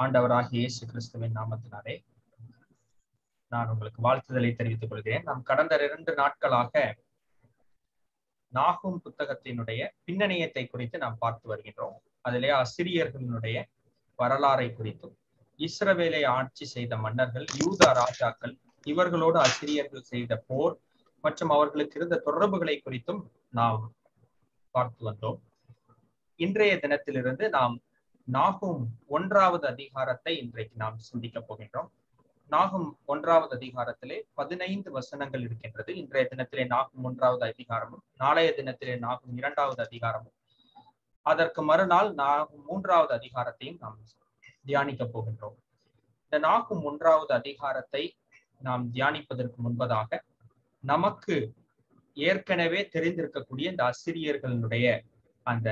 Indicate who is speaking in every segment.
Speaker 1: ஆண்டவராகிய இயேசு கிறிஸ்துவின் நாமத்தினாலே நான் உங்களுக்கு வாழ்த்துதலை தெரிவித்துக் கொள்கிறேன். நாம் கடந்த 2 நாட்களாக நாகூம் புத்தகத்தினுடைய பின்னணியத்தை குறித்து நாம் பார்த்து வருகின்றோம். அதிலே அசிரியர்களுடைய வரலாறை குறித்தும், இஸ்ரவேலை ஆட்சி செய்த மன்னர்கள், யூதா ராஜாக்கள், இவர்களோடு அசிரியர்கள் செய்த போர் மற்றும் அவர்களுக்கு இருந்த தொடர்புகளை குறித்தும் நாம் பார்த்து வந்தோம். இன்றைய தினத்திலிருந்து நாம் நாகூம் 1வது அதிகாரத்தை இன்றைக்கு நாம் சிந்திக்க போகின்றோம். நாகூம் 1வது அதிகாரத்திலே 15 வசனங்கள் இருக்கின்றது. இன்றைய தினத்திலே நாகூம் 1வது அதிகாரமும், நாளைய தினத்திலே நாகூம் 2வது அதிகாரமும், அதற்கு மறுநாள் நாகூம் 3வது அதிகாரத்தையும் நாம் தியானிக்க போகின்றோம். இந்த நாகூம் 1வது அதிகாரத்தை நாம் தியானிப்பதற்கு முன்பதாக நமக்கு ஏற்கனவே தெரிந்திருக்கக்கூடிய இந்த அசிரியர்களுடைய அந்த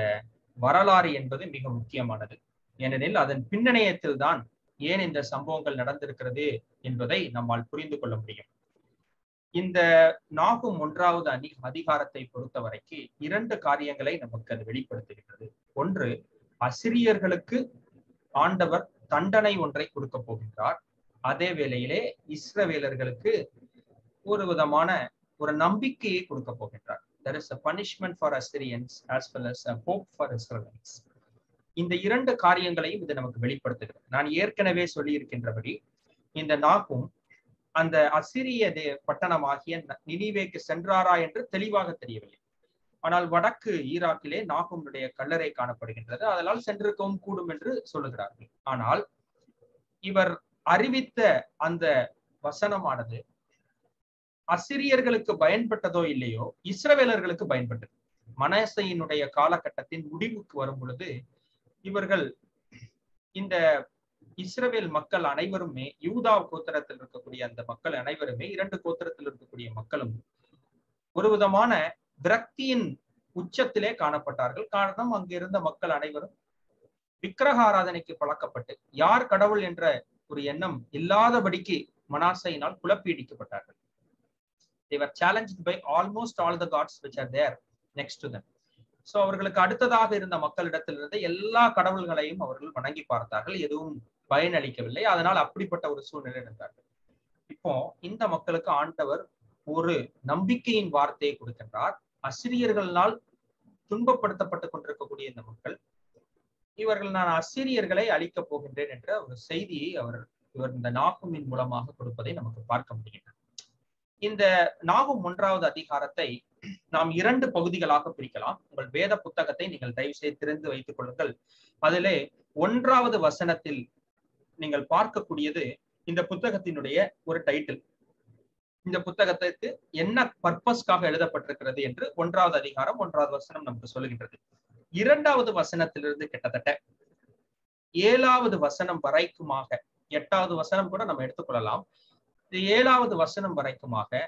Speaker 1: வரலாறு என்பது மிக முக்கியமானது. ஏனெனில் அதன் பின்னணியத்தில் தான் ஏன் இந்த சம்பவங்கள் நடந்திருக்கிறது என்பதை நம்மால் புரிந்து கொள்ள முடியும். இந்த நாகூம் 1வது அதிகாரத்தை பொறுத்தவரைக்கு 2 காரியங்களை நமக்கு அது வெளிப்படுத்துகின்றது. ஒன்று, அசிரியர்களுக்கு ஆண்டவர் தண்டனை ஒன்றை கொடுக்க போகின்றார். அதே வேளையிலே இஸ்ரவேலர்களுக்கு ஒரு விதமான ஒரு நம்பிக்கையை கொடுக்க போகின்றார். There is a punishment for Assyrians as well as a hope for Israelites. இந்த 2 காரியங்களையும் இது நமக்கு வெளிப்படுத்துகிறது. நான் ஏற்கனவே சொல்லி இருக்கின்றபடி இந்த நாகூம் அந்த அசிரிய பட்டணமாகிய நினிவேக்கு சென்றாரா என்று தெளிவாக தெரியவில்லை. ஆனால் வடக்கு ஈராக்கிலே நாகூமுடைய கல்லறை காணப்படுகின்றது. அதனால் சென்றிருக்கவும் கூடும் என்று சொல்லுகிறார்கள். ஆனால் இவர் அறிவித்த அந்த வசனமானது அசிரியர்களுக்கு பயன்பட்டதோ இல்லையோ, இஸ்ரவேலர்களுக்கு பயன்பட்டது. மனாசேயினுடைய காலகட்டத்தின் முடிவுக்கு வரும் பொழுது இவர்கள் இந்த இஸ்ரவேல் மக்கள் அனைவருமே, யூதா கோத்திரத்தில் இருக்கக்கூடிய அந்த மக்கள் அனைவருமே, 2 கோத்திரத்தில் இருக்கக்கூடிய மக்களும் ஒரு விதமான விரக்தியின் உச்சத்திலே காணப்பட்டார்கள். காரணம், அங்கு இருந்த மக்கள் அனைவரும் விக்கிரக ஆராதனைக்கு பழக்கப்பட்டு யார் கடவுள் என்ற ஒரு எண்ணம் இல்லாதபடிக்கு மனாசேயினால் குழப்பீடிக்கப்பட்டார்கள். They were challenged by almost all the gods which are there next to them. So அவர்களுக்கு அடுத்ததாக இருந்த மக்களிடத்திலிருந்து எல்லா கடவுள்களையும் அவர்கள் வணங்கி பார்த்தார்கள். எதுவும் பயனளிக்கவில்லை. அதனால் அப்படிப்பட்ட ஒரு சூழ்நிலை இருந்தார்கள். இப்போ இந்த மக்களுக்கு ஆண்டவர் ஒரு நம்பிக்கையின் வார்த்தையை கொடுக்கின்றார். அசிரியர்களால் துன்பப்படுத்தப்பட்டுக் கொண்டிருக்கக்கூடிய இந்த மக்கள், இவர்கள் நான் அசிரியர்களை அழிக்கப் போகின்றேன் என்ற ஒரு செய்தியை இவர் இந்த நாகூமின் மூலமாக கொடுப்பதை நமக்கு பார்க்க முடிகின்றது. இந்த நாகூம் 1வது அதிகாரத்தை நாம் 2 பகுதிகளாக பிரிக்கலாம். உங்கள் வேத புத்தகத்தை நீங்கள் தயவு செய்து திறந்து வைத்துக் கொள்ளுங்கள். அதிலே 1வது வசனத்தில் நீங்கள் பார்க்கக்கூடியது இந்த புத்தகத்தினுடைய ஒரு டைட்டில். இந்த புத்தகத்திற்கு என்ன பர்பஸ்க்காக எழுதப்பட்டிருக்கிறது என்று 1வது அதிகாரம் 1வது வசனம் நமக்கு சொல்லுகின்றது. 2வது வசனத்திலிருந்து கிட்டத்தட்ட 7வது வசனம் வரைக்குமாக, 8வது வசனம் கூட நம்ம எடுத்துக்கொள்ளலாம், 7வது வசனம் வரைக்குமாக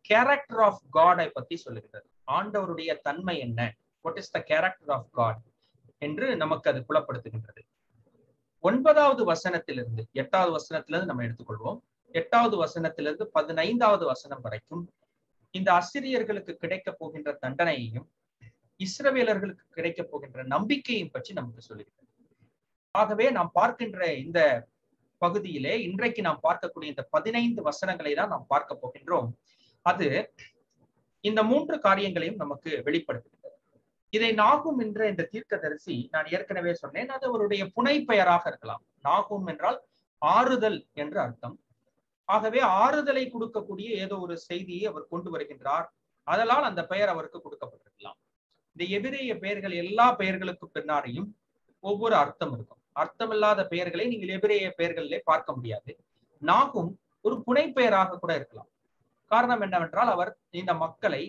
Speaker 1: கேரக்டர் ஆஃப் காடை பத்தி சொல்லுகிறது. ஆண்டவருடைய தன்மை என்ன, what is the character of God என்று நமக்கு அது புலப்படுத்துகின்றது. 9வது வசனத்திலிருந்து 8வது வசனத்திலிருந்து நம்ம எடுத்துக்கொள்வோம். 8வது வசனத்திலிருந்து 15வது வசனம் வரைக்கும் இந்த அசிரியர்களுக்கு கிடைக்க போகின்ற தண்டனையையும் இஸ்ரவேலர்களுக்கு கிடைக்க போகின்ற நம்பிக்கையும் பற்றி நமக்கு சொல்லுகிறது. ஆகவே நாம் பார்க்கின்ற இந்த பகுதியிலே இன்றைக்கு நாம் பார்க்கக்கூடிய இந்த 15 வசனங்களை தான் நாம் பார்க்க போகின்றோம். அது இந்த 3 காரியங்களையும் நமக்கு வெளிப்படுத்துகிறது. இதை நாகூம் என்ற இந்த தீர்க்கதரிசி, நான் ஏற்கனவே சொன்னேன், அது அவருடைய புனை பெயராக இருக்கலாம். நாகூம் என்றால் ஆறுதல் என்று அர்த்தம். ஆகவே ஆறுதலை கொடுக்கக்கூடிய ஏதோ ஒரு செய்தியை அவர் கொண்டு வருகின்றார். அதனால் அந்த பெயர் அவருக்கு கொடுக்கப்பட்டிருக்கலாம். இந்த எபிரேய பெயர்கள் எல்லா பெயர்களுக்கு பின்னாடியும் ஒவ்வொரு அர்த்தம் இருக்கும். அர்த்தமில்லாத பெயர்களை நீங்கள் எபிரேய பெயர்களிலே பார்க்க முடியாது. நாகூம் ஒரு புனை பெயராக கூட இருக்கலாம். காரணம் என்னவென்றால் அவர் இந்த மக்களை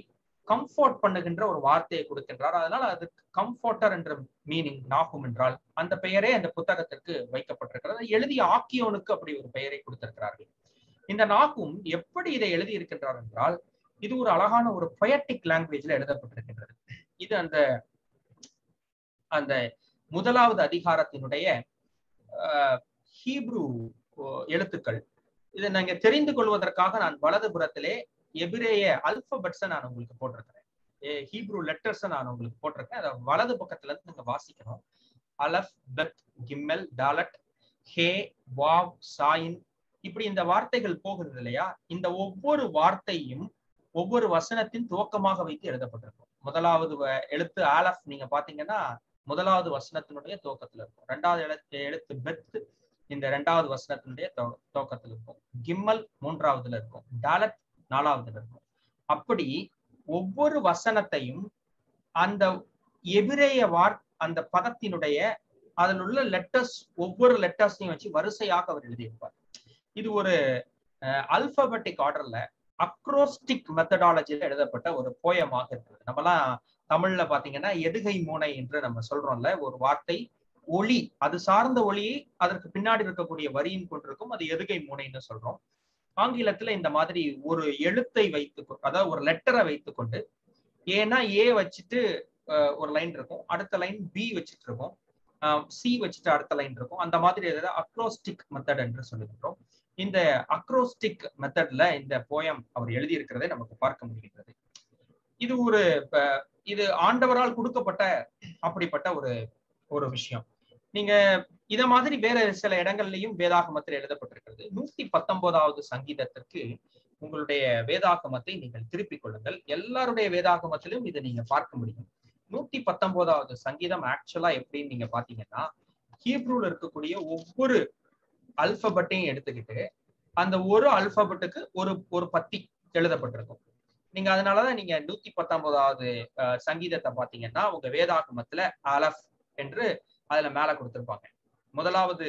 Speaker 1: கம்ஃபோர்ட் பண்ணுகின்ற ஒரு வார்த்தையை கொடுக்கின்றார். அதனால் அதுக்கு கம்ஃபோர்டர் என்ற மீனிங் நாகூம் என்றால் அந்த பெயரே அந்த புத்தகத்திற்கு வைக்கப்பட்டிருக்கிறது. எழுதிய ஆக்கியோனுக்கு அப்படி ஒரு பெயரை கொடுத்திருக்கிறார்கள். இந்த நாகூம் எப்படி இதை எழுதி இருக்கின்றார் என்றால், இது ஒரு அழகான ஒரு பொயட்டிக் லாங்குவேஜ்ல எழுதப்பட்டிருக்கின்றது. இது அந்த 1வது அதிகாரத்தினுடைய ஹீப்ரு எழுத்துக்கள். இதை நீங்க தெரிந்து கொள்வதற்காக நான் வலது புறத்திலே எபிரேய அல்பபெட்ஸை நான் உங்களுக்கு போட்டிருக்கிறேன். ஹீப்ரு லெட்டர்ஸை நான் உங்களுக்கு போட்டிருக்கேன். அதை வலது பக்கத்துல இருந்து நீங்க வாசிக்கணும். அலஃப், பெத், கிம்மெல், டாலட், ஹே, வாவ், சாயின், இப்படி இந்த வார்த்தைகள் போகிறது இல்லையா? இந்த ஒவ்வொரு வார்த்தையும் ஒவ்வொரு வசனத்தின் துவக்கமாக வைத்து எழுதப்பட்டிருக்கும். முதலாவது எழுத்து ஆலஃப் நீங்க பாத்தீங்கன்னா முதலாவது வசனத்தினுடைய துவக்கத்துல இருக்கும். இரண்டாவது எழுத்து பெத் இந்த இரண்டாவது வசனத்தினுடைய துவக்கத்துல இருக்கும். கிம்மல் மூன்றாவதுல இருக்கும். டாலத் நாலாவதுல இருக்கும். அப்படி ஒவ்வொரு வசனத்தையும் அந்த எபிரேய அந்த பதத்தினுடைய அதில் உள்ள லெட்டர்ஸ் ஒவ்வொரு லெட்டர்ஸையும் வச்சு வரிசையாக அவர் எழுதியிருப்பார். இது ஒரு அல்பபெட்டிக் ஆர்டர்ல அக்ரோஸ்டிக் மெத்தடாலஜியில எழுதப்பட்ட ஒரு போயமாக இருக்குது. நம்மலாம் தமிழ்ல பாத்தீங்கன்னா எதுகை மூனை என்று நம்ம சொல்றோம்ல, ஒரு வார்த்தை ஒளி அது சார்ந்த ஒளியை அதற்கு பின்னாடி இருக்கக்கூடிய வரியின் கொண்டிருக்கும், அது எதுகை மூனைன்னு சொல்றோம். ஆங்கிலத்துல இந்த மாதிரி ஒரு எழுத்தை அதாவது ஒரு லெட்டரை வைத்துக்கொண்டு, ஏன்னா ஏ வச்சுட்டு ஒரு லைன் இருக்கும், அடுத்த லைன் பி வச்சுட்டு இருக்கும், சி வச்சுட்டு அடுத்த லைன் இருக்கும். அந்த மாதிரி அக்ரோஸ்டிக் மெத்தட் என்று சொல்லுகின்றோம். இந்த அக்ரோஸ்டிக் மெத்தட்ல இந்த போயம் அவர் எழுதியிருக்கிறதை நமக்கு பார்க்க முடிகின்றது. இது ஆண்டவரால் கொடுக்கப்பட்ட அப்படிப்பட்ட ஒரு விஷயம். நீங்க இத மாதிரி வேற சில இடங்கள்லயும் வேதாகமத்தில் எழுதப்பட்டிருக்கிறது. 119வது சங்கீதத்திற்கு உங்களுடைய வேதாகமத்தை நீங்கள் திருப்பிக் கொள்ளுங்கள். எல்லாருடைய வேதாகமத்திலும் இதை நீங்க பார்க்க முடியும். 119வது சங்கீதம் ஆக்சுவலா எப்படின்னு நீங்க பாத்தீங்கன்னா, ஹீப்ரூல இருக்கக்கூடிய ஒவ்வொரு அல்பபெட்டையும் எடுத்துக்கிட்டு அந்த ஒரு அல்பபெட்டுக்கு ஒரு பத்தி எழுதப்பட்டிருக்கும். நீங்க அதனாலதான் நீங்க 119வது சங்கீதத்தை பாத்தீங்கன்னா உங்க வேதாகமத்துல அலஃப் என்று அதுல மேல கொடுத்திருப்பாங்க. முதலாவது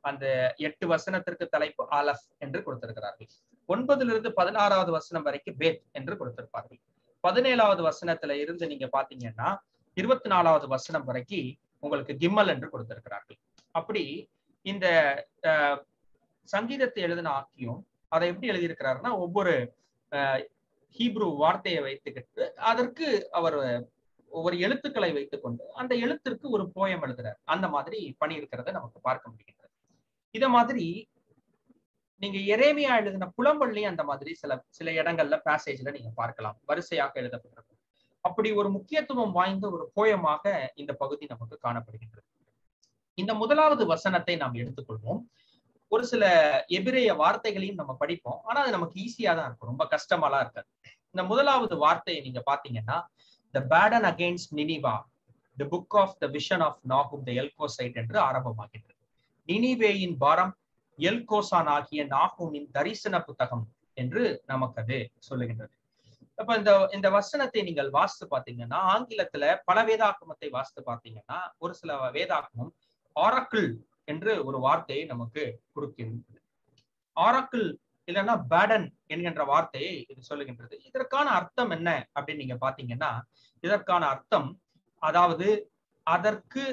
Speaker 1: அந்த 8 வசனத்திற்கு தலைப்பு அலஃப் என்று கொடுத்திருக்கிறார்கள். 9லிருந்து 16வது வசனம் வரைக்கும் பேத் என்று கொடுத்திருப்பார்கள். 17வது வசனத்துல இருந்து நீங்க பாத்தீங்கன்னா 24வது வசனம் வரைக்கும் உங்களுக்கு கிம்மல் என்று கொடுத்திருக்கிறார்கள். அப்படி இந்த சங்கீதத்தை எழுதின ஆக்கியும் அதை எப்படி எழுதியிருக்கிறாருன்னா, ஒவ்வொரு ஹீப்ரு வார்த்தையை வைத்துக்கிட்டு அதற்கு அவர் ஒவ்வொரு எழுத்துக்களை வைத்துக்கொண்டு அந்த எழுத்திற்கு ஒரு போயம் எழுதுறார். அந்த மாதிரி பண்ணியிருக்கிறத நமக்கு பார்க்க முடிகிறது. இத மாதிரி நீங்க எரேமியா எழுதின புலம்பல்லையும் அந்த மாதிரி சில இடங்கள்ல பேசேஜ்ல நீங்க பார்க்கலாம், வரிசையாக எழுதப்பட்டிருக்கும். அப்படி ஒரு முக்கியத்துவம் வாய்ந்த ஒரு போயமாக இந்த பகுதி நமக்கு காணப்படுகின்றது. இந்த முதலாவது வசனத்தை நாம் எடுத்துக்கொள்வோம். ஒரு சில எபிரேய வார்த்தைகளையும் நம்ம படிப்போம், ஆனா அது நமக்கு ஈஸியா தான் இருக்கும், ரொம்ப கஷ்டமாலாம் இருக்காது. இந்த முதலாவது வார்த்தையை நீங்க பாத்தீங்கன்னா, the burden against Nineveh, the book of the vision of Nahum the Elkoshite என்று ஆரம்பமாகின்றது. நினிவேயின் பாரம் எல்கோசான் ஆகிய நாகூமின் தரிசன புத்தகம் என்று நமக்கு அது சொல்லுகின்றது. அப்ப இந்த வசனத்தை நீங்கள் வாசித்து பாத்தீங்கன்னா, ஆங்கிலத்துல பல வேதாகமத்தை வாசித்து பாத்தீங்கன்னா ஒரு சில வேதாகமம் ஆரக்கிள் என்று ஒரு வார்த்தையை நமக்கு கொடுக்கின்றது. ஆரக்கிள் இல்லைன்னா பேடன் என்கின்ற வார்த்தையை இது சொல்லுகின்றது. இதற்கான அர்த்தம் என்ன அப்படின்னு நீங்க பாத்தீங்கன்னா, இதற்கான அர்த்தம் அதாவது அதற்கு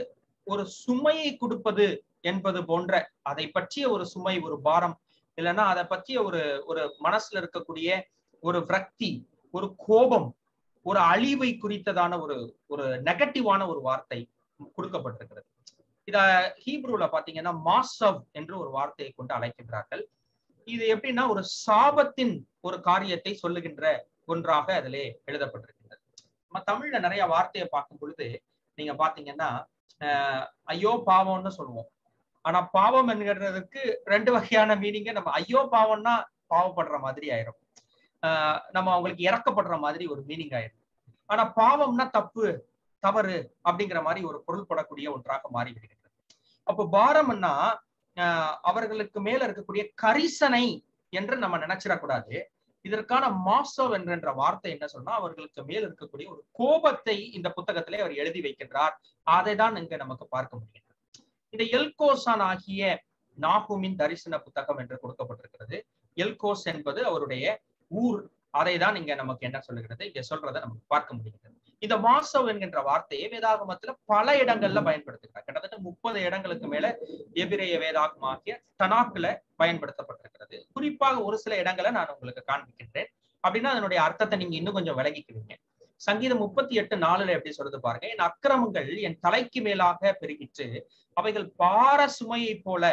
Speaker 1: ஒரு சுமையை கொடுப்பது என்பது போன்ற, அதை பற்றிய ஒரு சுமை, ஒரு பாரம், இல்லைன்னா அதை பற்றிய ஒரு மனசுல இருக்கக்கூடிய ஒரு விரக்தி, ஒரு கோபம், ஒரு அழிவை குறித்ததான ஒரு நெகட்டிவான ஒரு வார்த்தை கொடுக்கப்பட்டிருக்கிறது. இத ஹீப்ரூல பாத்தீங்கன்னா மாசவ் என்று ஒரு வார்த்தையை கொண்டு அழைக்கின்றார்கள். இது எப்படின்னா ஒரு சாபத்தின் ஒரு காரியத்தை சொல்லுகின்ற ஒன்றாக அதிலே எழுதப்பட்டிருக்கின்றது. நம்ம தமிழ்ல நிறைய வார்த்தையை பார்க்கும் பொழுது நீங்க பாத்தீங்கன்னா ஐயோ பாவம்னு சொல்லுவோம். ஆனா பாவம் என்கிறதுக்கு 2 வகையான மீனிங்க. நம்ம ஐயோ பாவம்னா பாவப்படுற மாதிரி ஆயிரும், நம்ம அவங்களுக்கு இறக்கப்படுற மாதிரி ஒரு மீனிங் ஆயிரும். ஆனா பாவம்னா தப்பு, தவறு அப்படிங்கிற மாதிரி ஒரு பொருள்படக்கூடிய ஒன்றாக மாறிவிடுகிறது. அப்போ பாரம்னா அவர்களுக்கு மேல இருக்கக்கூடிய கரிசனை என்று நம்ம நினைச்சிடக்கூடாது. இதற்கான மாசவ் என்கின்ற வார்த்தை என்ன சொன்னா, அவர்களுக்கு மேல் இருக்கக்கூடிய ஒரு கோபத்தை இந்த புத்தகத்திலே அவர் எழுதி வைக்கின்றார். அதை தான் இங்க நமக்கு பார்க்க முடிகிறது. இந்த எல்கோசான் ஆகிய நாகூமின் தரிசன புத்தகம் என்று கொடுக்கப்பட்டிருக்கிறது. எல்கோஸ் என்பது அவருடைய ஊர். அதை தான் இங்க நமக்கு என்ன சொல்லுகிறது, இங்க சொல்றதை நமக்கு பார்க்க முடிகிறது. இந்த மாசவ் என்கின்ற வார்த்தையை வேதாகமத்துல பல இடங்கள்ல பயன்படுத்துகிறார். கிட்டத்தட்ட 30 இடங்களுக்கு மேல எபிரேய வேதாகமாகிய தனாக்குல பயன்படுத்தப்பட்டிருக்கிறது. குறிப்பாக ஒரு சில இடங்களை நான் உங்களுக்கு காண்பிக்கின்றேன். அப்படின்னா அதனுடைய அர்த்தத்தை நீங்க இன்னும் கொஞ்சம் விளங்கிக்குவீங்க. சங்கீதம் 38:4 எப்படி சொல்றது பாருங்க, என் அக்கிரமங்கள் என் தலைக்கு மேலாக பெருகிற்று, அவைகள் பார சுமையை போல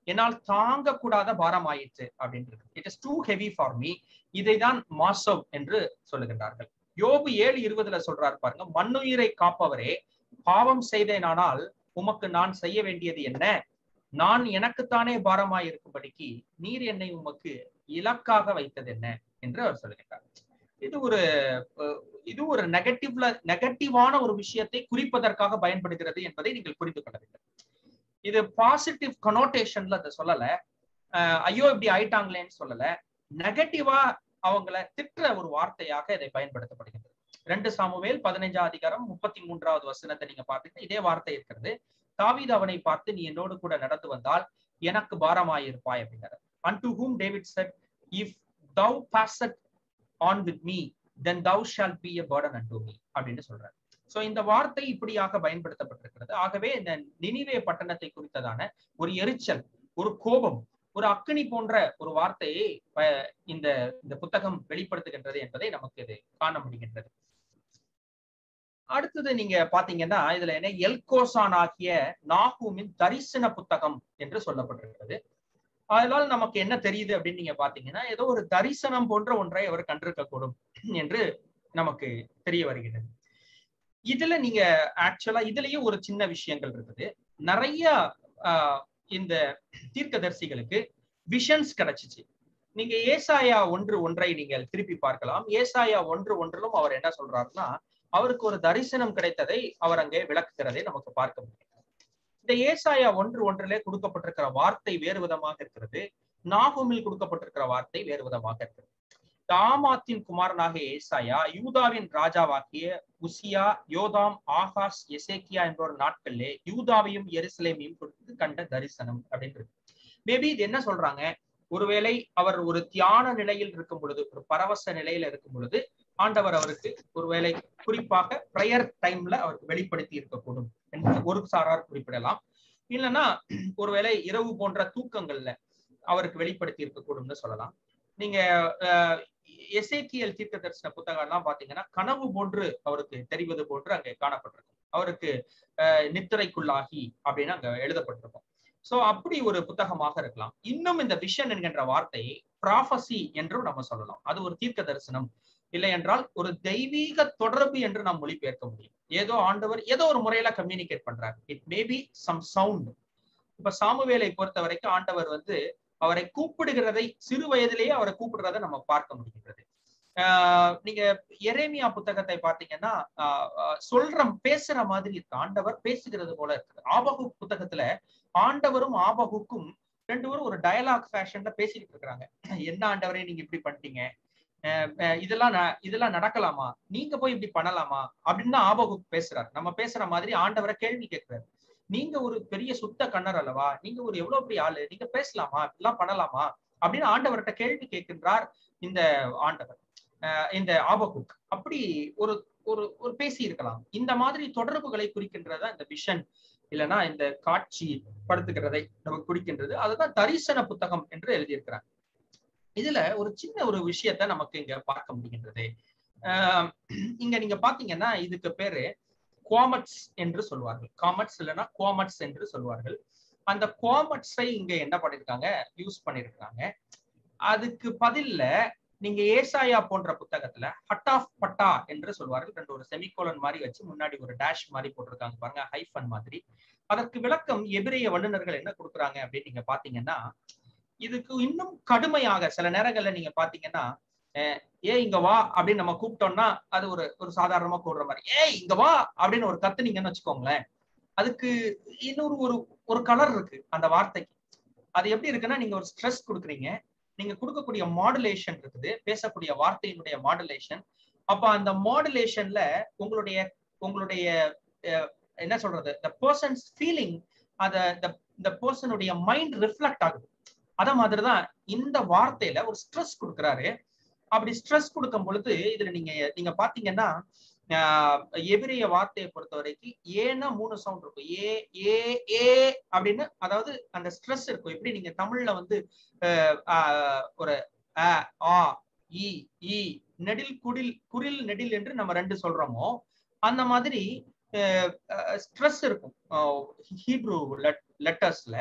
Speaker 1: என்னால் தாங்க கூடாத பாரம் ஆயிற்று அப்படின்றது. It is too heavy for me. இதைதான் மாசவ் என்று சொல்லுகின்றார்கள். யோபு 7:20 சொல்றாரு பாருங்க, மண்ணுயிரை காப்பவரே, பாவம் செய்தேனானால் உமக்கு நான் செய்ய வேண்டியது என்ன? நான் எனக்குத்தானே பாரமாய் இருக்கும்படிக்கு நீர் என்னை உமக்கு இலக்காக வைத்தது என்ன என்று அவர் சொல்லுகிறார். இது ஒரு நெகட்டிவான ஒரு விஷயத்தை குறிப்பதற்காக பயன்படுகிறது என்பதை நீங்கள் புரிந்து கொள்ள வேண்டும். இது பாசிட்டிவ் கனோட்டேஷன்ல அதை சொல்லல, ஐயோ இப்படி ஆயிட்டாங்களேன்னு சொல்லல, நெகட்டிவா அவங்கள திட்டுற ஒரு வார்த்தையாக இதை பயன்படுத்தப்படுகிறது. 2 சாமுவேல் 15ஆம் அதிகாரம் 33வது வசனத்தை நீங்க பார்த்தீங்கன்னா இதே வார்த்தை இருக்கிறது. தாவீது அவனை பார்த்து, நீ என்னோடு கூட நடந்து வந்தால் எனக்கு பாரமாயிருப்பாய் அப்படிங்கிறார். Unto whom David said, if thou passest on with me, then thou shalt be a burden unto me அப்படின்னு சொல்றாரு. சோ இந்த வார்த்தை இப்படியாக பயன்படுத்தப்பட்டிருக்கிறது. ஆகவே இந்த நினிவே பட்டணத்தை குறித்ததான ஒரு எரிச்சல், ஒரு கோபம், ஒரு அக்கினி போன்ற ஒரு வார்த்தையை இந்த புத்தகம் வெளிப்படுத்துகின்றது என்பதை நமக்கு இது காண முடிகின்றது. அடுத்தது நீங்க பாத்தீங்கன்னா இதுல என்ன, எல்கோசான் ஆகிய நாகூமின் தரிசன புத்தகம் என்று சொல்லப்பட்டிருக்கிறது. அதனால நமக்கு என்ன தெரியுது அப்படின்னு நீங்க பாத்தீங்கன்னா, ஏதோ ஒரு தரிசனம் போன்ற ஒன்றை அவர் கண்டிருக்க கூடும் என்று நமக்கு தெரிய வருகிறது. இதுல நீங்க ஆக்சுவலா இதுலயும் ஒரு சின்ன விஷயங்கள் இருக்குது. நிறைய இந்த தீர்க்கதரிசிகளுக்கு விஷன்ஸ் கிடைச்சிச்சு. நீங்க ஏசாயா 1:1 நீங்கள் திருப்பி பார்க்கலாம். ஏசாயா 1:1 அவர் என்ன சொல்றாருன்னா, அவருக்கு ஒரு தரிசனம் கிடைத்ததை அவர் அங்கே விளக்குகிறதை நமக்கு பார்க்க முடியும். இந்த ஏசாயா 1:1 கொடுக்கப்பட்டிருக்கிற வார்த்தை வேறு விதமாக இருக்கிறது. நாகூமில் கொடுக்கப்பட்டிருக்கிற வார்த்தை வேறு விதமாக இருக்கிறது. ஆமாத்தின் குமாரனாக ஏசாயா யூதாவின் ராஜாவாகிய உசியா, யோதாம், ஆகாஸ், எசேக்கியா என்பவர் நாட்களிலே யூதாவையும் எருசலேமையும் கொடுத்து கண்ட தரிசனம் அப்படின்றது. மேபி இது என்ன சொல்றாங்க, ஒருவேளை அவர் ஒரு தியான நிலையில் இருக்கும் பொழுது, ஒரு பரவச நிலையில இருக்கும் பொழுது ஆண்டவர் அவருக்கு ஒருவேளை குறிப்பாக பிரேயர் டைம்ல அவருக்கு வெளிப்படுத்தி இருக்கக்கூடும் என்று ஒரு சாரார் குறிப்பிடலாம். இல்லைன்னா ஒருவேளை இரவு போன்ற தூக்கங்கள்ல அவருக்கு வெளிப்படுத்தி இருக்கக்கூடும்னு சொல்லலாம். நீங்க எசேக்கியேல் தீர்க்க தரிசன புத்தகம் எல்லாம் பாத்தீங்கன்னா கனவு போன்று அவருக்கு தெரிவது போன்று அங்கே காணப்பட்டிருக்கும். அவருக்கு நித்திரைக்குள்ளாகி அப்படின்னு அங்க எழுதப்பட்டிருக்கும். சோ அப்படி ஒரு புத்தகமாக இருக்கலாம். இன்னும் இந்த விஷன் என்கின்ற வார்த்தையை ப்ராஃபசி என்றும் நம்ம சொல்லலாம். அது ஒரு தீர்க்க தரிசனம், இல்லை என்றால் ஒரு தெய்வீக தொடர்பு என்று நாம் மொழிபெயர்க்க முடியும். ஏதோ ஆண்டவர் ஏதோ ஒரு முறையில கம்யூனிகேட் பண்றாரு. It may be some sound. இப்ப சாமுவேலை பொறுத்த வரைக்கும் ஆண்டவர் அவரை கூப்பிடுகிறதை, சிறு வயதிலேயே அவரை கூப்பிடுறதை நம்ம பார்க்க முடிகின்றது. நீங்க எரேமியா புத்தகத்தை பார்த்தீங்கன்னா பேசுற மாதிரி இருக்கு. ஆண்டவர் பேசுகிறது போல இருக்குது. ஆபகுக் புத்தகத்துல ஆண்டவரும் ஆபகுக்கும் 2 பேரும் ஒரு டயலாக் ஃபேஷன்ல பேசிக்கிட்டு இருக்கிறாங்க. என்ன ஆண்டவரே நீங்க இப்படி பண்ணிட்டீங்க, இதெல்லாம் நடக்கலாமா, நீங்க போய் இப்படி பண்ணலாமா அப்படின்னு தான் ஆபகுக் பேசுறாரு. நம்ம பேசுற மாதிரி ஆண்டவரை கேள்வி கேட்கிறாரு. நீங்க ஒரு பெரிய சுத்த கண்ணர் அல்லவா, நீங்க ஒரு எவ்வளவு பெரிய ஆளு, நீங்க பேசலாமா, இப்படிலாம் பண்ணலாமா அப்படின்னு ஆண்டவர்கிட்ட கேள்வி கேட்கின்றார் இந்த ஆண்டவர், இந்த ஆபகுக். அப்படி ஒரு ஒரு பேசி இருக்கலாம். இந்த மாதிரி தொடர்புகளை குறிக்கின்றதா இந்த விஷன், இல்லைன்னா இந்த காட்சி படுத்துகிறதை நமக்கு குறிக்கின்றது. அதுதான் தரிசன புத்தகம் என்று எழுதியிருக்கிறாங்க. இதுல ஒரு சின்ன ஒரு விஷயத்த நமக்கு இங்க பார்க்க முடிகின்றது. இங்க நீங்க பாத்தீங்கன்னா இதுக்கு பேரு கோமட்ஸ் என்று சொல்வார்கள். காமட்ஸ் இல்லைன்னா கோமட்ஸ் என்று சொல்வார்கள். அந்த கோமட்ஸை இங்க என்ன பண்ணிருக்காங்க, யூஸ் பண்ணிருக்காங்க. அதுக்கு பதில்ல நீங்க ஏசாயா போன்ற புத்தகத்துல ஹட் ஆஃப் பட்டா என்று சொல்வார்கள். ஒரு செமிகோலன் மாதிரி வச்சு முன்னாடி ஒரு டேஷ் மாதிரி போட்டிருக்காங்க பாருங்க, ஹைஃபன் மாதிரி. அதற்கு விளக்கம் எபிரேய வல்லுநர்கள் என்ன கொடுக்குறாங்க அப்படின்னு நீங்க பாத்தீங்கன்னா, இதுக்கு இன்னும் கடுமையாக சில நேரங்கள்ல நீங்க பாத்தீங்கன்னா, இங்க வா அப்படின்னு நம்ம கூப்பிட்டோம்னா அது ஒரு சாதாரணமா கூடுற மாதிரி, இங்க வா அப்படின்னு ஒரு கத்துனீங்கன்னு வச்சுக்கோங்களேன், அதுக்கு இன்னொரு ஒரு கலர் இருக்கு அந்த வார்த்தைக்கு. அது எப்படி இருக்குன்னா, நீங்க ஒரு ஸ்ட்ரெஸ் கொடுக்குறீங்க, நீங்க கொடுக்கக்கூடிய மாடுலேஷன் இருக்குது, பேசக்கூடிய வார்த்தையினுடைய மாடுலேஷன். அப்ப அந்த மாடுலேஷன்ல உங்களுடைய என்ன சொல்றது, the person's feeling, the personுடைய மைண்ட் ரிஃப்ளெக்ட் ஆகுது. அத மாதிரிதான் இந்த வார்த்தையில ஒரு ஸ்ட்ரெஸ் கொடுக்குறாரு. அப்படி ஸ்ட்ரெஸ் கொடுக்கும் பொழுது இதுல நீங்க பாத்தீங்கன்னா எபிரேய வார்த்தையை பொறுத்த வரைக்கும் ஏன்னா 3 சவுண்ட் இருக்கும். ஏ அப்படின்னு, அதாவது அந்த ஸ்ட்ரெஸ் இருக்கும். எப்படி நீங்க தமிழ்ல ஒரு ஆ இ நெடில் குரில் நெடில் என்று நம்ம 2 சொல்றோமோ, அந்த மாதிரி ஸ்ட்ரெஸ் இருக்கும் ஹீப்ரு லெட்டர்ஸ்ல.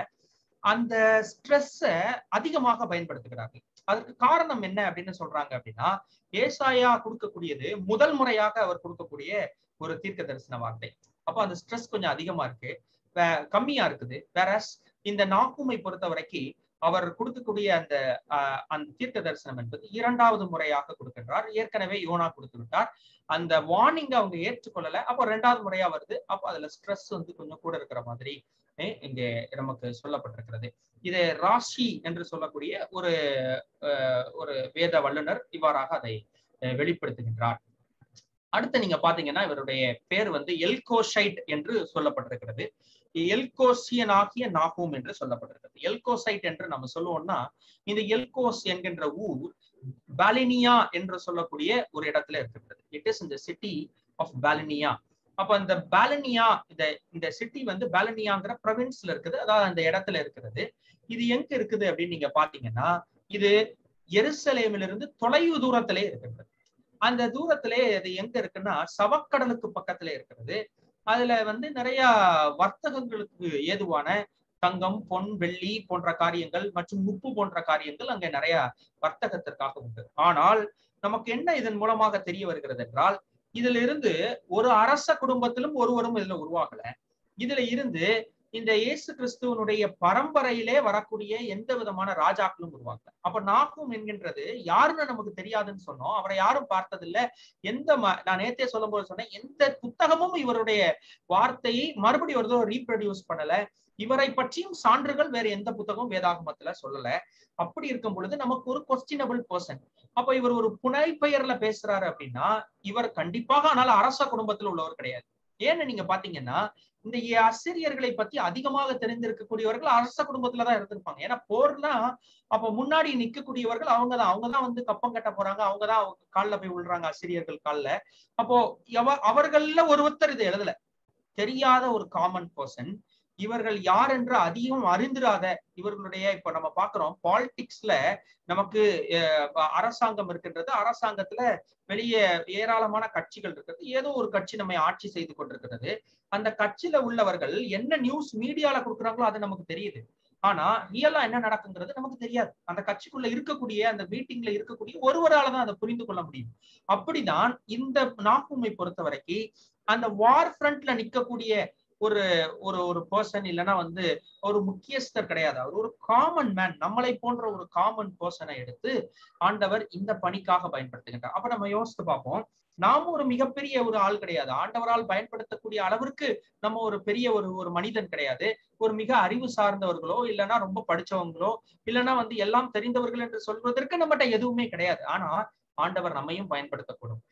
Speaker 1: அந்த ஸ்ட்ரெஸ்ஸ அதிகமாக பயன்படுத்துகிறார்கள். அதுக்கு காரணம் என்ன அப்படின்னு சொல்றாங்க அப்படின்னா, ஏசாயா கொடுக்கக்கூடியது முதல் முறையாக அவர் கொடுக்கக்கூடிய ஒரு தீர்க்க தரிசன வார்த்தை. அப்போ அந்த ஸ்ட்ரெஸ் கொஞ்சம் அதிகமா இருக்கு, கம்மியா இருக்குது. வேற இந்த நாகூமை பொறுத்த வரைக்கும் அவர் கொடுக்கக்கூடிய அந்த தீர்க்க தரிசனம் என்பது 2வது முறையாக கொடுக்கின்றார். ஏற்கனவே யோனா கொடுத்து விட்டார். அந்த வார்னிங் அவங்க ஏற்றுக்கொள்ளல. அப்போ 2வது முறையா வருது. அப்போ அதுல ஸ்ட்ரெஸ் வந்து கொஞ்சம் கூட இருக்கிற மாதிரி இங்கே நமக்கு சொல்லப்பட்டிருக்கிறது. இது ராஷி என்று சொல்லக்கூடிய ஒரு வேத வல்லுனர் இவ்வாறாக அதை வெளிப்படுத்துகின்றார். அடுத்து நீங்க பாத்தீங்கன்னா இவருடைய பேர் வந்து எல்கோசைட் என்று சொல்லப்பட்டிருக்கிறது. எல்கோசியன் ஆகிய நாகூம் என்று சொல்லப்பட்டிருக்கிறது. எல்கோசைட் என்று நம்ம சொல்லுவோம்னா இந்த எல்கோஸ் என்கின்ற ஊர் பாலினியா என்று சொல்லக்கூடிய ஒரு இடத்துல இருக்கிறது. இட் இஸ் இந்த சிட்டி ஆஃப் பாலினியா. அப்ப இந்த பாலினியா இந்த சிட்டி வந்து பாலினியாங்கிற ப்ரொவின்ஸ்ல இருக்குது, அதாவது அந்த இடத்துல இருக்கிறது. இது எங்க இருக்குது அப்படின்னு நீங்க பாத்தீங்கன்னா இது எருசலேமிலிருந்து தொலைவு தூரத்திலே இருக்கிறது. அந்த தூரத்திலே அது எங்க இருக்குன்னா சவக்கடலுக்கு பக்கத்திலே இருக்கிறது. அதுல வந்து நிறைய வர்த்தகங்களுக்கு ஏதுவான தங்கம், பொன், வெள்ளி போன்ற காரியங்கள் மற்றும் உப்பு போன்ற காரியங்கள் அங்கே நிறைய வர்த்தகத்திற்காக உண்டு. ஆனால் நமக்கு என்ன இதன் மூலமாக தெரிய வருகிறது என்றால் இதுல இருந்து ஒரு அரச குடும்பத்திலும் ஒருவரும் இதுல உருவாகல. இதுல இருந்து இந்த இயேசு கிறிஸ்துவனுடைய பரம்பரையிலே வரக்கூடிய எந்த விதமான ராஜாக்களும் உருவாக்கல. அப்ப நாகூம் என்கின்றது யாருன்னு நமக்கு தெரியாதுன்னு சொன்னோம். அவரை யாரும் பார்த்ததில்லை. நான் நேத்தே சொல்லும் போது சொன்னேன், எந்த புத்தகமும் இவருடைய வார்த்தையை மறுபடியும் ஒரு ரீப்ரொடியூஸ் பண்ணல. இவரை பற்றியும் சான்றுகள் வேற எந்த புத்தகமும் வேதாகமத்துல சொல்லல. அப்படி இருக்கும் பொழுது நமக்கு ஒரு கொஸ்டினபிள் பர்சன். அப்ப இவர் ஒரு புனை பெயர்ல பேசுறாரு அப்படின்னா இவர் கண்டிப்பாக ஆனால் அரச குடும்பத்தில் உள்ளவர் கிடையாது. ஏன்னு நீங்க பாத்தீங்கன்னா இந்த அசிரியர்களை பத்தி அதிகமாக தெரிந்திருக்கக்கூடியவர்கள் அரச குடும்பத்துலதான் இருந்திருப்பாங்க. ஏன்னா போர்னா அப்ப முன்னாடி நிக்கக்கூடியவர்கள் அவங்கதான் வந்து கப்பம் கட்ட போறாங்க, அவங்கதான் காலில் போய் விழுறாங்க அசிரியர்கள் காலில். அப்போ அவர்கள்ல ஒருத்தர் இதை எழுதல. தெரியாத ஒரு காமன் பர்சன். இவர்கள் யார் என்று அதிகம் அறிந்திராத இவர்களுடைய இப்ப நம்ம பாக்குறோம் பாலிடிக்ஸ்ல நமக்கு அரசாங்கம் இருக்கின்றது. அரசாங்கத்துல வெளியே ஏராளமான கட்சிகள் இருக்கிறது. ஏதோ ஒரு கட்சி நம்ம ஆட்சி செய்து கொண்டிருக்கிறது. அந்த கட்சியில உள்ளவர்கள் என்ன நியூஸ் மீடியால கொடுக்குறாங்களோ அது நமக்கு தெரியுது. ஆனா ரியலா என்ன நடக்குங்கிறது நமக்கு தெரியாது. அந்த கட்சிக்குள்ள இருக்கக்கூடிய அந்த மீட்டிங்ல இருக்கக்கூடிய ஒருவராலதான் அதை புரிந்து கொள்ள முடியும். அப்படிதான் இந்த நாகூமை பொறுத்த வரைக்கும் அந்த வார் ஃப்ரண்ட்ல நிக்கக்கூடிய ஒரு ஒரு பர்சன் இல்லைன்னா வந்து ஒரு முக்கியஸ்தர் கிடையாது. அவர் ஒரு காமன் மேன், நம்மளை போன்ற ஒரு காமன் பர்சனை எடுத்து ஆண்டவர் இந்த பணிக்காக பயன்படுத்துகின்றார். அப்ப நம்ம யோசித்து பார்ப்போம், நாமும் ஒரு மிகப்பெரிய ஒரு ஆள் கிடையாது. ஆண்டவரால் பயன்படுத்தக்கூடிய அளவிற்கு நம்ம ஒரு பெரிய ஒரு மனிதன் கிடையாது. ஒரு மிக அறிவு சார்ந்தவர்களோ இல்லைன்னா ரொம்ப படிச்சவங்களோ இல்லைன்னா வந்து எல்லாம் தெரிந்தவர்கள் என்று சொல்வதற்கு நம்மகிட்ட எதுவுமே கிடையாது. ஆனா ஆண்டவர் நம்மையும் பயன்படுத்தக்கூடும்.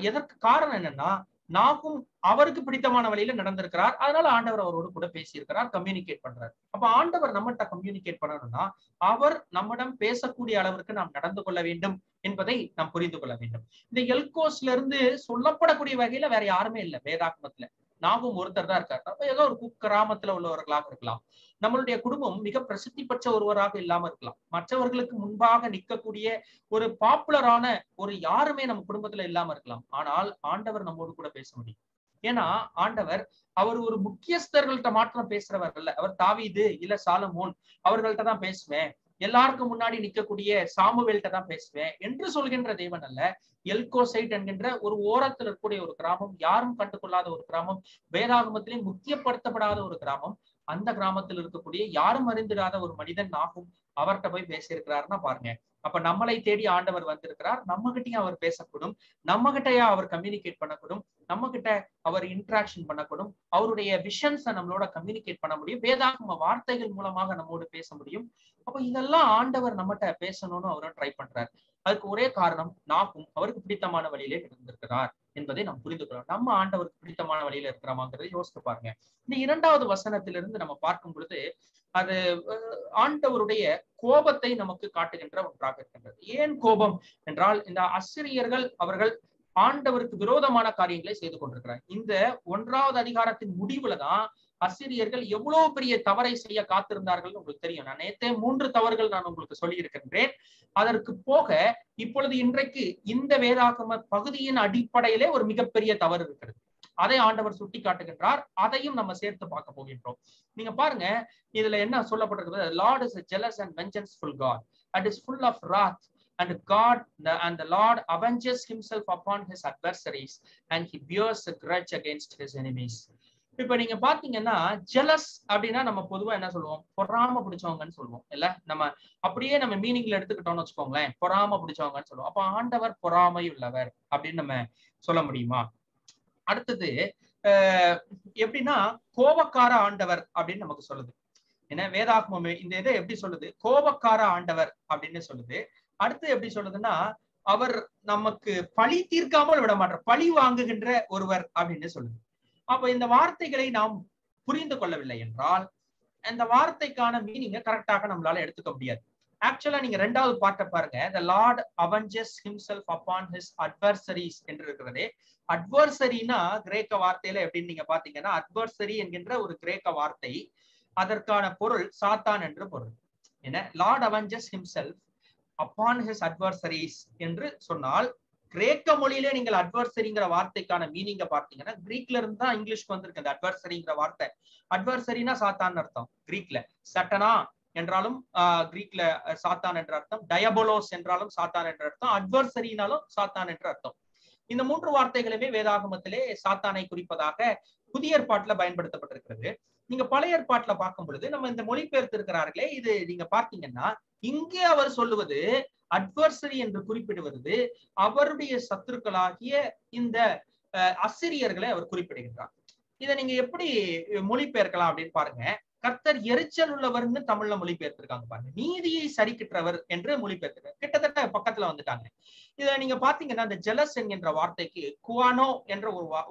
Speaker 1: எதற்கு காரணம் என்னன்னா நாகும் அவருக்கு பிடித்தமான வழியில நடந்திருக்கிறார். அதனால ஆண்டவர் அவரோடு கூட பேசியிருக்கிறார், கம்யூனிகேட் பண்றாரு. அப்ப ஆண்டவர் நம்மகிட்ட கம்யூனிகேட் பண்ணணும்னா அவர் நம்மிடம் பேசக்கூடிய அளவிற்கு நாம் நடந்து கொள்ள வேண்டும் என்பதை நாம் புரிந்து கொள்ள வேண்டும். இந்த எல்கோஸ்ல இருந்து சொல்லப்படக்கூடிய வகையில வேற யாருமே இல்லை வேதாகமத்துல. நாகும் ஒருத்தர் தான் இருக்காரு. அப்ப ஏதோ ஒரு குக்கிராமத்துல உள்ளவர்களாக இருக்கலாம். நம்மளுடைய குடும்பம் மிக பிரசித்தி பெற்ற ஒருவராக இல்லாம இருக்கலாம். மற்றவர்களுக்கு முன்பாக நிற்கக்கூடிய ஒரு பாப்புலரான ஒரு யாருமே நம்ம குடும்பத்துல இல்லாம இருக்கலாம். ஆனால் ஆண்டவர் நம்மோடு கூட பேச முடியும். ஏன்னா ஆண்டவர் அவர் ஒரு முக்கியஸ்தர்கள்ட்ட மாத்திரம் பேசுறவர் அல்ல. அவர் தாவீது இல்ல சாலமோன் அவர்கள்ட்ட தான் பேசுவேன், எல்லாருக்கும் முன்னாடி நிற்கக்கூடிய சாமுவேல்கிட்ட தான் பேசுவேன் என்று சொல்கின்ற தேவன் அல்ல. எல்கோசைட் என்கின்ற ஒரு ஓரத்தில் இருக்கக்கூடிய ஒரு கிராமம், யாரும் கண்டுகொள்ளாத ஒரு கிராமம், வேதாகமத்திலே முக்கியப்படுத்தப்படாத ஒரு கிராமம். அந்த கிராமத்தில் இருக்கக்கூடிய யாரும் அறிந்திராத ஒரு மனிதன் நாகும் அவர்கிட்ட போய் பேசியிருக்கிறாருன்னா பாருங்க. அப்ப நம்மளை தேடி ஆண்டவர் வந்திருக்கிறார். நம்ம கிட்டயும் அவர் பேசக்கூடும், நம்ம கிட்டயா அவர் கம்யூனிகேட் பண்ணக்கூடும், நம்ம கிட்ட அவர் இன்ட்ராக்ஷன் பண்ணக்கூடும், அவருடைய விஷன்ஸை நம்மளோட கம்யூனிகேட் பண்ண முடியும், வேதாகம வார்த்தைகள் மூலமாக நம்மோடு பேச முடியும். அப்ப இதெல்லாம் ஆண்டவர் நம்மகிட்ட பேசணும்னு அவரை ட்ரை பண்றாரு. அதுக்கு ஒரே காரணம் நாகும் அவருக்கு பிடித்தமான வழியிலே இருந்திருக்கிறார் என்பதை நாம் புரிந்து கொள்ளலாம். நம்ம ஆண்டவருக்கு பிடித்தமான வழியில இருக்கிறோமாங்கிறதை யோசித்து பாருங்க. இந்த 2வது வசனத்திலிருந்து நம்ம பார்க்கும் பொழுது அது ஆண்டவருடைய கோபத்தை நமக்கு காட்டுகின்ற ஒன்றாக இருக்கின்றது. ஏன் கோபம் என்றால் இந்த அசிரியர்கள் அவர்கள் ஆண்டவருக்கு விரோதமான காரியங்களை செய்து கொண்டிருக்கிறார். இந்த 1வது அதிகாரத்தின் முடிவுல தான் அசிரியர்கள் எவ்வளவு பெரிய தவறை செய்ய காத்திருந்தார்கள் உங்களுக்கு தெரியும். நான் நேற்றே 3 தவறுகள் நான் உங்களுக்கு சொல்லி இருக்கின்றேன். அதற்கு போக இப்பொழுது இன்றைக்கு இந்த வேதாகம பகுதியின் அடிப்படையிலே ஒரு மிகப்பெரிய தவறு இருக்கிறது. அதை ஆண்டவர் சுட்டி காட்டுகின்றார். அதையும் நம்ம சேர்த்து பார்க்க போகின்றோம். நீங்க பாருங்க, இதுல என்ன சொல்லப்பட்டிருக்கிறது? Lord is a jealous and vengeful God and is full of wrath, and the Lord avenges himself upon his adversaries and he bears a grudge against his enemies. இப்ப நீங்க பாத்தீங்கன்னா ஜெலஸ் அப்படின்னா நம்ம பொதுவா என்ன சொல்லுவோம், பொறாம பிடிச்சவங்கன்னு சொல்லுவோம் இல்ல. நம்ம அப்படியே நம்ம மீனிங்ல எடுத்துக்கிட்டோம்னு வச்சுக்கோங்களேன், பொறாம பிடிச்சவங்கன்னு சொல்லுவோம். அப்ப ஆண்டவர் பொறாமை உள்ளவர் அப்படின்னு நம்ம சொல்ல முடியுமா? அடுத்தது எப்படின்னா கோபக்கார ஆண்டவர் அப்படின்னு நமக்கு சொல்லுது. ஏன்னா வேதாகமமே இந்த இதை எப்படி சொல்லுது, கோபக்கார ஆண்டவர் அப்படின்னு சொல்லுது. அடுத்து எப்படி சொல்லுதுன்னா, அவர் நமக்கு பழி தீர்க்காமல் விட மாட்டார், பழி வாங்குகின்ற ஒருவர் அப்படின்னு சொல்லுது. அப்ப இந்த வார்த்தைகளை நாம் புரிந்து கொள்ளவில்லை என்றால் அந்த வார்த்தைக்கான மீனிங்கை கரெக்டாக நம்மளால எடுத்துக்க முடியாது. ஆக்சுவலா நீங்க ரெண்டாவது பாட்டை பாருங்க, the Lord avenges himself upon his adversaries என்று இருக்கிறதே. அட்வர்சரினா கிரேக்க வார்த்தையில எப்படின்னு நீங்க பாத்தீங்கன்னா, அட்வர்சரி என்கின்ற ஒரு கிரேக்க வார்த்தை, அதற்கான பொருள் சாத்தான் என்று பொருள். என்ன, Lord avenges himself upon his adversaries என்று சொன்னால், கிரேக்க மொழியிலே நீங்கள் அட்வர்சரிங்கிற வார்த்தைக்கான மீனிங்க பார்த்தீங்கன்னா, கிரீக்ல இருந்து தான் இங்கிலீஷ்க்கு வந்திருக்கு அந்த அட்வர்சரிங்கிற வார்த்தை. அட்வர்சரினா சாத்தான் அர்த்தம் கிரீக்ல, சட்டனா என்றாலும் கிரீக்ல சாத்தான் என்ற அர்த்தம், டயபோலோஸ் என்றாலும் சாத்தான் என்ற அர்த்தம், அட்வர்சரினாலும் சாத்தான் என்ற அர்த்தம். இந்த மூன்று வார்த்தைகளுமே வேதாகமத்திலே சாத்தானை குறிப்பதாக புதிய ஏற்பாட்டுல பயன்படுத்தப்பட்டிருக்கிறது. நீங்க பழைய ஏற்பாட்டுல பார்க்கும் பொழுது நம்ம இந்த மொழிபெயர்த்து இருக்கிறார்களே, இது நீங்க பார்த்தீங்கன்னா இங்கே அவர் சொல்லுவது அட்வர்சரி என்று குறிப்பிடுவது அவருடைய சத்துருக்களாகிய இந்த அசிரியர்களை அவர் குறிப்பிடுகின்றார். இதை நீங்க எப்படி மொழிபெயர்க்கலாம் அப்படின்னு பாருங்க. கர்த்தர் எரிச்சல் உள்ளவர்னு தமிழ்ல மொழிபெயர்த்திருக்காங்க பாருங்க, நீதியை சரிக்கிற்றவர் என்று மொழிபெயர்த்திருக்காங்க. கிட்டத்தட்ட பக்கத்துல வந்துட்டாங்க. இத நீங்க பாத்தீங்கன்னா இந்த ஜெலஸ் என்கின்ற வார்த்தைக்கு குவானோ என்ற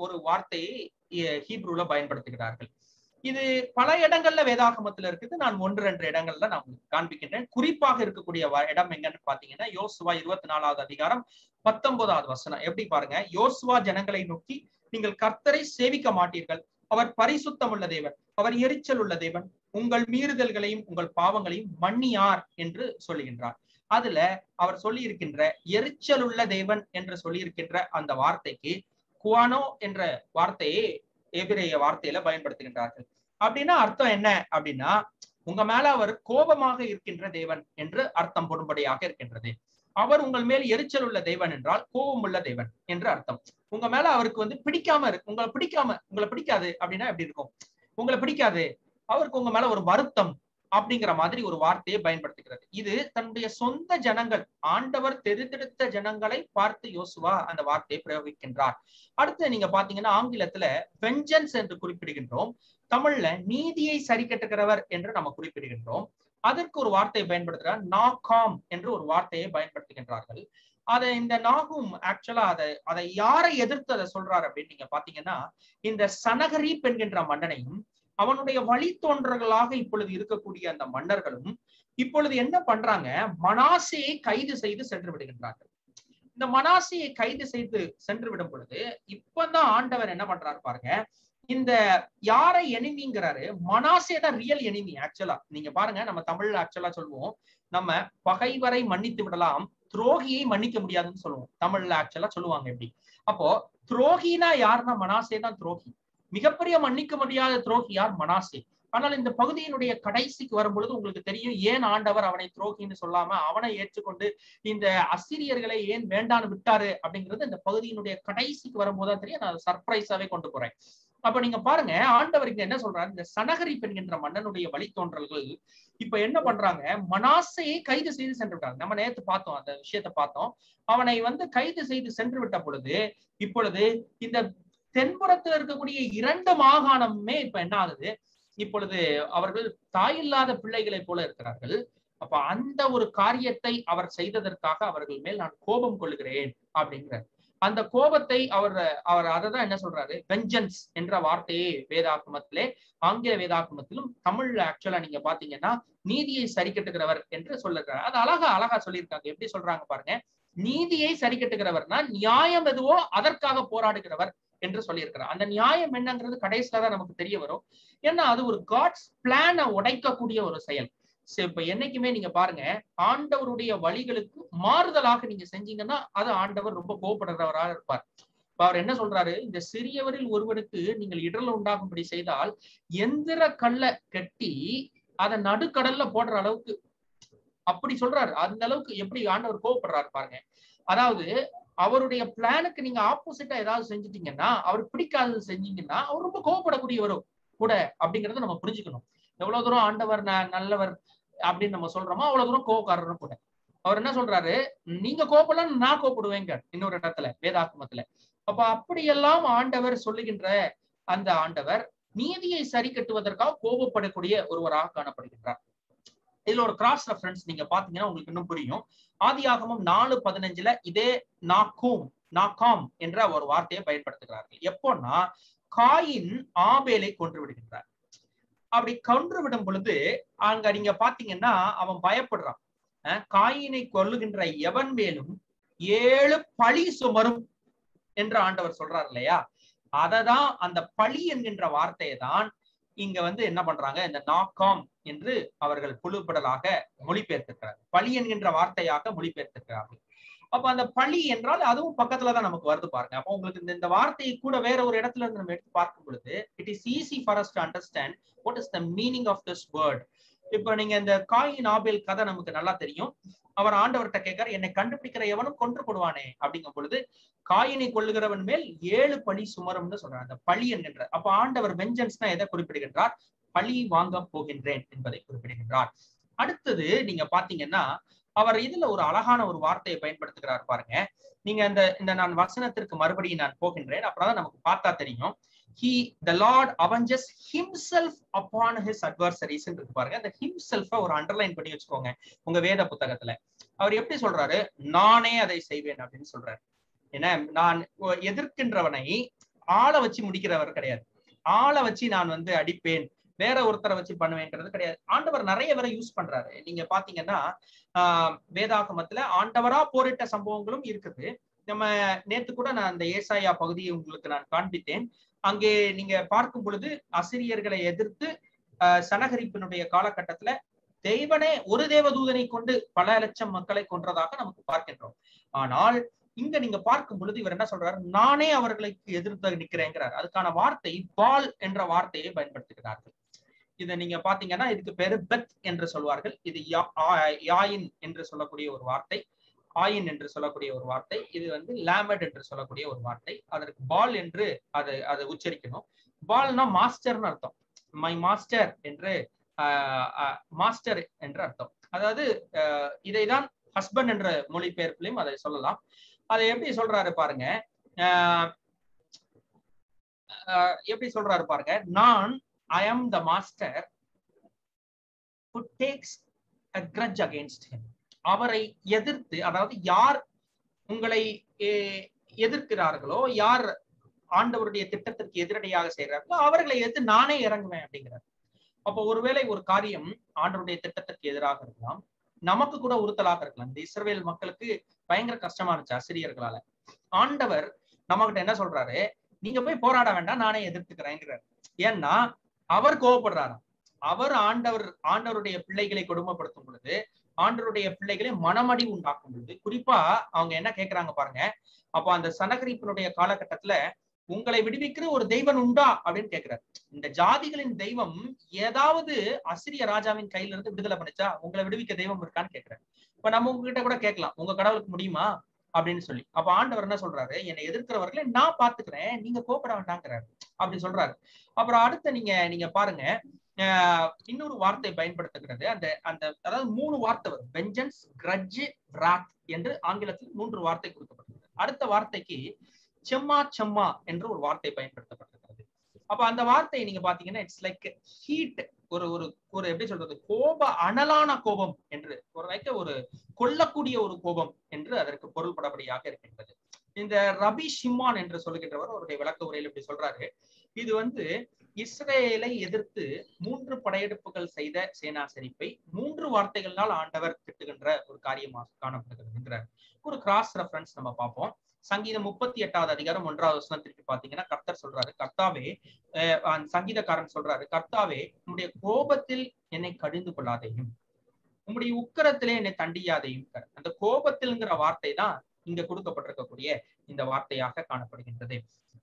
Speaker 1: ஒரு வார்த்தையை ஹீப்ரூல பயன்படுத்துகிறார்கள். இது பல இடங்கள்ல வேதாகமத்துல இருக்குது. நான் 1-2 இடங்கள்ல நான் காண்பிக்கின்றேன். குறிப்பாக இருக்கக்கூடிய இடம் எங்கன்னு பாத்தீங்கன்னா யோசுவா 24வது அதிகாரம் 19வது வசனம். எப்படி பாருங்க, யோசுவா ஜனங்களை நோக்கி, நீங்கள் கர்த்தரை சேவிக்க மாட்டீர்கள், அவர் பரிசுத்தம் உள்ள தேவன், அவர் எரிச்சல் உள்ள தேவன், உங்கள் மீறுதல்களையும் உங்கள் பாவங்களையும் மன்னியார் என்று சொல்லுகின்றார். அதுல அவர் சொல்லி இருக்கின்ற எரிச்சல் உள்ள தேவன் என்று சொல்லி இருக்கின்ற அந்த வார்த்தைக்கு குவானோ என்ற வார்த்தையை எபிரேய வார்த்தையில பயன்படுத்துகின்றார்கள். அப்படின்னா அர்த்தம் என்ன அப்படின்னா, உங்க மேல அவர் கோபமாக இருக்கின்ற தேவன் என்று அர்த்தம் பொரும்படியாக இருக்கின்றது. அவர் உங்கள் மேல் எரிச்சல் உள்ள தேவன் என்றால் கோபம் உள்ள தேவன் என்று அர்த்தம். உங்க மேல அவருக்கு பிடிக்காம இருக்கு, உங்களை பிடிக்காது அப்படின்னா எப்படி இருக்கும், உங்களை பிடிக்காது, அவருக்கு உங்க மேல ஒரு வருத்தம் அப்படிங்கிற மாதிரி ஒரு வார்த்தையை பயன்படுத்துகிறது. இது தன்னுடைய சொந்த ஜனங்கள், ஆண்டவர் தெரிந்தெடுத்த ஜனங்களை பார்த்து யோசுவா அந்த வார்த்தையை பிரயோகிக்கின்றார். அடுத்து நீங்க பாத்தீங்கன்னா ஆங்கிலத்துல வெஞ்சன்ஸ் என்று குறிப்பிடுகின்றோம், தமிழ்ல நீதியை சரி கட்டுகிறவர் என்று நம்ம குறிப்பிடுகின்றோம். அதற்கு ஒரு வார்த்தையை பயன்படுத்துகிறார், நாகாம் என்று ஒரு வார்த்தையை பயன்படுத்துகின்றார்கள். அதை இந்த நாகும் ஆக்சுவலா அதை யாரை எதிர்த்து அதை சொல்றாரு அப்படின்னு நீங்க பாத்தீங்கன்னா, இந்த சனகரீப் என்கின்ற மன்னனையும் அவனுடைய வழித்தோன்றர்களாக இப்பொழுது இருக்கக்கூடிய அந்த மன்னர்களும் இப்பொழுது என்ன பண்றாங்க, மனாசேயை கைது செய்து சென்று விடுகின்றார்கள். இந்த மனாசேயை கைது செய்து சென்று விடும் பொழுது இப்பதான் ஆண்டவர் என்ன பண்றாரு பாருங்க, இந்த யாரை எனிமிங்கிறாரு, மனாசே தான் ரியல் எனிமி. ஆக்சுவலா நீங்க பாருங்க, நம்ம தமிழ்ல ஆக்சுவலா சொல்லுவோம், நம்ம பகைவரை மன்னித்து விடலாம், துரோகியை மன்னிக்க முடியாதுன்னு சொல்லுவோம். தமிழ்ல ஆக்சுவலா சொல்லுவாங்க எப்படி. அப்போ துரோகினா யாருன்னா மனாசே தான் துரோகி. மிகப்பெரிய மன்னிக்க முடியாத துரோகி யார், மனாசே. ஆனால் இந்த பகுதியினுடைய கடைசிக்கு வரும்பொழுது உங்களுக்கு தெரியும் ஏன் ஆண்டவர் அவனை துரோகின்னு சொல்லாம அவனை ஏற்றுக்கொண்டு இந்த அசிரியர்களை ஏன் வேண்டான்னு விட்டாரு அப்படிங்கிறது இந்த பகுதியினுடைய கடைசிக்கு வரும்போதுதான் தெரியும். நான் சர்ப்ரைஸாவே கொண்டு போறேன். அப்ப நீங்க பாருங்க, ஆண்டவர் இங்க என்ன சொல்றாரு, இந்த சனகரிப் என்கின்ற மன்னனுடைய வழித்தோன்றல்கள் இப்ப என்ன பண்றாங்க, மனாசையை கைது செய்து சென்று விட்டாங்க. நம்ம நேற்று பார்த்தோம், அந்த விஷயத்தை பார்த்தோம். அவனை கைது செய்து சென்று விட்ட பொழுது இப்பொழுது இந்த தென்புறத்தில் இருக்கக்கூடிய 2 மாகாணமுமே இப்ப என்ன ஆகுது, இப்பொழுது அவர்கள் தாயில்லாத பிள்ளைகளை போல இருக்கிறார்கள். அப்ப அந்த ஒரு காரியத்தை அவர் செய்ததற்காக அவர்கள் மேல் நான் கோபம் கொள்கிறேன் அப்படிங்கிற அந்த கோபத்தை அவர் அததான் என்ன சொல்றாரு, வெஞ்சன்ஸ் என்ற வார்த்தையை வேதாகமத்திலே, ஆங்கில வேதாகமத்திலும் தமிழ்ல ஆக்சுவலா நீங்க பாத்தீங்கன்னா நீதியை சரி கட்டுகிறவர் என்று சொல்லுகிறார். அது அழகா சொல்லியிருக்காங்க. எப்படி சொல்றாங்க பாருங்க, நீதியை சரி கட்டுகிறவர்னா நியாயம் எதுவோ அதற்காக போராடுகிறவர் என்று சொல்லியிருக்கிறார். அந்த நியாயம் என்னங்கிறது கடைசியில தான் நமக்கு தெரிய வரும். ஏன்னா அது ஒரு காட்ஸ் பிளானை உடைக்கக்கூடிய ஒரு செயல். இப்ப என்னைக்குமே நீங்க பாருங்க, ஆண்டவருடைய வழிகளுக்கு மாறுதலாக நீங்க செஞ்சீங்கன்னா அது ஆண்டவர் ரொம்ப கோபப்படுறவராக இருப்பார். இப்ப அவர் என்ன சொல்றாரு, இந்த சிறியவரில் ஒருவனுக்கு நீங்கள் இடர்ல உண்டாகும்படி செய்தால் எந்திர கல்ல கட்டி அதை நடுக்கடல்ல போடுற அளவுக்கு அப்படி சொல்றாரு. அந்த அளவுக்கு எப்படி ஆண்டவர் கோபப்படுறாரு பாருங்க. அதாவது அவருடைய பிளானுக்கு நீங்க ஆப்போசிட்டா ஏதாவது செஞ்சுட்டீங்கன்னா, அவருக்கு பிடிக்காதது செஞ்சீங்கன்னா, அவர் ரொம்ப கோவப்படக்கூடியவரும் கூட அப்படிங்கறத நம்ம புரிஞ்சுக்கணும். எவ்வளவு தூரம் ஆண்டவர் நல்லவர் அப்படின்னு நம்ம சொல்றோமோ அவ்வளவு தூரம் கோவக்காரரும் கூட. அவர் என்ன சொல்றாரு, நீங்க கோபப்படலாம், நான் கோபப்படுவேங்க இன்னொரு இடத்துல வேதாகமத்துல. அப்ப அப்படியெல்லாம் ஆண்டவர் சொல்லுகின்ற அந்த ஆண்டவர் நீதியை சரி கட்டுவதற்காக கோபப்படக்கூடிய ஒருவராக காணப்படுகின்றார். இதுல ஒரு கிராஸ் ரெஃபரன்ஸ் நீங்க பாத்தீங்கன்னா உங்களுக்கு இன்னும் புரியும். ஆதியாகமம் 4:15 இதே நாகாம் என்ற ஒரு வார்த்தையை பயன்படுத்துகிறார்கள். எப்போன்னா காயின் ஆபேலை கொன்று விடுகின்றார். அப்படி கொன்று விடும் பொழுது அங்க நீங்க பாத்தீங்கன்னா அவன் பயப்படுறான். காயினை கொல்லுகின்ற எவன் மேலும் 7 பழி சுமரும் என்று ஆண்டவர் சொல்றார் இல்லையா? அததான் அந்த பழி என்கின்ற வார்த்தையை தான் இங்க என்ன பண்றாங்க, இந்த நாகாம் என்று அவர்கள் புழுப்படலாக மொழிபெயர்த்திருக்கிறார்கள். பழி என்கின்ற வார்த்தையாக மொழிபெயர்த்திருக்கிறார்கள். அப்ப அந்த பழி என்றால் அதுவும் பக்கத்துலதான் நமக்கு வருது பாருங்க. அப்போ உங்களுக்கு இந்த வார்த்தையை கூட வேற ஒரு இடத்துல இருந்து நம்ம எடுத்து பார்க்கும் பொழுது it is easy for us to understand what is the meaning of this word. இப்ப நீங்க இந்த காயின் ஆபேல் கதை நமக்கு நல்லா தெரியும். அவர் ஆண்டவர்கிட்ட கேட்கார், என்னை கண்டுபிடிக்கிற எவனும் கொன்று போடுவானே அப்படிங்கும் பொழுது காயினை கொள்ளுகிறவன் மேல் 7 பழி சுமரும்னு சொல்றாங்க. அந்த பழி என்கின்ற அப்ப ஆண்டவர் வெஞ்சன்ஸ்னா எதை குறிப்பிடுகின்றார்? பழி வாங்க போகின்றேன் என்பதை குறிப்பிடுகின்றார். அடுத்தது நீங்க பாத்தீங்கன்னா அவர் இதுல ஒரு அழகான ஒரு வார்த்தையை பயன்படுத்துகிறார் பாருங்க. நீங்க இந்த நான் வசனத்திற்கு மறுபடியும் நான் போகின்றேன், அப்புறம் தான் நமக்கு பார்த்தா தெரியும். The Lord avenges himself upon his adversaries இருக்கு பாருங்க. அந்த himself ஒரு அண்டர்லைன் பண்ணி வச்சுக்கோங்க உங்க வேத புத்தகத்துல. அவர் எப்படி சொல்றாரு? நானே அதை செய்வேன் அப்படின்னு சொல்றாரு. ஏன்னா நான் எதிர்க்கின்றவனை ஆளை வச்சு முடிக்கிறவர் கிடையாது. ஆளை வச்சு நான் அடிப்பேன், வேற ஒருத்தரை வச்சு பண்ணுவேன்றது கிடையாது. ஆண்டவர் நிறைய பேரை யூஸ் பண்றாரு. நீங்க பாத்தீங்கன்னா வேதாகமத்துல ஆண்டவரா போரிட்ட சம்பவங்களும் இருக்குது. நம்ம நேத்து கூட நான் அந்த ஏசாயா பகுதியை உங்களுக்கு நான் காண்பித்தேன். அங்கே நீங்க பார்க்கும் பொழுது அசிரியர்களை எதிர்த்து சனகரிப்பினுடைய காலகட்டத்துல தெய்வனே ஒரு தேவதூதனை கொண்டு பல லட்சம் மக்களை கொன்றதாக நமக்கு பார்க்கின்றோம். ஆனால் இங்க நீங்க பார்க்கும் பொழுது இவர் என்ன சொல்றாரு? நானே அவர்களுக்கு எதிர்த்து நிற்கிறேங்கிறார். அதுக்கான வார்த்தை பால் என்ற வார்த்தையை பயன்படுத்துகிறார்கள். இதை நீங்க பாத்தீங்கன்னா இதுக்கு பேரு பெத் என்று சொல்வார்கள். இது யாயின் என்று சொல்லக்கூடிய ஒரு வார்த்தை, ஆயின் என்று சொல்லக்கூடிய ஒரு வார்த்தை. இது லாமட் என்று சொல்லக்கூடிய ஒரு வார்த்தை. அதற்கு பால் என்று அதை உச்சரிக்கணும். பால்னா மாஸ்டர்னு அர்த்தம். மை மாஸ்டர் என்று மாஸ்டர் என்று அர்த்தம். அதாவது இதைதான் ஹஸ்பண்ட் என்ற மொழிபெயர்ப்பிலையும் அதை சொல்லலாம். அதை எப்படி சொல்றாரு பாருங்க, எப்படி சொல்றாரு பாருங்க. நான் I am the master who takes a grudge against him. அவரை எதிர்த்து, அதாவது யார் உங்களை எதிர்க்கிறார்களோ, யார் ஆண்டவருடைய திட்டத்திற்கு எதிரடியாக செய்யறார்களோ அவர்களை எதிர்த்து நானே இறங்குவேன் அப்படிங்கிறார். அப்போ ஒருவேளை ஒரு காரியம் ஆண்டவருடைய திட்டத்திற்கு எதிராக இருக்கலாம், நமக்கு கூட உறுத்தலாக இருக்கலாம். இந்த இஸ்ரவேல் மக்களுக்கு பயங்கர கஷ்டமா இருந்துச்சு அசிரியர்களால. ஆண்டவர் நம்ம கிட்ட என்ன சொல்றாரு? நீங்க போய் போராட வேண்டாம், நானே எதிர்த்துக்கிறேங்கிறார். ஏன்னா அவர் கோவப்படுறாராம். அவர் ஆண்டவருடைய பிள்ளைகளை கொடுமைப்படுத்தும் பொழுது, ஆண்டவருடைய பிள்ளைகளை மனமடி உண்டாக்கும் பொழுது, குறிப்பா அவங்க என்ன கேட்கிறாங்க பாருங்க. அப்ப அந்த சனகரிப்பினுடைய காலகட்டத்துல உங்களை விடுவிக்கிற ஒரு தெய்வம் உண்டா அப்படின்னு கேட்கிறார். இந்த ஜாதிகளின் தெய்வம் ஏதாவது அசிரிய ராஜாவின் கையில இருந்து விடுதலை பண்ணிச்சா? உங்களை விடுவிக்க தெய்வம் இருக்கான்னு கேட்கிறார். இப்ப நம்ம உங்ககிட்ட கூட கேட்கலாம், உங்க கடவுளுக்கு முடியுமா அப்படின்னு சொல்லி. அப்ப ஆண்டவர் என்ன சொல்றாரு? என்னை எதிர்க்கிறவர்களை நான் பாத்துக்கிறேன், நீங்க கோபப்பட வேண்டாங்கிறாரு அப்படி சொல்றாரு. அப்புறம் அடுத்த நீங்க பாருங்க, இன்னொரு வார்த்தை பயன்படுத்துகிறது. அதாவது 3 வார்த்தை வரும். வெஞ்சன்ஸ், கிரட்ஜ், ராத் என்று ஆங்கிலத்தில் 3 வார்த்தை கொடுக்கப்பட்டிருக்கிறது. அடுத்த வார்த்தைக்கு செம்மா என்று ஒரு வார்த்தை பயன்படுத்தப்பட்டிருக்கிறது. அப்ப அந்த வார்த்தையை நீங்க பாத்தீங்கன்னா இட்ஸ் லைக் ஹீட், ஒரு எப்படி சொல்றது, அனலான கோபம் என்று ஒரு கொல்லக்கூடிய ஒரு கோபம் என்று அதற்கு பொருள்படபடியாக இருக்கின்றது. இந்த ரபி ஷிம்மான் என்று சொல்லுகின்றவர் அவருடைய விளக்க உரையில் இப்படி சொல்றாரு. இது இஸ்ரேலை எதிர்த்து 3 படையெடுப்புகள் செய்த சேனாசரிப்பை 3 வார்த்தைகளால் ஆண்டவர் திட்டுகின்ற ஒரு காரியமாக காணப்படுகிறது என்கிறார். ஒரு கிராஸ் ரெஃபரன்ஸ் நம்ம பார்ப்போம். சங்கீதம் 38வது அதிகாரம் 1வது வசனத்திற்கு பாத்தீங்கன்னா கர்த்தர் சொல்றாரு, கர்த்தாவே, சங்கீதக்காரன் சொல்றாரு, கர்த்தாவே உம்முடைய கோபத்தில் என்னை கடிந்து கொள்ளாதையும் உம்முடைய உக்கரத்திலே என்னை தண்டியாதையும். அந்த கோபத்தில்ங்கிற வார்த்தை தான் இங்க கொடுக்கப்பட்டிருக்கக்கூடிய இந்த வார்த்தையாக காணப்படுகின்றது.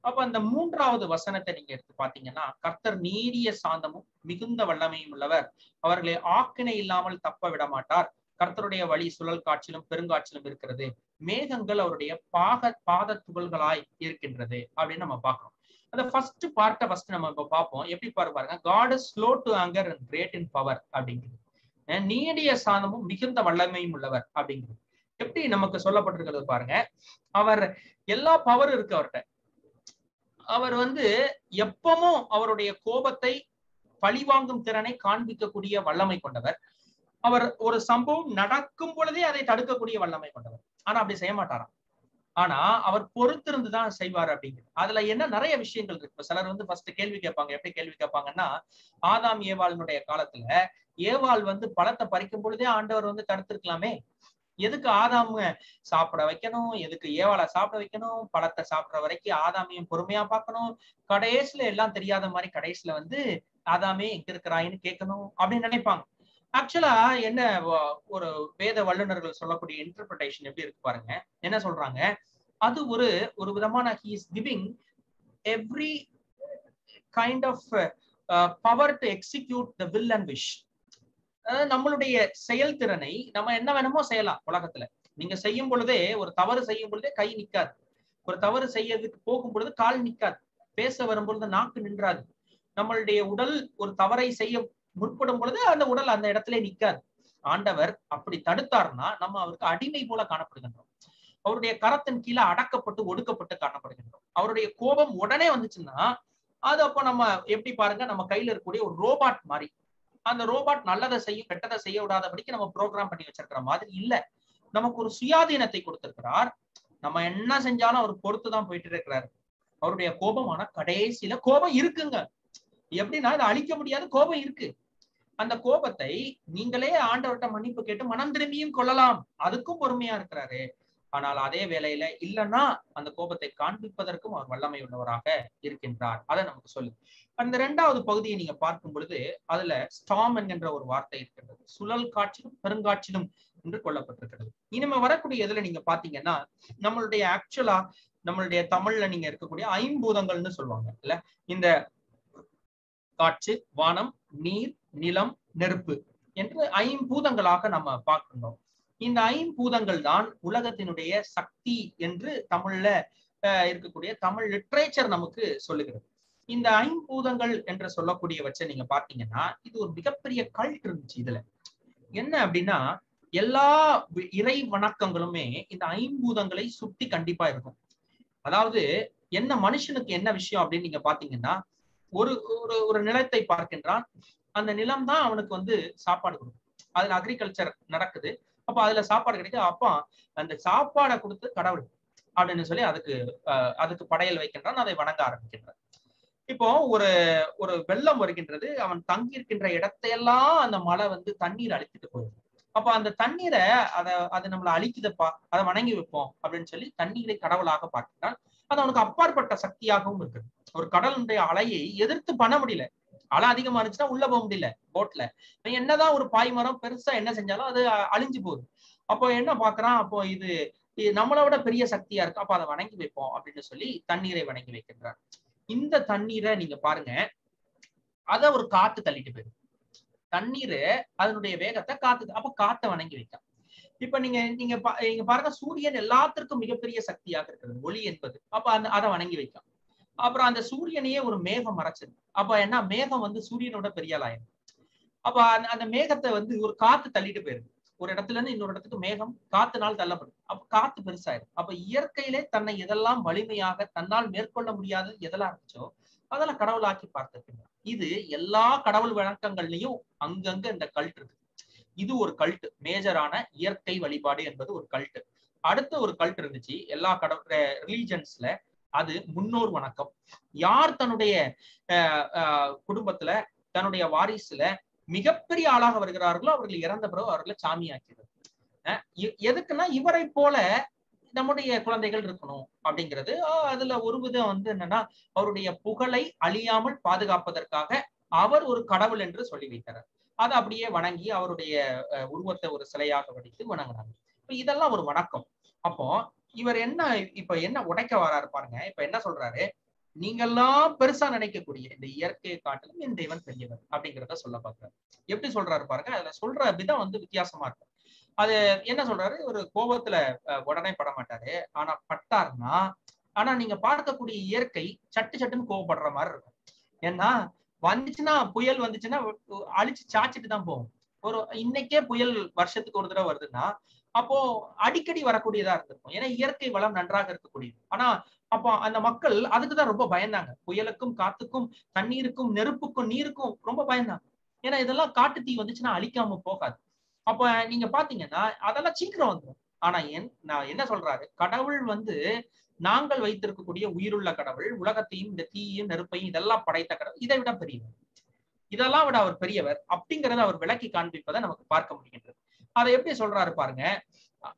Speaker 1: அப்ப அந்த 3வது வசனத்தை நீங்க எடுத்து பாத்தீங்கன்னா, கர்த்தர் நீடிய சாந்தமும் மிகுந்த வல்லமையும் உள்ளவர், அவர்களை ஆக்கினை இல்லாமல் தப்ப விட மாட்டார், கர்த்தருடைய வழி சுழல் காற்றிலும் பெருங்காற்றிலும் இருக்கிறது, மேகங்கள் அவருடைய பாத துகள்களாய் இருக்கின்றது அப்படின்னு நம்ம பார்க்கிறோம். அந்த ஃபர்ஸ்ட் நம்ம இப்ப பார்ப்போம். எப்படி பாருங்க, God is slow to anger and great in power அப்படிங்கிறது. நீடிய சாந்தமும் மிகுந்த வல்லமையும் உள்ளவர் அப்படிங்கிறது எப்படி நமக்கு சொல்லப்பட்டிருக்கிறது பாருங்க. அவர் எல்லா பவர் இருக்கு அவர்கிட்ட. அவர் எப்பவும் அவருடைய கோபத்தை பழிவாங்கும் திறனை காண்பிக்கக்கூடிய வல்லமை கொண்டவர். அவர் ஒரு சம்பவம் நடக்கும் பொழுதே அதை தடுக்கக்கூடிய வல்லமை கொண்டவர். ஆனா அப்படி செய்ய மாட்டாராம். ஆனா அவர் பொறுத்திருந்துதான் செய்வார் அப்படிங்கிறது. அதுல என்ன நிறைய விஷயங்கள் இருக்கு. சிலர் ஃபர்ஸ்ட் கேள்வி கேட்பாங்க. எப்படி கேள்வி கேட்பாங்கன்னா, ஆதாம் ஏவாளினுடைய காலத்துல ஏவாள் பழத்தை பறிக்கும் பொழுதே ஆண்டவர் தடுத்திருக்கலாமே. எதுக்கு ஆதாம சாப்பிட வைக்கணும், எதுக்கு ஏவாளை சாப்பிட வைக்கணும், பழத்தை சாப்பிடுற வரைக்கும் ஆதாமையும் பொறுமையா பார்க்கணும், கடைசியில எல்லாம் தெரியாத மாதிரி கடைசியில ஆதாமே எங்க இருக்கிறாயின்னு கேட்கணும் அப்படின்னு நினைப்பாங்க. ஆக்சுவலா என்ன ஒரு வேத வல்லுநர்கள் சொல்லக்கூடிய இன்டர்பிரேஷன் எப்படி இருக்கு பாருங்க. என்ன சொல்றாங்க, அது ஒரு விதமான he is giving every kind of power to execute the will and wish. நம்மளுடைய செயல்திறனை நம்ம என்ன வேணுமோ செய்யலாம் உலகத்துல. நீங்க செய்யும் பொழுதே, ஒரு தவறு செய்யும் பொழுதே கை நிக்காது, ஒரு தவறு செய்யறதுக்கு போகும் பொழுது கால் நிக்காது, பேச வரும்பொழுது நாக்கு நின்றாது, நம்மளுடைய உடல் ஒரு தவறை செய்ய முற்படும் பொழுது அந்த உடல் அந்த இடத்துல நிக்காது. ஆண்டவர் அப்படி தடுத்தார்னா நம்ம அவருக்கு அடிமை போல காணப்படுகின்றோம். அவருடைய கரத்தின் கீழே அடக்கப்பட்டு ஒடுக்கப்பட்டு காணப்படுகின்றோம். அவருடைய கோபம் உடனே வந்துச்சுன்னா அது அப்போ நம்ம எப்படி பாருங்க, நம்ம கையில இருக்கக்கூடிய ஒரு ரோபாட் மாதிரி. அந்த ரோபாட் நல்லதை செய்யும் கெட்டதை செய்ய விடாதபடிக்கு நம்ம ப்ரோக்ராம் பண்ணி வச்சிருக்கிற மாதிரி இல்ல. நமக்கு ஒரு சுயாதீனத்தை கொடுத்திருக்கிறார். நம்ம என்ன செஞ்சாலும் அவர் பொறுத்துதான் போயிட்டு இருக்கிறாரு. அவருடைய கோபம், ஆனா கடைசியில கோபம் இருக்குங்க. எப்படின்னா இதை அழிக்க முடியாத கோபம் இருக்கு. அந்த கோபத்தை நீங்களே ஆண்டவர்கிட்ட மன்னிப்பு கேட்டு மனம் திரும்பியும் கொள்ளலாம், அதுக்கும் பொறுமையா இருக்கிறாரு. ஆனால் அதே வேளையில இல்லைன்னா அந்த கோபத்தை காண்பிப்பதற்கும் அவர் வல்லமை உள்ளவராக இருக்கின்றார். அதை நமக்கு சொல்லு. அந்த இரண்டாவது பகுதியை நீங்க பார்க்கும் பொழுது அதுல ஸ்டாம் என்கின்ற ஒரு வார்த்தை இருக்கிறது. சுழல் காற்றிலும் பெருங்காற்றிலும் என்று கொள்ளப்பட்டிருக்கிறது. இனிமே வரக்கூடிய இதுல நீங்க பாத்தீங்கன்னா நம்மளுடைய ஆக்சுவலா நம்மளுடைய தமிழ்ல நீங்க இருக்கக்கூடிய ஐம்பூதங்கள்னு சொல்லுவாங்க இல்ல, இந்த காற்று, வானம், நீர், நிலம், நெருப்பு என்று ஐம்பூதங்களாக நம்ம பார்க்கின்றோம். இந்த ஐம்பூதங்கள் தான் உலகத்தினுடைய சக்தி என்று தமிழ்ல இருக்கக்கூடிய தமிழ் லிட்ரேச்சர் நமக்கு சொல்லுகிறது. இந்த ஐம்பூதங்கள் என்று சொல்லக்கூடியவற்றை நீங்க பாத்தீங்கன்னா இது ஒரு மிகப்பெரிய கல்ட் இருந்துச்சு. இதுல என்ன அப்படின்னா எல்லா இறை வணக்கங்களுமே இந்த ஐம்பூதங்களை சுத்தி கண்டிப்பா இருக்கும். அதாவது என்ன மனுஷனுக்கு என்ன விஷயம் அப்படின்னு நீங்க பாத்தீங்கன்னா, ஒரு ஒரு நிலத்தை பார்க்கின்றான். அந்த நிலம் தான் அவனுக்கு சாப்பாடு கொடுக்கும். அதுல அக்ரிகல்ச்சர் நடக்குது. அப்ப அதுல சாப்பாடு கிடைக்கும். அப்ப அந்த சாப்பாடை கொடுத்து கடவுள் அப்படின்னு சொல்லி அதுக்கு படையல் வைக்கின்றான், அதை வணங்க ஆரம்பிக்கின்றான். இப்போ ஒரு வெள்ளம் வருகின்றது. அவன் தங்கி இருக்கின்ற இடத்தையெல்லாம் அந்த மழை தண்ணீர் அழித்துட்டு போயிடும். அப்ப அந்த தண்ணீரை அதை நம்மளை அழிக்குதப்பா, அதை வணங்கி வைப்போம் அப்படின்னு சொல்லி தண்ணீரை கடவுளாக பார்க்கிறான். அது அவனுக்கு அப்பாற்பட்ட சக்தியாகவும் இருக்குது. ஒரு கடலுடைய அலையை எதிர்த்து பண்ண முடியல. அலை அதிகமா இருந்துச்சுன்னா உள்ள போக முடியல போட்ல. என்னதான் ஒரு பாய்மரம் பெருசா என்ன செஞ்சாலும் அது அழிஞ்சு போகுது. அப்போ என்ன பாக்குறான், அப்போ இது நம்மளை விட பெரிய சக்தியா இருக்கு, அப்ப அதை வணங்கி வைப்போம் அப்படின்னு சொல்லி தண்ணீரை வணங்கி வைக்கின்றார். இந்த தண்ணீரை நீங்க பாருங்க, அத ஒரு காத்து தள்ளிட்டு போயிடும். தண்ணீரு அதனுடைய வேகத்தை அப்ப காத்தை வணங்கி வைക്കാം. இப்ப நீங்க பாருங்க, சூரியன் எல்லாத்திற்கும் மிகப்பெரிய சக்தியாக இருக்கிறது, ஒளி என்பது. அப்ப அதை வணங்கி வைക്കാം. அப்புறம் அந்த சூரியனையே ஒரு மேகம் மறைச்சது. அப்ப என்ன, மேகம் சூரியனோட பெரிய ஆயிரும். அப்ப அந்த மேகத்தை ஒரு காத்து தள்ளிட்டு போயிருது. ஒரு இடத்துல இருந்து இன்னொரு இடத்துக்கு மேகம் காத்துனால் தள்ளப்படும். அப்ப காத்து பெருசாயிடும். அப்ப இயற்கையிலே தன்னை எதெல்லாம் வலிமையாக தன்னால் மேற்கொள்ள முடியாது எதெல்லாம் இருந்துச்சோ அதெல்லாம் கடவுளாக்கி பார்த்திருக்கின்றார். இது எல்லா கடவுள் வழக்கங்கள்லயும் அங்கங்க இந்த கல்ட் இருக்கு. இது ஒரு கல்ட், மேஜரான இயற்கை வழிபாடு என்பது ஒரு கல்ட். அடுத்த ஒரு கல்ட் இருந்துச்சு எல்லா கடவுள் ரிலீஜன்ஸ்ல, அது முன்னோர் வணக்கம். யார் தன்னுடைய குடும்பத்துல தன்னுடைய வாரிசுல மிகப்பெரிய ஆளாக வருகிறார்களோ அவர்கள் இறந்த பிறகு அவர்களை சாமி ஆக்கிறது. எதுக்குன்னா இவரை போல நம்முடைய குழந்தைகள் இருக்கணும் அப்படிங்கிறது. அதுல ஒரு விதம் என்னன்னா அவருடைய புகழை அழியாமல் பாதுகாப்பதற்காக அவர் ஒரு கடவுள் என்று சொல்லி வைக்கிறார். அதை அப்படியே வணங்கி அவருடைய உருவத்தை ஒரு சிலையாக வடித்து வணங்குறாங்க. இப்ப இதெல்லாம் ஒரு வணக்கம். அப்போ இவர் என்ன உடைக்க வராரு பாருங்க. இப்ப என்ன சொல்றாரு, நீங்கெல்லாம் பெருசா நினைக்கக்கூடிய இந்த இயற்கையை காட்டிலும் என் தேவன் பெரியவர் அப்படிங்கிறத சொல்ல பாக்குறாரு. எப்படி சொல்றாரு பாருங்க. அதுல சொல்ற விதம் வித்தியாசமா இருக்கும். அது என்ன சொல்றாரு, ஒரு கோபத்துல உடனே பட மாட்டாரு. ஆனா பட்டாருன்னா, ஆனா நீங்க பார்க்கக்கூடிய இயற்கை சட்டு சட்டுன்னு கோவப்படுற மாதிரி இருக்கும். ஏன்னா வந்துச்சுன்னா, புயல் வந்துச்சுன்னா அழிச்சு சாச்சிட்டு தான் போகும். ஒரு இன்னைக்கே புயல் வருஷத்துக்கு ஒரு தடவை வருதுன்னா, அப்போ அடிக்கடி வரக்கூடியதா இருந்திருக்கும். ஏன்னா இயற்கை வளம் நன்றாக இருக்கக்கூடியது. ஆனா அப்போ அந்த மக்கள் அதுக்குதான் ரொம்ப பயந்தாங்க. புயலுக்கும், காத்துக்கும், தண்ணீருக்கும், நெருப்புக்கும், நீருக்கும் ரொம்ப பயந்தாங்க. ஏன்னா இதெல்லாம் காட்டு தீ வந்துச்சுன்னா அழிக்காம போகாது. அப்ப நீங்க பாத்தீங்கன்னா அதெல்லாம் சீக்கிரம் வந்துடும். ஆனா நான் என்ன சொல்றாரு, கடவுள் வந்து நாங்கள் வைத்திருக்கக்கூடிய உயிருள்ள கடவுள், உலகத்தையும் இந்த தீயையும் நெருப்பையும் இதெல்லாம் படைத்த கடவுள், இதை விட பெரியவர், இதெல்லாம் விட அவர் பெரியவர் அப்படிங்கறத அவர் விளக்கி காண்பிப்பதை நமக்கு பார்க்க முடிகின்றது. அதை எப்படி சொல்றாரு பாருங்க,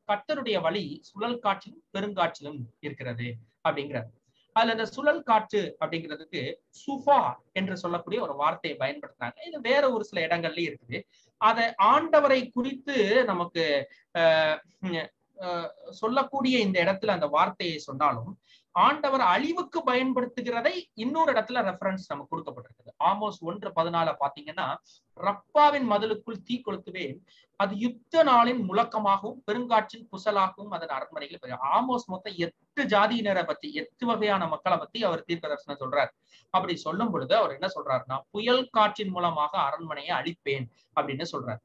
Speaker 1: கர்த்தருடைய வழி சுழல் காற்றிலும் பெருங்காற்றிலும் இருக்கிறது அப்படிங்கிறார். அதுல இந்த சுழல் காற்று அப்படிங்கிறதுக்கு சுஃபா என்று சொல்லக்கூடிய ஒரு வார்த்தையை பயன்படுத்துறாங்க. இது வேற ஒரு சில இடங்கள்லயும் இருக்குது. அதை ஆண்டவரை குறித்து நமக்கு சொல்லக்கூடிய இந்த இடத்துல அந்த வார்த்தையை சொன்னாலும், ஆண்டவர் அழிவுக்கு பயன்படுத்துகிறதை இன்னொரு இடத்துல ரெஃபரன்ஸ் நமக்கு கொடுக்கப்பட்டிருக்குது. ஆமோஸ் 1:14 பாத்தீங்கன்னா, ரப்பாவின் மதிலுக்குள் தீ கொளுத்துவேன், அது யுத்த நாளின் முழக்கமாகவும் பெருங்காற்றின் புசலாகவும் அதன் அரண்மனைகள். ஆமோஸ் மொத்தம் 8 ஜாதியினரை பத்தி, 8 வகையான மக்களை பத்தி அவர் தீர்க்க தரிசனம் சொல்றார். அப்படி சொல்லும் பொழுது அவர் என்ன சொல்றாருன்னா, புயல் காற்றின் மூலமாக அரண்மனையை அழிப்பேன் அப்படின்னு சொல்றாரு.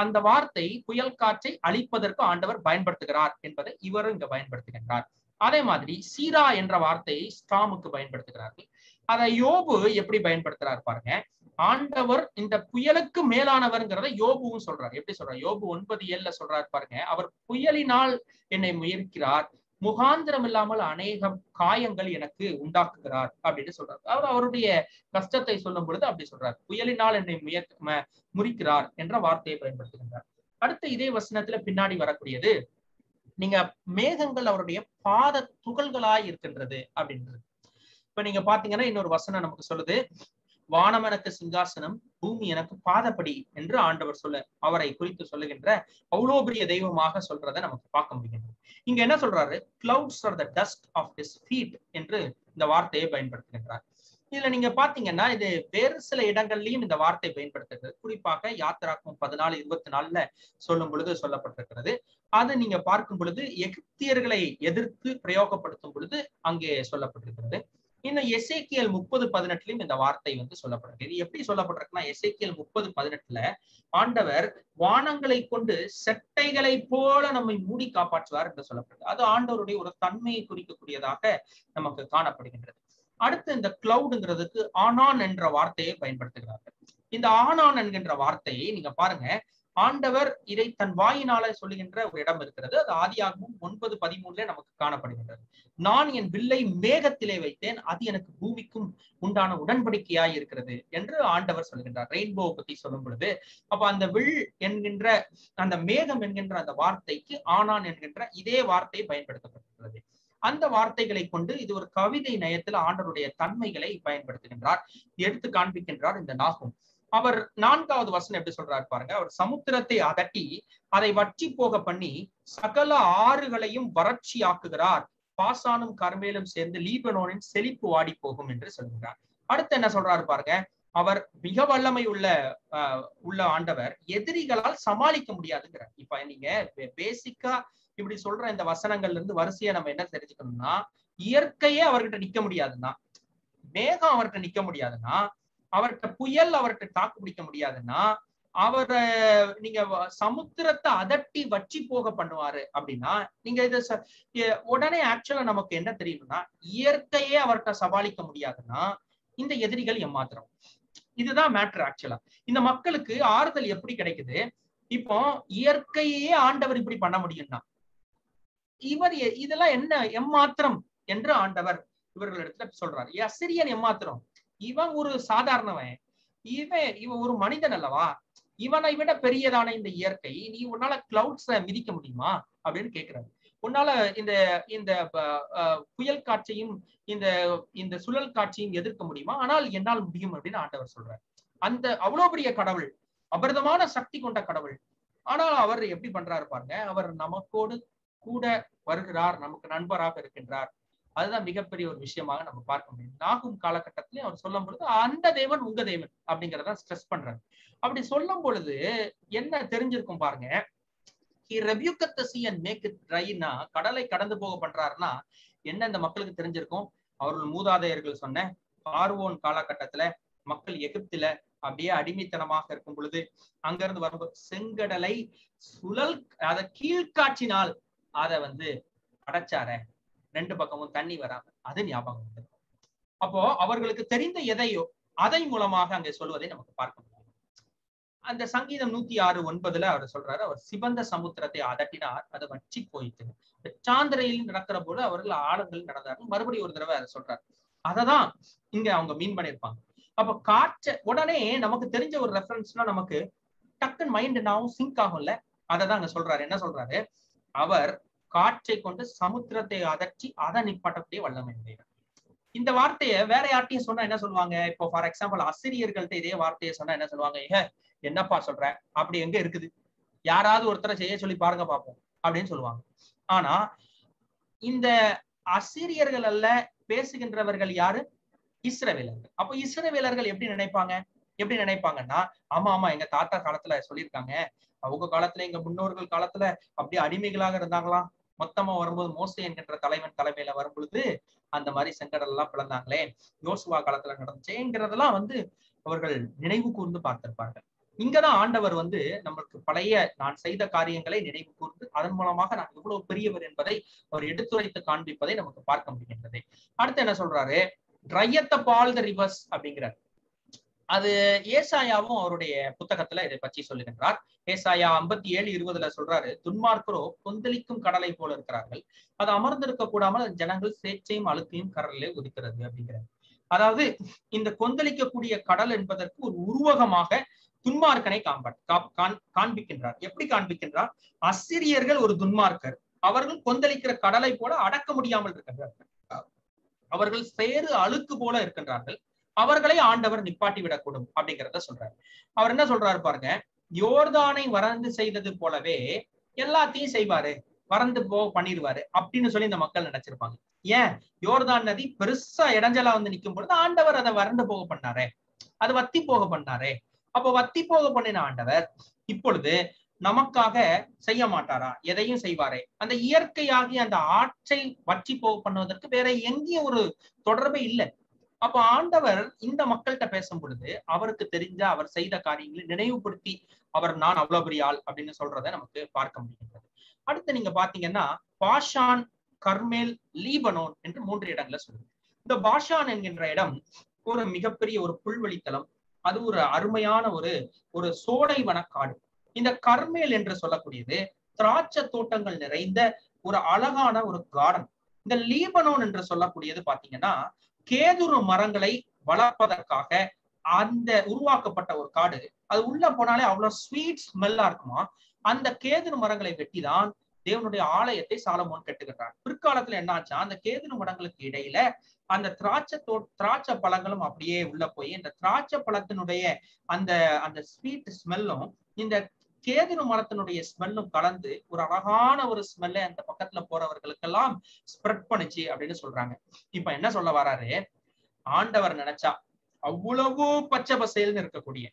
Speaker 1: அந்த வார்த்தை புயல் காற்றை அழிப்பதற்கு ஆண்டவர் பயன்படுத்துகிறார் என்பதை இவரும் இங்க பயன்படுத்துகின்றார். அதே மாதிரி சீரா என்ற வார்த்தையை ஸ்டாமுக்கு பயன்படுத்துகிறார்கள். அதை யோபு எப்படி பயன்படுத்துறாரு பாருங்க. ஆண்டவர் இந்த புயலுக்கு மேலானவர்ங்கிறத யோபுவும் சொல்றாரு. எப்படி சொல்றாரு? யோபு 9:7 சொல்றாரு பாருங்க. அவர் புயலினால் என்னை முயற்கிறார், முகாந்திரம் இல்லாமல் அநேக காயங்கள் எனக்கு உண்டாக்குகிறார் அப்படின்னு சொல்றாரு. அவருடைய கஷ்டத்தை சொல்லும் பொழுது அப்படி சொல்றாரு, புயலினால் என்னை முறிக்கிறார் என்ற வார்த்தையை பயன்படுத்துகின்றார். அடுத்து இதே வசனத்துல பின்னாடி வரக்கூடியது, நீங்க மேகங்கள் அவருடைய பாத துகள்களாய் இருக்கின்றது அப்படின்றது. இப்ப நீங்க பாத்தீங்கன்னா இன்னொரு வசனம் நமக்கு சொல்லுது, வானம் எனக்கு சிங்காசனம், பூமி எனக்கு பாதப்படி என்று ஆண்டவர் அவரை குறித்து சொல்லுகின்ற அவ்வளோ பெரிய தெய்வமாக சொல்றதை நமக்கு பார்க்க முடிகின்றது. இங்க என்ன சொல்றாரு, clouds are the dust of his feet என்று இந்த வார்த்தையை பயன்படுத்துகின்றார். இதுல நீங்க பாத்தீங்கன்னா இது வேறு சில இடங்கள்லயும் இந்த வார்த்தை பயன்படுத்துகிறது. குறிப்பாக யாத்திராக்கும் 14:24 சொல்லும் பொழுது சொல்லப்பட்டிருக்கிறது. அது நீங்க பார்க்கும் பொழுது எகிப்தியர்களை எதிர்த்து பிரயோகப்படுத்தும் பொழுது அங்கே சொல்லப்பட்டிருக்கிறது. இன்னும் எசேக்கியல் 30:18 இந்த வார்த்தை வந்து சொல்லப்பட்டிருக்கு. இது எப்படி சொல்லப்பட்டிருக்குன்னா, எசேக்கியல் 30:18 ஆண்டவர் வானங்களை கொண்டு செட்டைகளை போல நம்மை மூடி காப்பாற்றுவார் என்று சொல்லப்படுது. அது ஆண்டவருடைய ஒரு தன்மையை குறிக்கக்கூடியதாக நமக்கு காணப்படுகின்றது. அடுத்து இந்த கிளவுடுங்கிறதுக்கு ஆனான் என்ற வார்த்தையை பயன்படுத்துகிறார்கள். இந்த ஆனான் என்கின்ற வார்த்தையை நீங்க பாருங்க, ஆண்டவர் இதை தன் வாயினால சொல்லுகின்ற ஒரு இடம் இருக்கிறது. அது ஆதியாகமம் 9:13 நமக்கு காணப்படுகின்றது. நான் என் வில்லை மேகத்திலே வைத்தேன், அது எனக்கு பூமிக்கும் உண்டான உடன்படிக்கையாய் இருக்கிறது என்று ஆண்டவர் சொல்கின்றார். ரெயின்போ பத்தி சொல்லும் பொழுது அப்ப அந்த வில் என்கின்ற அந்த மேகம் என்கின்ற அந்த வார்த்தைக்கு ஆனான் என்கின்ற இதே வார்த்தை பயன்படுத்தப்பட்டிருக்கிறது. அந்த வார்த்தைகளை கொண்டு இது ஒரு கவிதை நயத்தில் ஆண்டவருடைய தன்மைகளை பயன்படுத்துகின்றார், எடுத்து காண்பிக்கின்றார் இந்த நாகும். அவர் 4வது வசனம் எப்படி சொல்றாரு பாருங்க, அவர் சமுத்திரத்தை அதட்டி அதை வற்றி போக பண்ணி சகல ஆறுகளையும் வறட்சி ஆக்குகிறார், பாசானும் கர்மேலும் சேர்ந்து லீபனோனின் செழிப்பு வாடி போகும் என்று சொல்கிறார். அடுத்து என்ன சொல்றாரு பாருங்க, அவர் மிக வல்லமை உள்ள ஆண்டவர், எதிரிகளால் சமாளிக்க முடியாதுங்கிறார். இப்ப நீங்க பேசிக்கா இப்படி சொல்ற இந்த வசனங்கள்ல இருந்து வரிசையா நம்ம என்ன தெரிஞ்சுக்கணும்னா, இயற்கையே அவர்கிட்ட நிக்க முடியாதுன்னா, மேகம் அவர்கிட்ட நிக்க முடியாதுன்னா, அவர்கிட்ட புயல் அவர்கிட்ட தாக்கு பிடிக்க முடியாதுன்னா, அவரை நீங்க சமுத்திரத்தை அதட்டி வற்றி போக பண்ணுவாரு அப்படின்னா, நீங்க இத உடனே ஆக்சுவலா நமக்கு என்ன தெரியும்னா, இயற்கையே அவர்கிட்ட சமாளிக்க முடியாதுன்னா இந்த எதிரிகள் எம்மாத்திரம். இதுதான் மேட்டர். ஆக்சுவலா இந்த மக்களுக்கு ஆறுதல் எப்படி கிடைக்குது, இப்போ இயற்கையே ஆண்டவர் இப்படி பண்ண முடியும்னா இவர் இதெல்லாம் என்ன எம்மாத்திரம் என்று ஆண்டவர் இவர்களிடத்துல சொல்றாரு. அசிரியன் எம்மாத்திரம், இவன் ஒரு சாதாரணவன், இவன் ஒரு மனிதன் அல்லவா, இவனை விட பெரியதான இந்த இயற்கை நீ உன்னால கிளவுட்ஸ மிதிக்க முடியுமா அப்படின்னு கேட்கிறாரு. உன்னால இந்த இந்த புயல் காட்சியும் இந்த சுழல் காட்சியும் எதிர்க்க முடியுமா? ஆனால் என்னால் முடியும் அப்படின்னு ஆண்டவர் சொல்றாரு. அந்த அவ்வளவு பெரிய கடவுள், அபரிதமான சக்தி கொண்ட கடவுள், ஆனால் அவர் எப்படி பண்றாரு பாருங்க, அவர் நமக்கோடு கூட வருகிறார், நமக்கு நண்பராக இருக்கின்றார். அதுதான் மிகப்பெரிய ஒரு விஷயமாக நம்ம பார்க்க முடியும். நாகும் காலகட்டத்திலே அவர் சொல்லும் பொழுது அந்த தேவன் உங்க தேவன் அப்படிங்கிறத ஸ்ட்ரெஸ் பண்றாரு. அப்படி சொல்லும் பொழுது என்ன தெரிஞ்சிருக்கும் பாருங்க, he rebuked the sea and make it dryனா கடலை கடந்து போக பண்றாருன்னா என்ன இந்த மக்களுக்கு தெரிஞ்சிருக்கும்? அவர்கள் மூதாதையர்கள் சொன்ன பார்வோன் காலகட்டத்துல மக்கள் எகிப்துல அப்படியே அடிமைத்தனமாக இருக்கும் பொழுது அங்க இருந்து வரும்போது செங்கடலை சுழல் அத கீழ்காட்சினால் அதை அடைச்சார, 2 பக்கமும் தண்ணி வராம, அது ஞாபகம் வந்து. அப்போ அவர்களுக்கு தெரிந்த எதையோ அதை மூலமாக அங்கே சொல்வதை நமக்கு பார்க்க முடியும். அந்த சங்கீதம் 106:9 அவர் சொல்றாரு, அவர் சிவந்த சமுத்திரத்தை அதட்டினார், அது வற்றி போயிட்டு. சாந்திரையில் நடக்கிற போது அவர்கள் ஆழங்கள் நடந்தார்கள். மறுபடியும் ஒரு தடவை அதை சொல்றாரு. அததான் இங்க அவங்க மீன் பண்ணிருப்பாங்க. அப்ப காற்ற உடனே நமக்கு தெரிஞ்ச ஒரு ரெஃபரன்ஸ்னா நமக்கு டக்குன்னு மைண்ட் நாவும் சிங்க் ஆகும்ல. அததான் அங்க சொல்றாரு. என்ன சொல்றாரு? அவர் காற்றை கொண்டு சமுத்திரத்தை அதற்றி அதை நிப்பாட்டக்கூடிய வல்லமை உடையவர். இந்த வார்த்தையை வேற யார்ட்டையும் சொன்னா என்ன சொல்லுவாங்க? இப்போ ஃபார் எக்ஸாம்பிள் அசிரியர்கள்ட்ட இதே வார்த்தையை சொன்னா என்ன சொல்லுவாங்க? என்னப்பா சொல்ற, அப்படி எங்க இருக்குது, யாராவது ஒருத்தரை செய்ய சொல்லி பாருங்க பாப்போம் அப்படின்னு சொல்லுவாங்க. ஆனா இந்த அசிரியர்கள் அல்ல பேசுகின்றவர்கள் யாரு? இஸ்ரவேலர்கள். அப்போ இஸ்ரவேலர்கள் எப்படி நினைப்பாங்கன்னா, ஆமா எங்க தாத்தா காலத்துல சொல்லியிருக்காங்க, அவங்க காலத்துல எங்க முன்னோர்கள் காலத்துல அப்படியே அடிமைகளாக இருந்தாங்களாம், மொத்தமா வரும்போது மோசே என்கின்ற தலைவன் தலைமையில வரும் பொழுது அந்த மாதிரி செங்கடல் எல்லாம் பிளந்தாங்களே, யோசுவா காலத்துல நடந்துச்சேங்கிறதெல்லாம் அவர்கள் நினைவு கூர்ந்து பார்த்திருப்பார்கள். இங்கதான் ஆண்டவர் நம்மளுக்கு பழைய நான் செய்த காரியங்களை நினைவு கூர்ந்து அதன் மூலமாக நான் எவ்வளவு பெரியவர் என்பதை அவர் எடுத்துரைத்து காண்பிப்பதை நமக்கு பார்க்க முடிகின்றது. அடுத்து என்ன சொல்றாரு? ட்ரையத்த பால் த ரிவர்ஸ் அப்படிங்கிறார். அது ஏசாயாவும் அவருடைய புத்தகத்துல இதை பற்றி சொல்லுகின்றார். ஏசாயா 57:20 சொல்றாரு, துன்மார்க்கரோ கொந்தளிக்கும் கடலை போல இருக்கிறார்கள், அது அமர்ந்திருக்க கூடாமல் ஜனங்கள் சேற்றையும் அழுக்கையும் கடலிலே உதிக்கிறது அப்படிங்கிறார். அதாவது இந்த கொந்தளிக்கக்கூடிய கடல் என்பதற்கு ஒரு உருவகமாக துன்மார்க்கனை காண்பிக்கின்றார். எப்படி காண்பிக்கின்றார்? அசிரியர்கள் ஒரு துன்மார்க்கர், அவர்கள் கொந்தளிக்கிற கடலை போல அடக்க முடியாமல் இருக்கின்றார்கள், அவர்கள் சேறு அழுக்கு போல இருக்கின்றார்கள், அவர்களை ஆண்டவர் நிப்பாட்டி விடக்கூடும் அப்படிங்கிறத சொல்றாரு. அவர் என்ன சொல்றாரு பாருங்க, யோர்தானை வறந்து செய்தது போலவே எல்லாத்தையும் செய்வாரு, வறந்து பண்ணிடுவாரு அப்படின்னு சொல்லி இந்த மக்கள் நினைச்சிருப்பாங்க. ஏன்? யோர்தான் நதி பெருசா இடைஞ்சலா நிக்கும் பொழுது ஆண்டவர் அதை வறண்டு போக பண்ணாரே, அது வத்தி போக பண்ணாரே. அப்போ வத்தி போக பண்ணின ஆண்டவர் இப்பொழுது நமக்காக செய்ய மாட்டாரா? எதையும் செய்வாரே. அந்த இயற்கையாகி அந்த ஆற்றை வற்றி போக பண்ணுவதற்கு வேற எங்கேயும் ஒரு தொடர்பே இல்லை. அப்ப ஆண்டவர் இந்த மக்கள்கிட்ட பேசும் பொழுது அவருக்கு தெரிஞ்ச அவர் செய்த காரியங்களை நினைவுபடுத்தி அவர் நான் அவ்வளவு பெரிய ஆள் அப்படின்னு சொல்றதை நமக்கு பார்க்க முடிகின்றது. அடுத்து நீங்க பாத்தீங்கன்னா பாஷான், கர்மேல், லீபனோன் என்று 3 இடங்களை சொல்லுது. இந்த பாஷான் என்கின்ற இடம் ஒரு மிகப்பெரிய ஒரு புல்வெளித்தலம், அது ஒரு அருமையான ஒரு சோலை வனக்காடு. இந்த கர்மேல் என்று சொல்லக்கூடியது திராட்சை தோட்டங்கள் நிறைந்த ஒரு அழகான ஒரு கார்டன். இந்த லீபனோன் என்று சொல்லக்கூடியது பாத்தீங்கன்னா கேதுரு மரங்களை வளர்ப்பதற்காக அந்த உருவாக்கப்பட்ட ஒரு காடு. அது உள்ள போனாலே அவ்வளவு ஸ்வீட் ஸ்மெல்லா இருக்குமா. அந்த கேதுரு மரங்களை வெட்டிதான் தேவனுடைய ஆலயத்தை சாலமோன் கட்டுகின்றார். பிற்காலத்துல என்ன ஆச்சா, அந்த கேதுரு மரங்களுக்கு இடையில அந்த திராட்சை பழங்களும் அப்படியே உள்ள போய் இந்த திராட்சை பழத்தினுடைய அந்த ஸ்வீட் ஸ்மெல்லும் இந்த கேதுரு மரத்தினுடைய ஸ்மெல்லும் கலந்து ஒரு அழகான ஒரு ஸ்மெல்லை அந்த பக்கத்துல போறவர்களுக்கெல்லாம் ஸ்ப்ரெட் பண்ணுச்சு அப்படின்னு சொல்றாங்க. இப்ப என்ன சொல்ல வராரு, ஆண்டவர் நினைச்சா அவ்வளவு பச்சை பசேல்னு இருக்கக்கூடிய,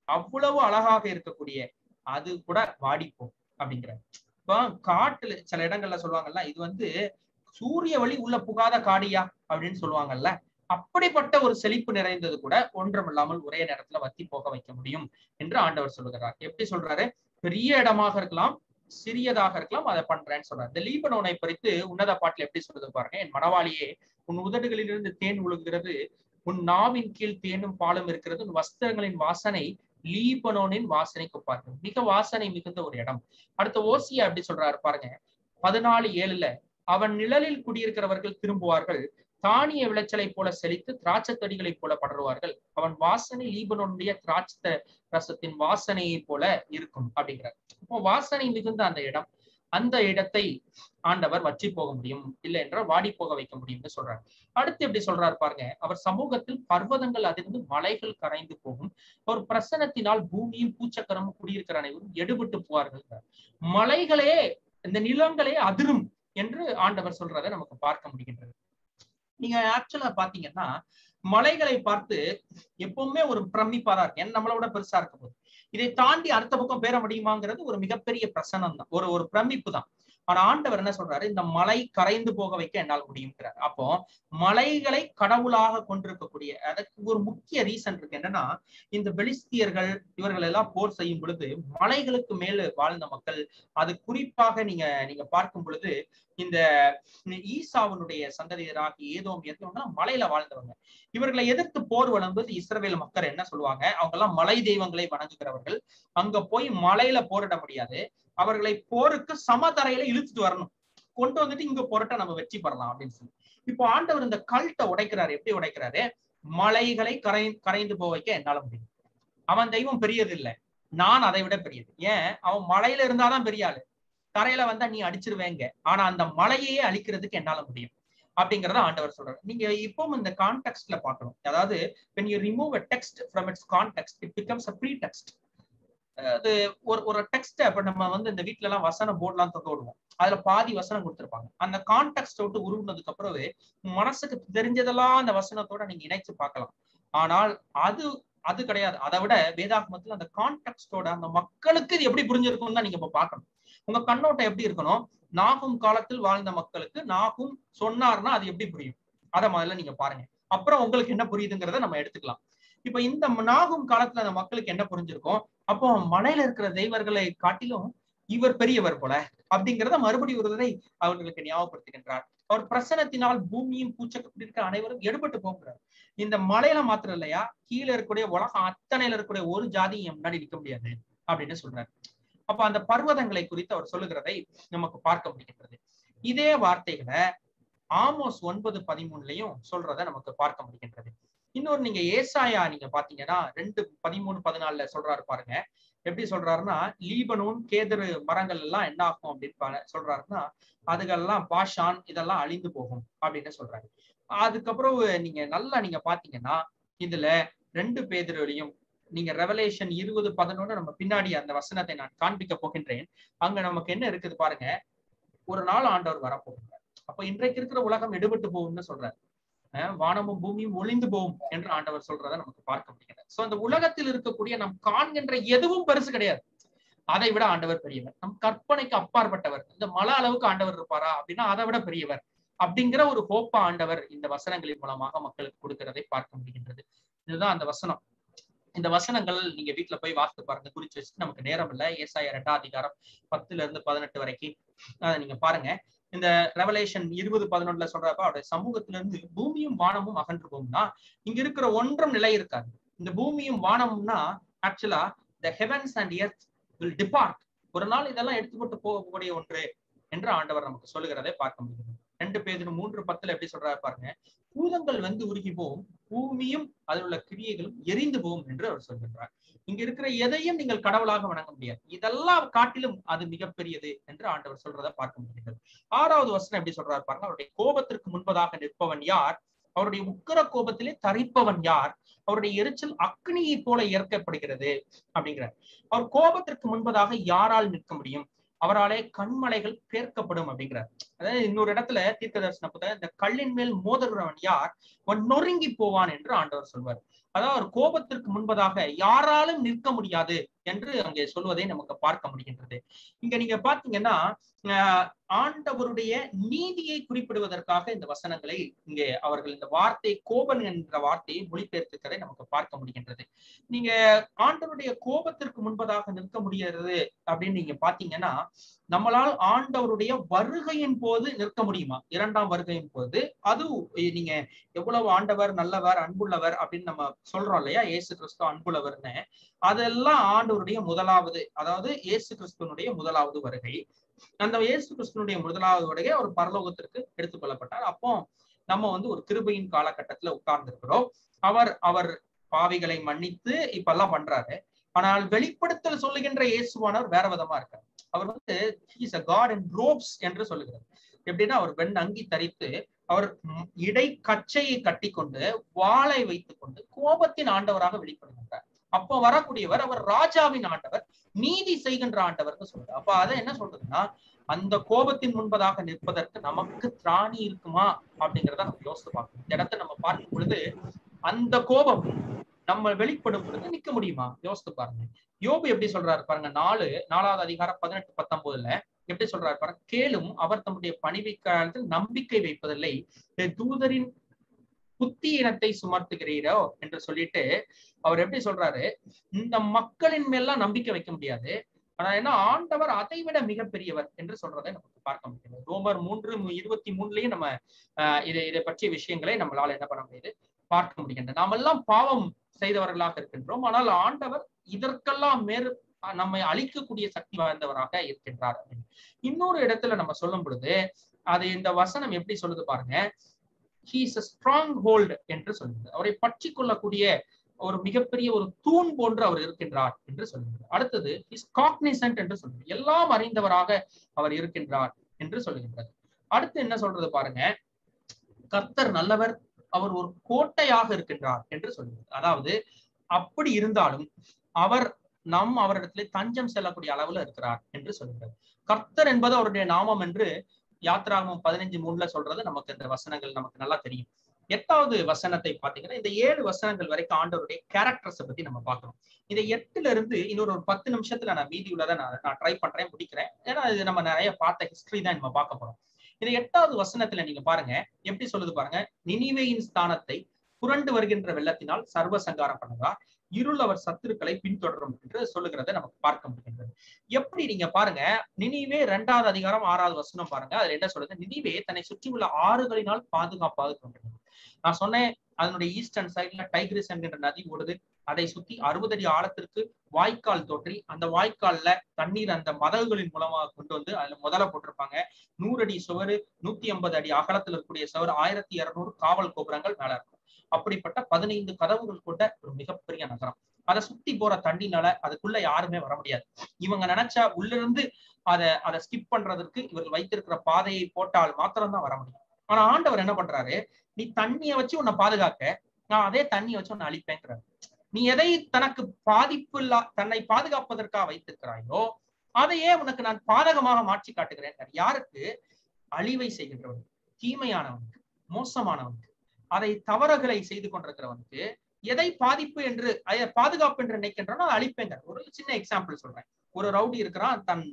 Speaker 1: அவ்வளவு அழகாக இருக்கக்கூடிய அது கூட வாடிப்போம் அப்படிங்கிறார். இப்ப காட்டுல சில இடங்கள்ல சொல்லுவாங்கல்ல, இது சூரிய ஒளி உள்ள புகாத காடியா அப்படின்னு சொல்லுவாங்கல்ல, அப்படிப்பட்ட ஒரு செழிப்பு நிறைந்தது கூட ஒன்றுமில்லாமல் ஒரே நேரத்துல வத்தி போக வைக்க முடியும் என்று ஆண்டவர் சொல்லுகிறார். எப்படி சொல்றாரு? பெரிய இடமாக இருக்கலாம், சிறியதாக இருக்கலாம், அதை பண்றேன்னு சொல்றாரு. இந்த லீபனோனை பறித்து உன்னத பாட்டுல எப்படி சொல்றது பாருங்க, என் மனவாளியே உன் உதடுகளிலிருந்து தேன் ஒழுகுகிறது, உன் நாவின் கீழ் தேனும் பாலும் இருக்கிறது, உன் வஸ்திரங்களின் வாசனை லீபனோனின் வாசனைக்கு பாருங்க. மிக வாசனை மிகுந்த ஒரு இடம். அடுத்த ஓசியா எப்படி சொல்றாரு பாருங்க, 14:7 அவன் நிழலில் குடியிருக்கிறவர்கள் திரும்புவார்கள், தானிய விளைச்சலை போல செழித்து திராட்சை தடிகளை போல படருவார்கள், அவன் வாசனை லீபனோனுடைய திராட்சை ரசத்தின் வாசனையை போல இருக்கும் அப்படிங்கிறார். இப்போ வாசனை மிகுந்த அந்த இடம், அந்த இடத்தை ஆண்டவர் வற்றி போக முடியும், இல்லை என்றால் வாடி போக வைக்க முடியும்னு சொல்றாரு. அடுத்து எப்படி சொல்றாரு பாருங்க, அவர் சமூகத்தில் பர்வதங்கள் அதிர்ந்து மலைகள் கரைந்து போகும், ஒரு பிரசனத்தினால் பூமியில் பூச்சக்கரமும் குடியிருக்கிற அனைவரும் எடுபட்டு போவார்கள். மலைகளே, இந்த நிலங்களே அதிரும் என்று ஆண்டவர் சொல்றதை நமக்கு பார்க்க முடிகின்றது. நீங்க ஆக்சுவலா பாத்தீங்கன்னா மலைகளை பார்த்து எப்பவுமே ஒரு பிரமிப்பா தான் இருக்கு, நம்மளோட பெருசா இருக்கும் போது. இதை தாண்டி அடுத்த பக்கம் பெற முடியுமாங்கிறது ஒரு மிகப்பெரிய பிரசனம் தான், ஒரு ஒரு பிரமிப்பு தான். ஆனா ஆண்டவர் என்ன சொல்றாரு, இந்த மலை கரைந்து போக வைக்க என்னால் முடியுங்கிறார். அப்போ மலைகளை கடவுளாக கொண்டிருக்கக்கூடிய அதுக்கு ஒரு முக்கிய ரீசன் இருக்கு. என்னன்னா, இந்த பெலிஸ்தியர்கள் இவர்கள் எல்லாம் போர் செய்யும் பொழுது மலைகளுக்கு மேல வாழ்ந்த மக்கள், அது குறிப்பாக நீங்க பார்க்கும் பொழுது இந்த ஈசாவனுடைய சந்ததியராகி ஏதோம் எதோம்னா மலையில வாழ்ந்தவங்க. இவர்களை எதிர்த்து போர் வளர்ந்தது இஸ்ரவேல் மக்கள் என்ன சொல்லுவாங்க, அவங்க எல்லாம் மலை தெய்வங்களை வணங்குகிறவர்கள், அங்க போய் மலையில போரிட முடியாது, அவர்களை போருக்கு சமதரையில இழுத்துட்டு வரணும், கொண்டு வந்துட்டு இங்க போராட்ட நம்ம வெற்றி பெறலாம் அப்படின்னு சொல்லி. இப்போ ஆண்டவர் இந்த கல்ட்டை உடைக்கிறாரு. எப்படி உடைக்கிறாரு? மலைகளை கரைந்து போக வைக்க என்னால முடியும். அவன் தெய்வம் பெரியது இல்லை, நான் அதை விட பெரியது. ஏன்? அவன் மலையில இருந்தாதான் பெரிய ஆளு, தரையில வந்தா நீ அடிச்சிருவேங்க, ஆனா அந்த மலையையே அழிக்கிறதுக்கு என்னால முடியும் அப்படிங்கறத ஆண்டவர் சொல்றாரு. நீங்க இப்பவும் இந்த கான்டெக்ஸ்ட்ல பாக்கணும். அதாவது when you remove a text from its context it becomes a pretext. அது ஒரு டெக்ஸ்ட். அப்ப நம்ம வந்து இந்த வீட்டுல எல்லாம் வசன போர்ட் எல்லாம் தொங்க விடுவோம், அதுல பாதி வசனம் கொடுத்திருப்பாங்க. அந்த கான்டெக்ஸ்ட் விட்டு உருவுனதுக்கு அப்புறமே மனசுக்கு தெரிஞ்சதெல்லாம் அந்த வசனத்தோட நீங்க இணைச்சு பார்க்கலாம். ஆனால் அது அது கிடையாது. அதை விட வேதாகமத்துல அந்த கான்டெக்ஸ்டோட அந்த மக்களுக்கு இது எப்படி புரிஞ்சிருக்கும்னு தான் நீங்க இப்ப பார்க்கணும். உங்க கண்ணோட்டம் எப்படி இருக்கணும்? நாகும் காலத்தில் வாழ்ந்த மக்களுக்கு நாகும் சொன்னார்னா அது எப்படி புரியும், அதை முதல்ல நீங்க பாருங்க. அப்புறம் உங்களுக்கு என்ன புரியுதுங்கிறத நம்ம எடுத்துக்கலாம். இப்ப இந்த நாகும் காலத்துல அந்த மக்களுக்கு என்ன புரிஞ்சிருக்கும், அப்போ மலையில இருக்கிற தெய்வர்களை காட்டிலும் இவர் பெரியவர் போல அப்படிங்கிறத மறுபடியும் ஒரு தடவை அவர்களுக்கு ஞாபகப்படுத்துகின்றார். அவர் பிரசனத்தினால் பூமியும் பூச்சக்கப்பட்டு இருக்கிற அனைவரும் எடுபட்டு போகிறார். இந்த மலையில மாத்திரம் இல்லையா, கீழே இருக்கக்கூடிய உலகம் அத்தனையில இருக்கக்கூடிய ஒரு ஜாதியும் முன்னாடி நிற்க முடியாது அப்படின்னு சொல்றாரு. அப்ப அந்த பர்வதங்களை குறித்து அவர் சொல்லுகிறதை நமக்கு பார்க்க முடிகின்றது. இதே வார்த்தைகளை ஆமோஸ் 9:13 சொல்றதை நமக்கு பார்க்க முடிகின்றது. இன்னொரு நீங்க ஏசாயா நீங்க பாத்தீங்கன்னா 2:13-14 சொல்றாரு பாருங்க. எப்படி சொல்றாருன்னா, லீபனோன் கேதரு மரங்கள் எல்லாம் என்ன ஆகும் அப்படின்னு சொல்றாருன்னா, அதுகெல்லாம் பாஷான் இதெல்லாம் அழிந்து போகும் அப்படின்னு சொல்றாரு. அதுக்கப்புறம் நீங்க பாத்தீங்கன்னா இதுல 2 பேதுருவிலையும் நீங்க ரெவலேஷன் 20:11 நம்ம பின்னாடி அந்த வசனத்தை நான் காண்பிக்க போகின்றேன். அங்க நமக்கு என்ன இருக்குது பாருங்க. ஒரு நாள் ஆண்டவர் வரப்போகிறார். அப்ப இன்றைக்கு இருக்கிற உலகம் எடுபட்டு போகும்னு சொல்றாரு. வானமும் பூமியும் ஒளிந்து போகும் என்று ஆண்டவர் சொல்றதை நமக்கு பார்க்க முடிகிறது. சோ அந்த உலகத்தில் இருக்கக்கூடிய நம் காண்கின்ற எதுவும் பெருசு கிடையாது, அதை விட ஆண்டவர் பெரியவர். நம் கற்பனைக்கு அப்பாற்பட்டவர். இந்த மலை அளவுக்கு ஆண்டவர் இருப்பாரா அப்படின்னா அதை விட பெரியவர் அப்படிங்கிற ஒரு ஹோப்பா ஆண்டவர் இந்த வசனங்களின் மூலமாக மக்களுக்கு கொடுக்கிறதை பார்க்க முடிகின்றது. இதுதான் அந்த வசனம். இந்த வசனங்கள் நீங்க வீட்டுல போய் வாசித்து பாருங்க, குறிச்சு வச்சுட்டு நமக்கு நேரம் இல்லை. ஏசாயா 2:18 வரைக்கும் அதை நீங்க பாருங்க. இந்த ரெவலேஷன் 20:11 சொல்றப்ப அவருடைய சமூகத்தில இருந்து பூமியும் வானமும் அகன்று போகும்னா இங்க இருக்கிற ஒன்றும் நிலை இருக்காது. இந்த பூமியும் வானமும்னா ஆக்சுவலா the heavens and earth will depart. ஒரு நாள் இதெல்லாம் எடுத்துப்பட்டு போகக்கூடிய ஒன்று என்று ஆண்டவர் நமக்கு சொல்லுகிறதை பார்க்க முடியும். 2 பேதுரு 3:10 எப்படி சொல்றாரு பாருங்க. பூதங்கள் வந்து உருகி போகும், பூமியும் அதில் உள்ள கிரியைகளும் எரிந்து போகும் என்று அவர் சொல்கின்றார். இங்க இருக்கிற எதையும் நீங்கள் கடவுளாக வணங்க முடியாது, இதெல்லாம் காட்டிலும் அது மிகப்பெரியது என்று ஆண்டவர் சொல்றதை பார்க்க முடிகிறது. 6வது வசனம் எப்படி சொல்றாரு பாருங்க. அவருடைய கோபத்திற்கு முன்பதாக நிற்பவன் யார்? அவருடைய உக்கிர கோபத்திலே தரிப்பவன் யார்? அவருடைய எரிச்சல் அக்னியை போல ஏற்கப்படுகிறது அப்படிங்கிறார். அவர் கோபத்திற்கு முன்பதாக யாரால் நிற்க முடியும்? அவராலே கண்மலைகள் பேர்க்கப்படும் அப்படிங்கிறார். அதாவது இன்னொரு இடத்துல தீர்க்க தரிசன புத்தகம், இந்த கல்லின் மேல் மோதுகிறவன் யார்? அவன் நொறுங்கி போவான் என்று ஆண்டவர் சொல்வார். அதாவது ஒரு கோபத்திற்கு முன்பதாக யாராலும் நிற்க முடியாது என்று அங்கே சொல்வதை நமக்கு பார்க்க முடிகின்றது. இங்க நீங்க பாத்தீங்கன்னா ஆண்டவருடைய நீதியை குறிப்பிடுவதற்காக இந்த வசனங்களை இங்கே அவர்கள் இந்த வார்த்தை கோபன் என்ற வார்த்தையை மொழிபெயர்த்துக்கிறதை நமக்கு பார்க்க முடிகின்றது. நீங்க ஆண்டவருடைய கோபத்திற்கு முன்பதாக நிற்க முடியாது அப்படின்னு நீங்க பாத்தீங்கன்னா, நம்மளால் ஆண்டவருடைய வருகையின் போது நிற்க முடியுமா? 2ஆம் வருகையின் போது அது நீங்க எவ்வளவு ஆண்டவர் நல்லவர் அன்புள்ளவர் அப்படின்னு நம்ம சொல்றோம் இல்லையா, இயேசு கிறிஸ்து அன்புள்ளவர்னு. அதெல்லாம் ஆண்டவருடைய முதலாவது, அதாவது இயேசு கிறிஸ்துவனுடைய முதலாவது வருகை. அந்த இயேசு கிறிஸ்துவனுடைய முதலாவது வருகை அவர் பரலோகத்திற்கு எடுத்துக் கொள்ளப்பட்டார். அப்போ நம்ம வந்து ஒரு கிருபையின் காலகட்டத்துல உட்கார்ந்து இருக்கிறோம். அவர் பாவிகளை மன்னித்து இப்ப எல்லாம் பண்றாரு. ஆனால் வெளிப்படுத்தல் சொல்லுகின்ற இயேசுவானவர் வேற விதமா இருக்கார். அவர் வந்து he is a God in robes என்று சொல்லுகிறார். எப்படின்னா அவர் வெண் அங்கி தரித்து, அவர் இடை கச்சையை கட்டி கொண்டு வாளை வைத்துக் கொண்டு கோபத்தின் ஆண்டவராக வெளிப்படுகின்றார். அப்போ வரக்கூடியவர் அவர் ராஜாவின் ஆண்டவர், நீதி செய்கின்ற ஆண்டவர்னு சொல்றாரு. அப்ப அதை என்ன சொல்றதுன்னா, அந்த கோபத்தின் முன்பதாக நிற்பதற்கு நமக்கு திராணி இருக்குமா அப்படிங்கிறத நம்ம யோசித்து பார்க்கணும். இந்த இடத்தை நம்ம பார்க்கும் பொழுது அந்த கோபம் நம்ம வெளிப்படும் பொழுது நிக்க முடியுமா? யோசித்து பாருங்க. யோபு எப்படி சொல்றாரு பாருங்க, 4வது அதிகாரம் 18, 19 எப்படி சொல்றாரு பாருங்க. கேளும், அவர் தம்முடைய பணிவிக்காலத்தில் நம்பிக்கை வைப்பதில்லை, தூதரின் புத்தியினத்தை சுமர்த்துகிறீரோ என்று சொல்லிட்டு அவர் எப்படி சொல்றாரு, இந்த மக்களின் மேலாம் நம்பிக்கை வைக்க முடியாது, ஆனா என்ன ஆண்டவர் அதை விட மிகப்பெரியவர் என்று சொல்றதை நமக்கு பார்க்க முடியாது. ரோமர் 3:23 நம்ம இதை பற்றிய விஷயங்களை நம்மளால என்ன பண்ண முடியுது, பார்க்க முடிகின்றது. நாம் எல்லாம் பாவம் செய்தவர்களாக இருக்கின்றோம், ஆனால் ஆண்டவர் இதற்கெல்லாம் நம்மை அழிக்கக்கூடிய சக்தி வாய்ந்தவராக இருக்கின்றார். இன்னொரு இடத்துல நம்ம சொல்லும் பொழுது அது இந்த வசனம் எப்படி சொல்லுது பாருங்க, he is a stronghold என்று சொல்லுது. அவரை பற்றி கொள்ளக்கூடிய ஒரு மிகப்பெரிய ஒரு தூண் போன்று அவர் இருக்கின்றார் என்று சொல்லுகிறது. அடுத்தது is cognizant என்று சொல்லுது, எல்லாம் அறிந்தவராக அவர் இருக்கின்றார் என்று சொல்லுகின்றது. அடுத்து என்ன சொல்றது பாருங்க, கர்த்தர் நல்லவர், அவர் ஒரு கோட்டையாக இருக்கின்றார் என்று சொல்லுகிறது. அதாவது அப்படி இருந்தாலும் அவர் அவரிடத்திலே தஞ்சம் செல்லக்கூடிய அளவுல இருக்கிறார் என்று சொல்லுகிறது. கர்த்தர் என்பது அவருடைய நாமம் என்று யாத்ராகமம் 15:3 சொல்றது நமக்கு இந்த வசனங்கள் நமக்கு நல்லா தெரியும். 8வது வசனத்தை பாத்தீங்கன்னா இந்த 7 வசனங்கள் வரைக்கும் ஆண்டவருடைய கேரக்டர்ஸை பத்தி நம்ம பார்க்கணும். இந்த 8ல இருந்து இன்னொரு 10 நிமிஷத்துல நான் மீதி உள்ளதை நான் ட்ரை பண்றேன், முடிக்கிறேன். ஏன்னா இது நம்ம நிறைய பார்த்த ஹிஸ்டரி தான் நம்ம பார்க்க போறோம். இந்த 8வது வசனத்துல நீங்க பாருங்க எப்படி சொல்லுது பாருங்க, நினிவேயின் ஸ்தானத்தை புரண்டு வருகின்ற வெள்ளத்தினால் சர்வ சங்காரம் பண்ணுவார், இருள் அவர் சத்துருக்களை பின்தொடரும் என்று சொல்லுகிறத நமக்கு பார்க்க முடிகின்றது. எப்படி நீங்க பாருங்க, நினிவே 2வது அதிகாரம் 6வது வசனம் பாருங்க, அதுல என்ன சொல்லுது, நினிவே தன்னை சுற்றி உள்ள ஆறுகளினால் பாதுகாப்பாக கொண்டிருந்தது. நான் சொன்னேன் அதனுடைய ஈஸ்டர்ன் சைட்ல டைக்ரிஸ் என்கின்ற நதி ஓடுது, அதை சுத்தி 60 அடி ஆழத்திற்கு வாய்க்கால் தோற்றி, அந்த வாய்க்கால்ல தண்ணீர் அந்த மதகுகளின் மூலமாக கொண்டு வந்து அதுல முதல்ல போட்டிருப்பாங்க. 100 அடி சுவரு, 150 அடி அகலத்தில் இருக்கக்கூடிய சுவர், 1200 காவல் கோபுரங்கள் மேல இருக்கும். அப்படிப்பட்ட 15 கதவுகள் கொண்ட ஒரு மிகப்பெரிய நகரம். அதை சுத்தி போற தண்ணினால அதுக்குள்ள யாருமே வர முடியாது. இவங்க நினைச்சா உள்ள இருந்து அதை ஸ்கிப் பண்றதுக்கு இவர்கள் வைத்திருக்கிற பாதையை போட்டால் மாத்திரம்தான் வர முடியும். ஆனா ஆண்டவர் என்ன பண்றாரு, நீ தண்ணியை வச்சு உன்னை பாதுகாக்க, நான் அதே தண்ணியை வச்சு உன்னை அழிப்பேங்கிறாரு. நீ எதை தனக்கு பாதிப்பு தன்னை பாதுகாப்பதற்காக வைத்திருக்கிறாயோ அதையே உனக்கு நான் பாதகமாக மாற்றி காட்டுகிறேன். யாருக்கு? அழிவை செய்கின்றவனுக்கு, தீமையானவனுக்கு, மோசமானவனுக்கு, அதை தவறுகளை செய்து கொண்டிருக்கிறவனுக்கு எதை பாதிப்பு என்று பாதுகாப்பு என்று நினைக்கின்றனோ அதை அழிப்பேங்க. ஒரு சின்ன எக்ஸாம்பிள் சொல்றேன். ஒரு ரவுடி இருக்கிறான், தன்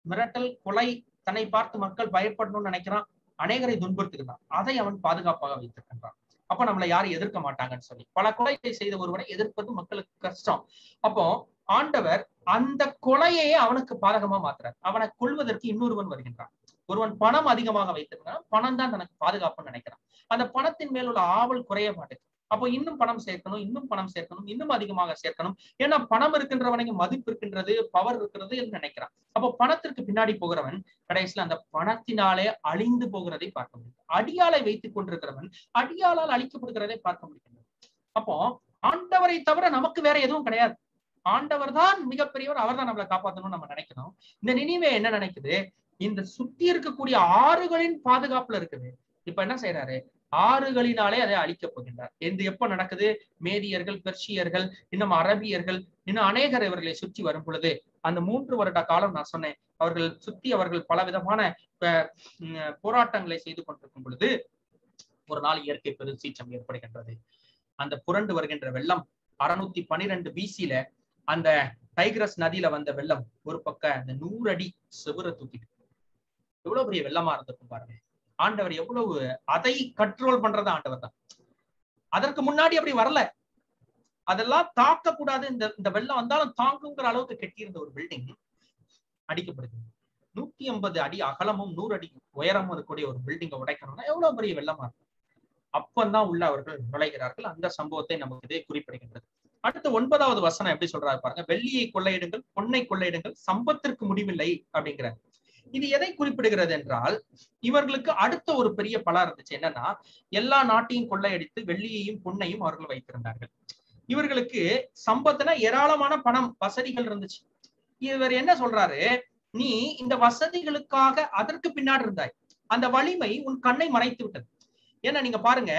Speaker 1: மிரட்டல், கொலை, தன்னை பார்த்து மக்கள் பயப்படணும்னு நினைக்கிறான், அநேகரை துன்புறுத்துகிறான், அதை அவன் பாதுகாப்பாக வைத்திருக்கின்றான். அப்ப நம்மளை யாரும் எதிர்க்க மாட்டாங்கன்னு சொல்லி பல கொலைகளை செய்த ஒருவரை எதிர்ப்பது மக்களுக்கு கஷ்டம். அப்போ ஆண்டவர் அந்த கொலையே அவனுக்கு பாதகமா மாத்துறார். அவனை கொள்வதற்கு இன்னொருவன் வருகின்றான். ஒருவன் பணம் அதிகமாக வைத்திருக்கிறான், பணம் தான் தனக்கு பாதுகாப்புன்னு நினைக்கிறான். அந்த பணத்தின் மேல் உள்ள ஆவல் குறைய மாட்டேங்குது. அப்போ இன்னும் பணம் சேர்க்கணும், இன்னும் அதிகமாக சேர்க்கணும். ஏன்னா பணம் இருக்கின்றவனுக்கு மதிப்பு இருக்கின்றது, பவர் இருக்கிறது என்று நினைக்கிறான். அப்போ பணத்திற்கு பின்னாடி போகிறவன் கடைசியில் அந்த பணத்தினாலே அழிந்து போகிறதை பார்க்க முடியும். அடியாளை வைத்துக் கொண்டிருக்கிறவன் அடியாளால் அழிக்கப்படுகிறதை பார்க்க முடியும். அப்போ ஆண்டவரை தவிர நமக்கு வேற எதுவும் கிடையாது. ஆண்டவர் தான் மிகப்பெரியவர், அவர் தான் நம்மளை காப்பாற்றணும்னு நம்ம நினைக்கணும். இந்த நினிவே என்ன நினைக்குது, இந்த சுத்தி இருக்கக்கூடிய ஆறுகளின் பாதுகாப்புல இருக்குது. இப்ப என்ன செய்யறாரு, ஆறுகளினாலே அதை அழிக்கப் போகின்றார். என்று எப்ப நடக்குது, மேதியர்கள், பெர்ஷியர்கள், இன்னும் அரபியர்கள், இன்னும் அநேகர் இவர்களை சுற்றி வரும் பொழுது, அந்த 3 வருட காலம் நான் சொன்னேன், அவர்கள் பலவிதமான போராட்டங்களை செய்து கொண்டிருக்கும் பொழுது ஒரு நாள் இயற்கை பெருசீற்றம் ஏற்படுகின்றது. அந்த புரண்டு வருகின்ற வெள்ளம் 612 BC-ல அந்த டைக்ரஸ் நதியில வந்த வெள்ளம் ஒரு பக்கம் அந்த 100 அடி செவுரை தூக்கிட்டு, எவ்வளவு பெரிய வெள்ளமா இருந்திருக்கும் பாருங்க. ஆண்டவர் எவ்வளவு அதை கண்ட்ரோல் பண்றது ஆண்டவர் தான். அதற்கு முன்னாடி அப்படி வரல, அதெல்லாம் தாக்க கூடாது, இந்த வெள்ளம் வந்தாலும் தாங்குங்கிற அளவுக்கு கெட்டியிருந்த ஒரு பில்டிங் அடிக்கப்படுது. 150 அடி அகலமும் 100 அடி உயரமும் இருக்கக்கூடிய ஒரு பில்டிங்கை உடைக்கணும்னா எவ்வளவு பெரிய வெள்ளமா இருக்கும். அப்பந்தான் உள்ள அவர்கள் நுழைகிறார்கள். அந்த சம்பவத்தை நமக்கு இது குறிப்பிடுகின்றது. அடுத்து 9வது வசனம் எப்படி சொல்றாரு பாருங்க, வெள்ளியை கொள்ளையிடுங்கள், பொன்னை கொள்ளையிடுங்கள், சம்பத்திற்கு முடிவில்லை அப்படிங்கிற. இது எதை குறிப்பிடுகிறது என்றால், இவர்களுக்கு அடுத்த ஒரு பெரிய பலம் இருந்துச்சு. என்னன்னா, எல்லா நாட்டையும் கொள்ளையடித்து வெள்ளியையும் பொன்னையும் அவர்கள் வைத்திருந்தார்கள். இவர்களுக்கு சம்பத்துனா ஏராளமான பணம், வசதிகள் இருந்துச்சு. இவர் என்ன சொல்றாரு, நீ இந்த வசதிகளுக்காக அதற்கு பின்னாடி இருந்தாய், அந்த வலிமை உன் கண்ணை மறைத்து விட்டது. ஏன்னா நீங்க பாருங்க,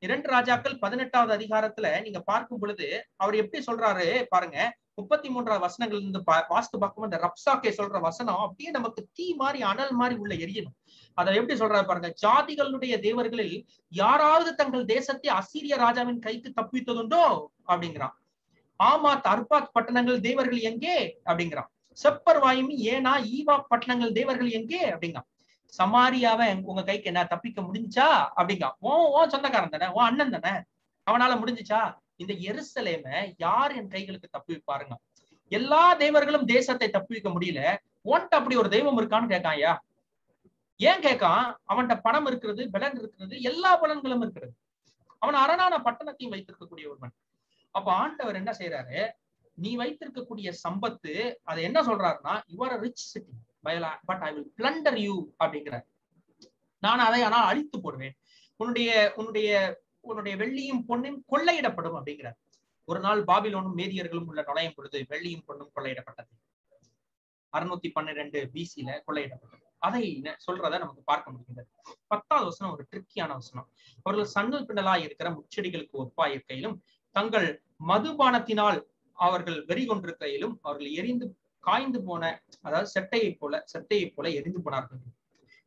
Speaker 1: 2 ராஜாக்கள் 18வது அதிகாரத்துல நீங்க பார்க்கும் பொழுது அவர் எப்படி சொல்றாரு பாருங்க, 33வது வசனங்கள் இருந்து வாஸ்து பார்க்கும்போது இந்த ரப்சாக்கே சொல்ற வசனம் அப்படியே நமக்கு தீ மாதிரி அனல் மாதிரி உள்ள எரியணும். அதை எப்படி சொல்றாரு பாருங்க, ஜாதிகளுடைய தேவர்களில் யாராவது தங்கள் தேசத்தை அசீரிய ராஜாவின் கைக்கு தப்பித்ததுண்டோ அப்படிங்கிறான். ஆமாத் அர்பாத் பட்டணங்கள் தேவர்கள் எங்கே அப்படிங்கிறான். செப்பர் வாயுமி ஏனா ஈவா பட்டணங்கள் தேவர்கள் எங்கே அப்படிங்கிறான். சமாரியாவை உங்க கைக்கு என்ன தப்பிக்க முடிஞ்சா அப்படிங்க. ஓ சொந்தக்காரன் தானே, ஓ அண்ணன் தானே, அவனால முடிஞ்சுச்சா? இந்த எருசலேமை யார் என் கைகளுக்கு தப்பி வைப்பாருங்க? எல்லா தேவர்களும் தேசத்தை தப்பி வைக்க முடியல, உன்ட்ட அப்படி ஒரு தெய்வம் இருக்கான்னு கேட்கான். ஐயா ஏன் கேட்கான்? அவன்கிட்ட பணம் இருக்கிறது, பலன் இருக்கிறது, எல்லா பலன்களும் இருக்கிறது. அவன் அரணான பட்டணத்தையும் வைத்திருக்கக்கூடிய ஒருவன். அப்ப ஆண்டவர் என்ன செய்யறாரு, நீ வைத்திருக்கக்கூடிய சம்பத்து அதை என்ன சொல்றாருன்னா, you are a rich city but I will plunder you அப்படிங்கிறார். நான் அதை ஆனால் அழித்து போடுவேன், உன்னுடைய உன்னுடைய உன்னுடைய வெள்ளியும் பொன்னும் கொள்ளையிடப்படும் அப்படிங்கிறார். ஒரு நாள் பாபிலோனும் மேதியர்களும் உள்ள நுழையும் பொழுது வெள்ளியும் பொன்னும் கொள்ளையிடப்பட்டது. 612 BC கொள்ளையிடப்பட்டது. அதை சொல்றத நமக்கு பார்க்க முடிகிறது. 10வது வசனம் ஒரு ட்ரிக்கியான வசனம். அவர்கள் சன்னல் பின்னலாய் இருக்கிற முச்செடிகளுக்கு ஒப்பாய் இருக்கையிலும் தங்கள் மதுபானத்தினால் அவர்கள் வெறி கொண்டிருக்கையிலும் அவர்கள் எரிந்து காய்ந்து போன, அதாவது செட்டையை போல எரிந்து போனார்கள்.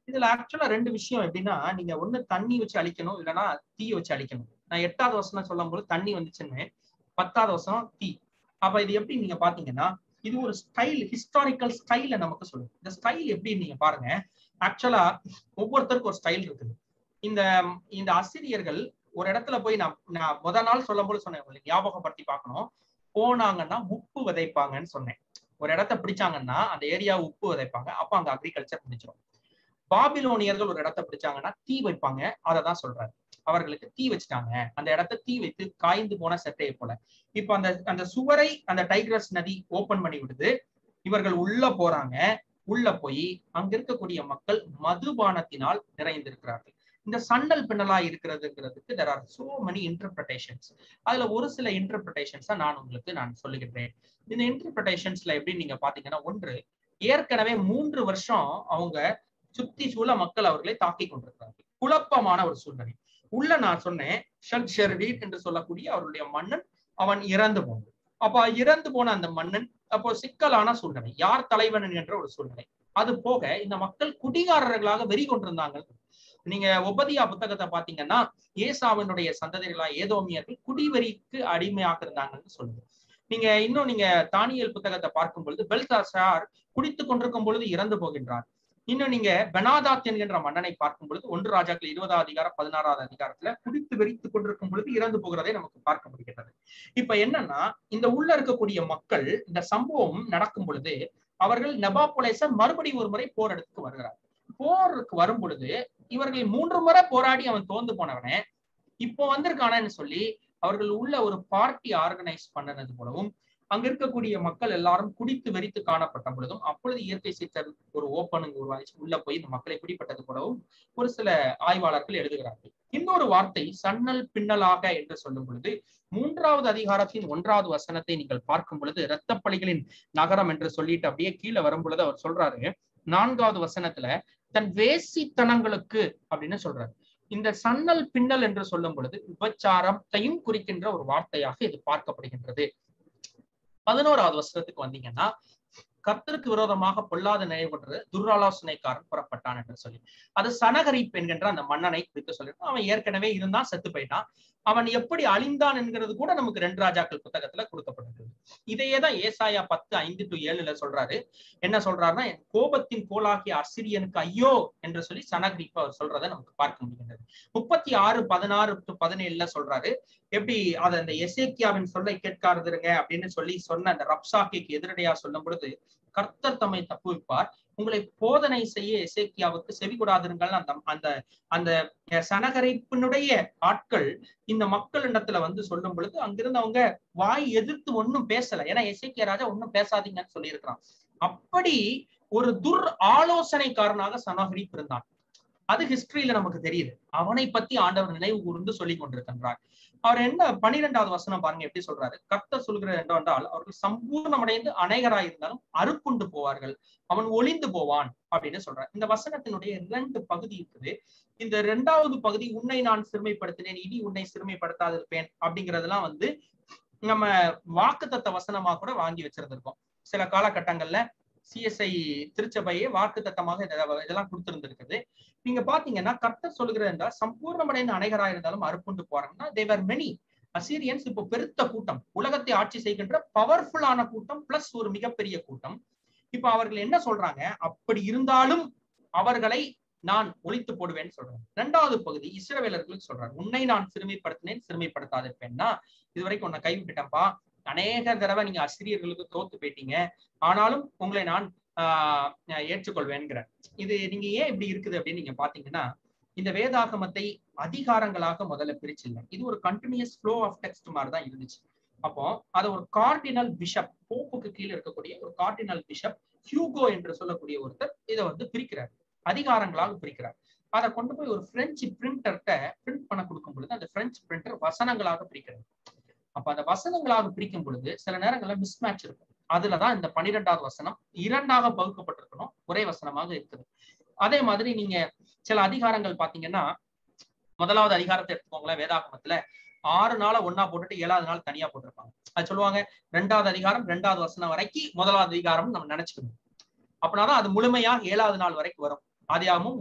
Speaker 1: இதுல ஆக்சுவலா 2 விஷயம் எப்படின்னா, நீங்க ஒண்ணு தண்ணி வச்சு அழிக்கணும், இல்லைன்னா தீயை வச்சு அழிக்கணும். நான் 8வது வசனம் சொல்லும் போது தண்ணி வந்துச்சுன்னு, 10வது வசனம் தீ. அப்ப இது எப்படி நீங்க பாத்தீங்கன்னா, இது ஒரு ஸ்டைல், ஹிஸ்டாரிக்கல் ஸ்டைல நமக்கு சொல்லுது. இந்த ஸ்டைல் எப்படி நீங்க பாருங்க, ஆக்சுவலா ஒவ்வொருத்தருக்கும் ஒரு ஸ்டைல் இருக்குது. இந்த இந்த அசிரியர்கள் ஒரு இடத்துல போய் நான் முதல் நாள் சொல்லும் போது சொன்னேன், ஞாபகப்படுத்தி பார்க்கணும். போனாங்கன்னா உப்பு விதைப்பாங்கன்னு சொன்னேன். ஒரு இடத்த பிடிச்சாங்கன்னா அந்த ஏரியா உப்பு விதைப்பாங்க, அப்ப அங்க அக்ரிகல்ச்சர் பிடிச்சிடும். பாபிலோனியர்கள் ஒரு இடத்த பிடிச்சாங்கன்னா தீ வைப்பாங்க, அததான் சொல்றாரு. அவர்களுக்கு தீ வச்சுட்டாங்க, அந்த இடத்த தீ வைத்து காய்ந்து போன செட்டையை போல. இப்ப அந்த சுவரை அந்த டைக்ரஸ் நதி ஓபன் பண்ணி விடுது. இவர்கள் உள்ள போறாங்க. உள்ள போய் அங்க இருக்கக்கூடிய மக்கள் மதுபானத்தினால் நிறைந்திருக்கிறார்கள். இந்த சன்னல் பின்னலா இருக்கிறதுங்கிறதுக்கு there are so many interpretations. அதுல ஒரு சில இன்டர்பிரேஷன்ஸ் நான் சொல்லுகிறேன். இந்த இன்டர்பிரேஷன்ஸ்ல எப்படி நீங்க பாத்தீங்கன்னா, ஒன்று, ஏற்கனவே 3 வருஷம் அவங்க சுத்தி சூழ மக்கள் அவர்களை தாக்கி கொண்டிருக்கிறார்கள். குழப்பமான ஒரு சூழ்நிலை உள்ள. நான் சொன்னேன், ஷல்ஷர்வீர் என்று சொல்லக்கூடிய அவருடைய மன்னன் அவன் இறந்து போனான். அப்ப இறந்து போன அந்த மன்னன் அப்போ சிக்கலான சூழ்நிலை, யார் தலைவன் என்ற ஒரு சூழ்நிலை. அது போக இந்த மக்கள் குடிகாரர்களாக வெறி கொண்டிருந்தாங்க. நீங்க ஒபதியா புத்தகத்தை பாத்தீங்கன்னா, ஏசாவினுடைய சந்ததிகளா ஏதோமியர்கள் குடிவெறிக்கு அடிமையாக இருந்தாங்கன்னு சொல்லுது. நீங்க தானியேல் புத்தகத்தை பார்க்கும் பொழுது பெல்தாசார் குடித்துக் கொண்டிருக்கும் பொழுது இறந்து போகின்றார். இன்னும் நீங்க பெனாதாத் என்கின்ற மன்னனை பார்க்கும் பொழுது 1 ராஜாக்கள் 20வது அதிகாரம் 16வது அதிகாரத்துல குடித்து வெறித்துக் கொண்டிருக்கும் பொழுது இறந்து போகிறதை நமக்கு பார்க்க முடிகிறது. இப்ப என்னன்னா, இந்த உள்ள இருக்கக்கூடிய மக்கள் இந்த சம்பவம் நடக்கும் பொழுது அவர்கள் நெபாபொலேச மறுபடியும் ஒரு முறை போர் எடுத்து வருகிறார். போருக்கு வரும் பொழுது இவர்கள் 3 முறை போராடி அவன் தோந்து போனவனே இப்போ வந்திருக்கானு சொல்லி அவர்கள் உள்ள ஒரு பார்ட்டி ஆர்கனைஸ் பண்ணனது போலவும், அங்க இருக்கக்கூடிய மக்கள் எல்லாரும் குடித்து வெறித்து காணப்பட்ட பொழுதும், அப்பொழுது இயற்கை சீற்றல் ஒரு ஓப்பனிங் உருவாச்சு உள்ள போய் இந்த மக்களை பிடிப்பட்டது போலவும் ஒரு சில ஆய்வாளர்கள் எழுதுகிறார்கள். இன்னொரு வார்த்தை சன்னல் பின்னலாக என்று சொல்லும் பொழுது 3வது அதிகாரத்தின் 1வது வசனத்தை நீங்கள் பார்க்கும் பொழுது இரத்தப்பழிகளின் நகரம் என்று சொல்லிட்டு அப்படியே கீழே வரும் பொழுது அவர் சொல்றாரு, 4வது வசனத்துல தன் வேசித்தனங்களுக்கு அப்படின்னு சொல்றாரு. இந்த சன்னல் பின்னல் என்று சொல்லும் பொழுது விபச்சாரத்தையும் குறிக்கின்ற ஒரு வார்த்தையாக இது பார்க்கப்படுகின்றது. 11வது வசனத்துக்கு வந்தீங்கன்னா, கர்த்தருக்கு விரோதமாக பொல்லாத நினைவுற்று துராலோசனைக்காரன் புறப்பட்டான் என்று சொல்லி, அது சனகரிப் என்கின்ற அந்த மன்னனை குறித்து சொல்லிட்டு, அவன் ஏற்கனவே இருந்தான், செத்து போயிட்டான். அவன் எப்படி அழிந்தான் என்கிறது கூட நமக்கு 2 ராஜாக்கள் புத்தகத்துல கொடுக்கப்பட்டிருக்கு. இதையேதான் ஏசாயா 10:5-7 சொல்றாரு. என்ன சொல்றாருன்னா, என் கோபத்தின் கோலாகிய அசிரியனுக்கு ஐயோ என்று சொல்லி சனகரிப் அவர் சொல்றதை நமக்கு பார்க்க முடிகின்றது. 36:16-17 சொல்றாரு, எப்படி அதை அந்த எசேக்கியாவின் சொல்லை கேட்காருங்க அப்படின்னு சொல்லி சொன்ன அந்த ரப்சாக்கேக்கு எதிரடையா சொல்லும் பொழுது, கர்த்தர் தம்மை தப்புவிப்பார், உங்களை போதனை செய்ய எசேக்கியாவுக்கு செவி கொடாதிருங்கள். அந்த அந்த அந்த சனகரிப்பினுடைய ஆட்கள் இந்த மக்களிடத்துல வந்து சொல்லும் பொழுது அங்கிருந்து அவங்க வாய் எதிர்த்து ஒன்னும் பேசல. ஏன்னா எசேக்கியா ராஜா ஒன்னும் பேசாதீங்கன்னு சொல்லி இருக்கிறான். அப்படி ஒரு ஆலோசனைக்காரனாக சனகரிப் இருந்தான். அது ஹிஸ்டரியில நமக்கு தெரியுது. அவனை பத்தி ஆண்டவர் நினைவு கூர்ந்து சொல்லி கொண்டிருக்கின்றார். அவர் என்ன 12வது வசனம் பாருங்க எப்படி சொல்றாரு. கர்த்தர் சொல்கிறது என்னவென்றால், அவர்கள் சம்பூர்ணமடைந்து அநேகராய் இருந்தாலும் அறுப்புண்டு போவார்கள், அவன் ஒளிந்து போவான் அப்படின்னு சொல்றாரு. இந்த வசனத்தினுடைய 2 பகுதி இருக்குது. இந்த 2வது பகுதி, உன்னை நான் சிறுமைப்படுத்தினேன், இனி உன்னை சிறுமைப்படுத்தாதிருப்பேன் அப்படிங்கிறதெல்லாம் வந்து நம்ம வாக்குத்தத்த வசனமா கூட வாங்கி வச்சிருந்திருக்கோம். சில காலகட்டங்கள்ல சிஎஸ்ஐ திருச்சபையே வாக்குத்தத்தமாக இதெல்லாம் கொடுத்திருந்திருக்குது. நீங்க பாத்தீங்கன்னா கர்த்தர் சொல்லுகிறது என்றால் சம்பூர்ணமடைந்த அநேகரா இருந்தாலும் அறுப்புண்டு போறாங்கன்னா தேவர் மெனி. அசீரியன்ஸ் இப்போ பெருத்த கூட்டம், உலகத்தை ஆட்சி செய்கின்ற பவர்ஃபுல்லான கூட்டம் பிளஸ் ஒரு மிகப்பெரிய கூட்டம். இப்ப அவர்கள் என்ன சொல்றாங்க, அப்படி இருந்தாலும் அவர்களை நான் ஒழித்து போடுவேன்னு சொல்றேன். இரண்டாவது பகுதி இஸ்ரவேலர்களுக்கு சொல்றாரு, உன்னை நான் சிறுமைப்படுத்தினேன் சிறுமைப்படுத்தாதிருப்பேன்னா, இதுவரைக்கும் உன்னை கைவிட்டுட்டேன்ப்பா, அநேக தடவை நீங்க அசிரியர்களுக்கு தோத்து போயிட்டீங்க, ஆனாலும் உங்களை நான் ஏற்றுக்கொள்வேன்கிற. இது நீங்க ஏன் இப்படி இருக்குது அப்படின்னு நீங்க பாத்தீங்கன்னா, இந்த வேதாகமத்தை அதிகாரங்களாக முதல்ல பிரிச்சில்லை, இது ஒரு கண்டினியூஸ் ஃப்ளோ ஆஃப் டெக்ஸ்ட் மாதிரிதான் இருந்துச்சு. அப்போ அதை ஒரு கார்டினல் பிஷப், போப்புக்கு கீழே இருக்கக்கூடிய ஒரு கார்டினல் பிஷப் ஹியூகோ என்று சொல்லக்கூடிய ஒருத்தர் இதை பிரிக்கிறார், அதிகாரங்களாக பிரிக்கிறார். அதை கொண்டு போய் ஒரு பிரெஞ்சு பிரிண்டர்கிட்ட பிரிண்ட் பண்ண கொடுக்கும் பொழுது அந்த பிரெஞ்சு பிரிண்டர் வசனங்களாக பிரிக்கிறார். அப்ப அந்த வசனங்களாக பிரிக்கும் பொழுது சில நேரங்கள்ல மிஸ்மேட்ச் இருக்கும். அதுலதான் இந்த 12வது வசனம் இரண்டாக பகுக்கப்பட்டிருக்கணும், ஒரே வசனமாக இருக்குது. அதே மாதிரி நீங்க சில அதிகாரங்கள் பாத்தீங்கன்னா, முதலாவது அதிகாரத்தை எடுத்துக்கோங்களேன், வேதாகமத்துல 6 நாளை ஒன்னா போட்டுட்டு 7வது நாள் தனியா போட்டிருப்பாங்க. அது சொல்லுவாங்க 2வது அதிகாரம் 2வது வசனம் வரைக்கும் முதலாவது அதிகாரம் நம்ம நினைச்சுக்கணும். அப்படின்னாதான் அது முழுமையா 7வது நாள் வரைக்கும் வரும். ஆதியாகமம்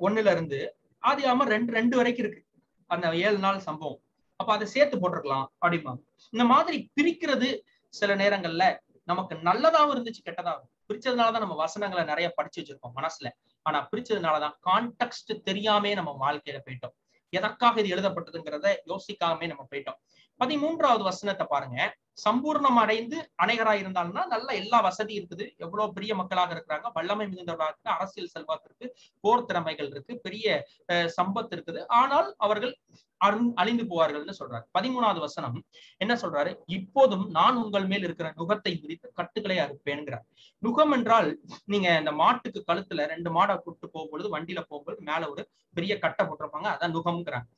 Speaker 1: 1 இருந்து ஆதியாகமம் 2 வரைக்கும் இருக்கு அந்த 7 நாள் சம்பவம். அப்ப அதை சேர்த்து போட்டிருக்கலாம் அப்படிம்பாங்க. இந்த மாதிரி பிரிக்கிறது சில நேரங்கள்ல நமக்கு நல்லதாவும் இருந்துச்சு, கெட்டதாகும். பிரிச்சதுனாலதான் நம்ம வசனங்களை நிறைய படிச்சு வச்சிருக்கோம் மனசுல. ஆனா பிரிச்சதுனாலதான் கான்டெக்ஸ்ட் தெரியாமே நம்ம வாழ்க்கையில போயிட்டோம், எதற்காக இது எழுதப்பட்டதுங்கிறத யோசிக்காமே நம்ம போயிட்டோம். 13வது வசனத்தை பாருங்க, சம்பூர்ணம் அடைந்து அநேகராய் இருந்தால்னா நல்ல எல்லா வசதி இருக்குது, எவ்வளவு பெரிய மக்களாக இருக்கிறாங்க, வல்லமை மிகுந்தவர்களாக இருக்கு, அரசியல் செல்வாக்கு இருக்கு, போர் திறமைகள் இருக்கு, பெரிய சம்பத்து இருக்குது, ஆனால் அவர்கள் அழிந்து போவார்கள்னு சொல்றாரு. 13வது வசனம் என்ன சொல்றாரு, இப்போதும் நான் உங்கள் மேல் இருக்கிற நுகத்தை விரித்து கட்டுக்களை அறுப்பேன்கிறார். நுகம் என்றால் நீங்க இந்த மாட்டுக்கு கழுத்துல 2 மாடை கூட்டு போகும்பொழுது வண்டியில போகும்போது மேல ஒரு பெரிய கட்டை போட்டிருப்பாங்க, அதான் நுகம்ங்கிறாங்க.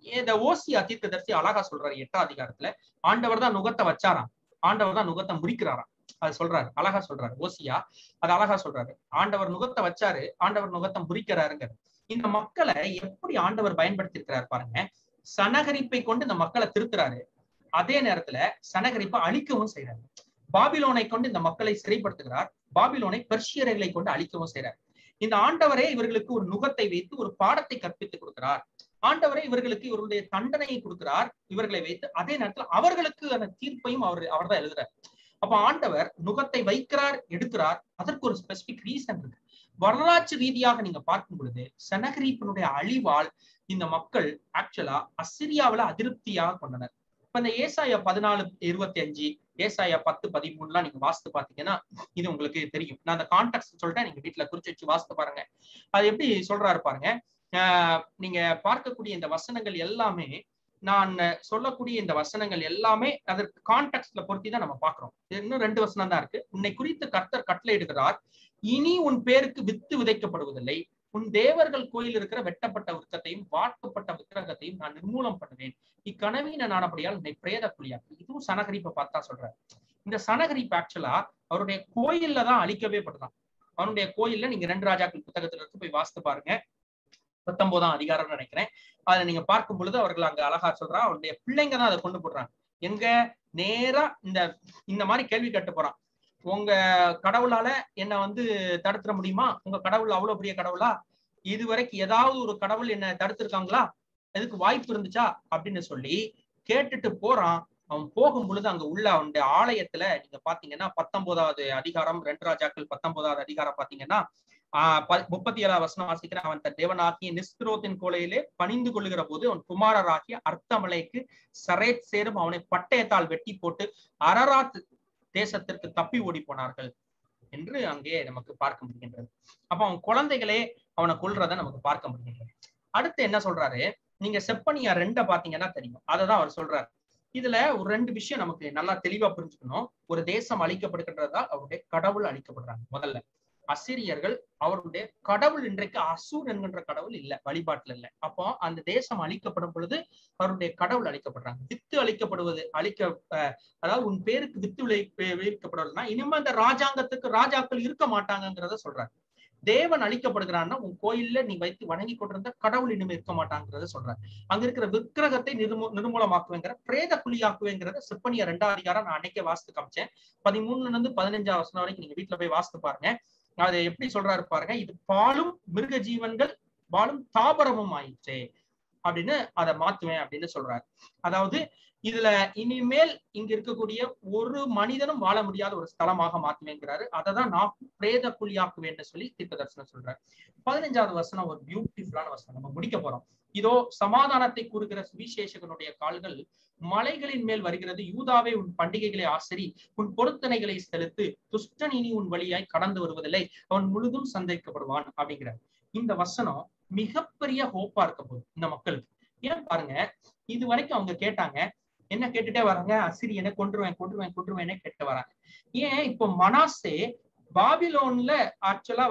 Speaker 1: இந்த ஓசியா தீர்க்கதரிசி அழகா சொல்றாரு 8வது அதிகாரத்துல, ஆண்டவர் தான் நுகத்தை வச்சாராம், ஆண்டவர் தான் நுகத்தை முறிக்கிறாராம். அது சொல்றாரு, அழகா சொல்றாரு ஓசியா, அது அழகா சொல்றாரு. ஆண்டவர் நுகத்தை வச்சாரு, ஆண்டவர் நுகத்தை முறிக்கிறாருங்க. இந்த மக்களை எப்படி ஆண்டவர் பயன்படுத்தி இருக்கிறாரு பாருங்க. சனகரிப்பை கொண்டு இந்த மக்களை திருத்துறாரு, அதே நேரத்துல சனகரிப்பை அழிக்கவும் செய்யறாரு. பாபிலோனை கொண்டு இந்த மக்களை சிறைப்படுத்துகிறார், பாபிலோனை பெர்ஷியர்களை கொண்டு அழிக்கவும் செய்யறார். இந்த ஆண்டவரே இவர்களுக்கு ஒரு நுகத்தை வைத்து ஒரு பாடத்தை கற்பித்து கொடுக்கிறார், ஆண்டவரே இவர்களுக்கு இவருடைய தண்டனையை கொடுக்கிறார் இவர்களை வைத்து, அதே நேரத்தில் அவர்களுக்கு அந்த தீர்ப்பையும் அவர் தான் எழுதுறார். அப்ப ஆண்டவர் நுகத்தை வைக்கிறார், எடுக்கிறார், அதற்கு ஒரு ஸ்பெசிபிக் ரீசன் இருக்கு. வரலாற்று ரீதியாக நீங்க பார்க்கும் பொழுது சனகரிப்பினுடைய அழிவால் இந்த மக்கள் ஆக்சுவலா அசிரியாவில அதிருப்தியாக கொண்டனர். இப்ப இந்த ஏசாயா 14:25, ஏசாயா 10:13 நீங்க வாசித்து பாத்தீங்கன்னா இது உங்களுக்கு தெரியும். நான் அந்த கான்டெக்ஸ்ட் சொல்லிட்டேன், நீங்க வீட்டுல குறிச்சு வச்சு வாசித்து பாருங்க. அது எப்படி சொல்றாரு பாருங்க. நீங்க பார்க்கக்கூடிய இந்த வசனங்கள் எல்லாமே, நான் சொல்லக்கூடிய இந்த வசனங்கள் எல்லாமே அதற்கு கான்டெக்ஸ்ட்ல பொருத்தி தான் நம்ம பாக்குறோம். இன்னும் 2 வசனம் தான் இருக்கு. உன்னை குறித்து கர்த்தர் கட்டளையிடுகிறார், இனி உன் பேருக்கு வித்து விதைக்கப்படுவதில்லை, உன் தேவர்கள் கோயில் இருக்கிற வெட்டப்பட்ட விருக்கத்தையும் வாட்டப்பட்ட விக்கிரகத்தையும் நான் நிர்மூலம் பண்ணுவேன், இக்கனவீன நானபடியால் உன்னை பிரேத குழியாக்கு. இதுவும் சனகரிப்பை பார்த்தா சொல்றாரு. இந்த சனகரிப்பு ஆக்சுவலா அவருடைய கோயில்ல தான் அழிக்கவே படுதான். அவனுடைய கோயில்ல நீங்க 2 ராஜாக்கள் புத்தகத்துல இருந்து போய் வாசித்து பாருங்க, 19ஆம் அதிகாரம் நினைக்கிறேன். அதை நீங்க பார்க்கும் பொழுது அவர்கள் அங்க அழகா சொல்றா, அவருடைய பிள்ளைங்க தான் அதை கொண்டு போடுறாங்க. எங்க நேரா இந்த மாதிரி கேள்வி கேட்டு போறான், உங்க கடவுளால என்ன தடுத்துட முடியுமா, உங்க கடவுள் அவ்வளவு பெரிய கடவுளா, இதுவரைக்கும் ஏதாவது ஒரு கடவுள் என்ன தடுத்திருக்காங்களா, எதுக்கு வாய்ப்பு இருந்துச்சா அப்படின்னு சொல்லி கேட்டுட்டு போறான். அவன் போகும் பொழுது அங்க உள்ள அவனுடைய ஆலயத்துல நீங்க பாத்தீங்கன்னா 19வது அதிகாரம் 2 ராஜாக்கள் 19வது அதிகாரம் பாத்தீங்கன்னா 37வது வசனம் வாசிக்கிறேன். அவன் தன் தேவனாகிய நிஸ்திரோத்தின் கோலையிலே பணிந்து கொள்ளுகிற போது அவன் குமாரராகிய அர்த்தமலைக்கு சரேத் சேரும் அவனை பட்டயத்தால் வெட்டி போட்டு அரராத் தேசத்திற்கு தப்பி ஓடி போனார்கள் என்று அங்கே நமக்கு பார்க்க முடிகின்றது. அப்ப அவன் குழந்தைகளே அவனை கொல்றதை நமக்கு பார்க்க முடிகின்றது. அடுத்து என்ன சொல்றாரு, நீங்க செப்பனியா 2 பாத்தீங்கன்னா தெரியும், அததான் அவர் சொல்றாரு. இதுல ஒரு 2 விஷயம் நமக்கு நல்லா தெளிவா புரிஞ்சுக்கணும். ஒரு தேசம் அழிக்கப்படுகின்றதா, அவருடைய கடவுள் அழிக்கப்படுறாங்க. முதல்ல அசிரியர்கள், அவருடைய கடவுள் இன்றைக்கு அசூர் என்கின்ற கடவுள் இல்ல, வழிபாட்டுல இல்ல. அப்போ அந்த தேசம் அழிக்கப்படும் பொழுது அவருடைய கடவுள் அழிக்கப்படுறாங்க. வித்து அழிக்கப்படுவது அதாவது உன் பேருக்கு வித்து விளைவிக்கப்படுவதுன்னா இனிமே அந்த ராஜாங்கத்துக்கு ராஜாக்கள் இருக்க மாட்டாங்கிறத சொல்றாரு. தேவன் அழிக்கப்படுகிறான்னா உன் கோயில்ல நீ வைத்து வணங்கி கொண்டிருந்த கடவுள் இனிமே இருக்க மாட்டாங்கிறத சொல்றாரு. அங்க இருக்கிற விக்கிரகத்தை நிர்மூலமாக்குவேங்கிற, பிரேத குழியாக்குவேங்கிறத செப்பனியா 2ஆம் அதிகாரம் நான் அன்னைக்கே வாசித்து காமிச்சேன். 13 இருந்து 15 வசனம் வரைக்கும் நீங்க வீட்டுல போய் வாசித்து பாருங்க. அதை எப்படி சொல்றாரு பாருங்க. இது பாலும் மிருக ஜீவன்கள் பாலும் தாபரமும் ஆயிடுச்சு அப்படின்னு அதை மாத்துவேன் அப்படின்னு சொல்றாரு. அதாவது இதுல இனிமேல் இங்க இருக்கக்கூடிய ஒரு மனிதனும் வாழ முடியாத ஒரு ஸ்தலமாக மாத்துவேங்கிறாரு. அததான் நான் பிரேத குழியாக்குவேன்னு சொல்லி தீர்க்கதரிசனம் சொல்றாரு. 15வது வசனம் ஒரு பியூட்டிஃபுல்லான வசனம். நம்ம முடிக்க போறோம். இதோ சமாதானத்தை கூறுகிற சுவிசேஷகனுடைய கால்கள் மலைகளின் மேல் வருகிறது. யூதாவே உன் பண்டிகைகளை ஆசரி, உன் பொருத்தனைகளை செலுத்து. துஷ்டன் இனி உன் வழியாய் கடந்து வருவதில்லை, அவன் முழுதும் சந்தேகிக்கப்படுவான் அப்படிங்கிறார். இந்த வசனம் மிகப்பெரிய ஹோப்பா இருக்க போகுது இந்த மக்களுக்கு. ஏன் பாருங்க, இது வரைக்கும் அவங்க கேட்டாங்க, என்ன கேட்டுட்டே வராங்க, அசிரியனை கொன்றுவேன் கேட்டு வராங்க. ஏன் இப்போ மனாசே பாபிலோன்ல ஆக்சுவலா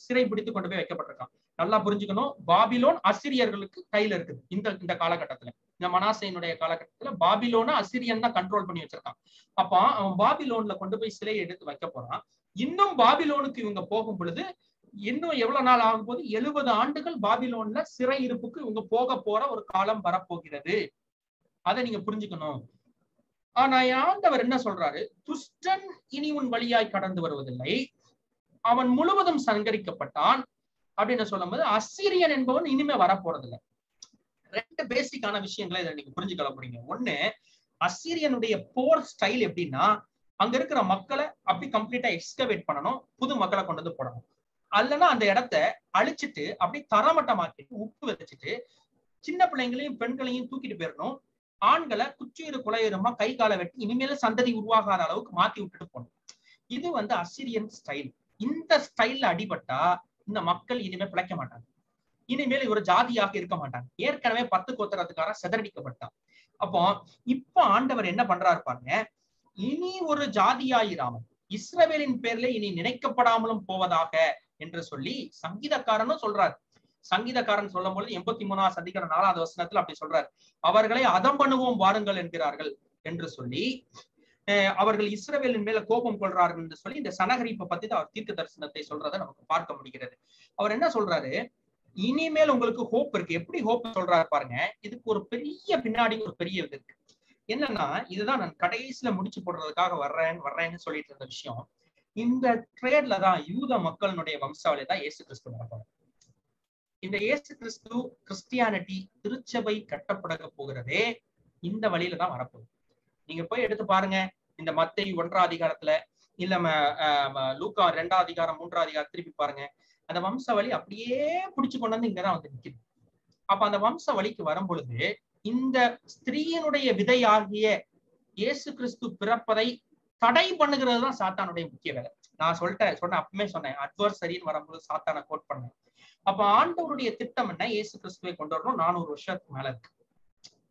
Speaker 1: சிறை பிடித்து கொண்டு போய் வைக்கப்பட்டிருக்கான். நல்லா புரிஞ்சுக்கணும், பாபிலோன் அசிரியர்களுக்கு கையில இருக்குது. இந்த காலகட்டத்துல, இந்த மனாசையினுடைய காலகட்டத்துல பாபிலோனை அசிரியன் தான் கண்ட்ரோல் பண்ணி வச்சிருக்கான். அப்ப அவன் பாபிலோன்ல கொண்டு போய் சிலையை எடுத்து வைக்க போறான். இன்னும் பாபிலோனுக்கு இவங்க போகும் பொழுது இன்னும் எவ்வளவு நாள் ஆகும் போது 70 ஆண்டுகள் பாபிலோன்ல சிறை இருப்புக்கு இவங்க போக போற ஒரு காலம் வரப்போகிறது. அதை நீங்க புரிஞ்சுக்கணும். ஆனா ஆண்டவர் என்ன சொல்றாரு, துஷ்டன் இனி உன் வழியாய் கடந்து வருவதில்லை, அவன் முழுவதும் சங்கரிக்கப்பட்டான் அப்படின்னு சொல்லும் போது அசிரியன் என்பவன் இனிமே வரப்போறதில்லை. 2 பேசிக்கான விஷயங்களை இதை நீங்க புரிஞ்சுக்கொள்ள முடியுங்க. ஒண்ணு, அசிரியனுடைய போர் ஸ்டைல் எப்படின்னா, அங்க இருக்கிற மக்களை அப்படி கம்ப்ளீட்டா எக்ஸ்கவேட் பண்ணணும், புது மக்களை கொண்டு வந்து போடணும். அல்லனா அந்த இடத்த அழிச்சிட்டு அப்படி தரமட்டமாக்கிட்டு உப்பு வச்சுட்டு சின்ன பிள்ளைங்களையும் பெண்களையும் தூக்கிட்டு போயிடணும். ஆண்களை குச்சியிரு குலையுரமா கை காலை வெட்டி இனிமேல சந்ததி உருவாகாத அளவுக்கு மாத்தி விட்டுட்டு போகணும். இது அசிரியன் ஸ்டைல். இந்த ஸ்டைல்ல அடிபட்டா இந்த மக்கள் இனிமே பிழைக்க மாட்டாங்க. இனிமேல் ஒரு ஜாதியாக இருக்க மாட்டாங்க. ஏற்கனவே 10 கோத்திரத்துக்காரன் சிதறடிக்கப்பட்டான். அப்போ இப்ப ஆண்டவர் என்ன பண்றாரு பாருங்க, இனி ஒரு ஜாதியாயிராமல் இஸ்ரவேலின் பேர்ல இனி நினைக்கப்படாமலும் போவதாக என்று சொல்லி சங்கீதக்காரனும் சொல்றாரு. சங்கீதக்காரன் சொல்லும் பொழுது 83ஆம் சங்கீதம் 4வது வசனத்துல அப்படி சொல்றாரு, அவர்களை அதம் பண்ணுவோம் வாருங்கள் என்கிறார்கள் என்று சொல்லி அவர்கள் இஸ்ரவேலின் மேல கோபம் கொள்றார்கள் என்று சொல்லி இந்த சனகரிப்பை பத்தி தான் அவர் தீர்க்க தரிசனத்தை சொல்றதை நமக்கு பார்க்க முடிகிறது. அவர் என்ன சொல்றாரு, இனிமேல் உங்களுக்கு ஹோப் இருக்கு. எப்படி ஹோப் சொல்றாரு பாருங்க. இதுக்கு ஒரு பெரிய பின்னாடி ஒரு பெரிய இது இருக்கு. என்னன்னா, இதுதான் நான் கடைசியில முடிச்சு போடுறதுக்காக வர்றேன்னு சொல்லிட்டு இருந்த விஷயம். இந்த ட்ரேட்ல தான் யூத மக்களினுடைய வம்சாவளி தான் இயேசு கிறிஸ்து வரப்போறார். இந்த இயேசு கிறிஸ்து கிறிஸ்டியானிட்டி திருச்சபை கட்டப்பட போகிறதே இந்த வழியில தான் வரப்போகுது. நீங்க போய் எடுத்து பாருங்க, இந்த மத்தேயு 1ஆம் அதிகாரத்துல இல்ல லூக்கா 2ஆம் அதிகாரம் 3ஆம் அதிகாரம் திருப்பி பாருங்க. அந்த வம்சவழி அப்படியே புடிச்சு கொண்டு வந்து இங்கதான் நிக்குது. அப்ப அந்த வம்ச வழிக்கு வரும் பொழுது இந்த ஸ்திரீயினுடைய விதையாகிய இயேசு கிறிஸ்து பிறப்பதை தடை பண்ணுகிறது தான் சாத்தானுடைய முக்கிய வேலை. நான் அப்பவுமே சொன்னேன், அட்வர்சரின்னு வரும்போது சாத்தானை கோட் பண்ணேன். அப்ப ஆண்டவருடைய திட்டம் என்ன, இயேசு கிறிஸ்துவை கொண்டு வரணும். 400 வருஷத்துக்கு மேல இருக்கு.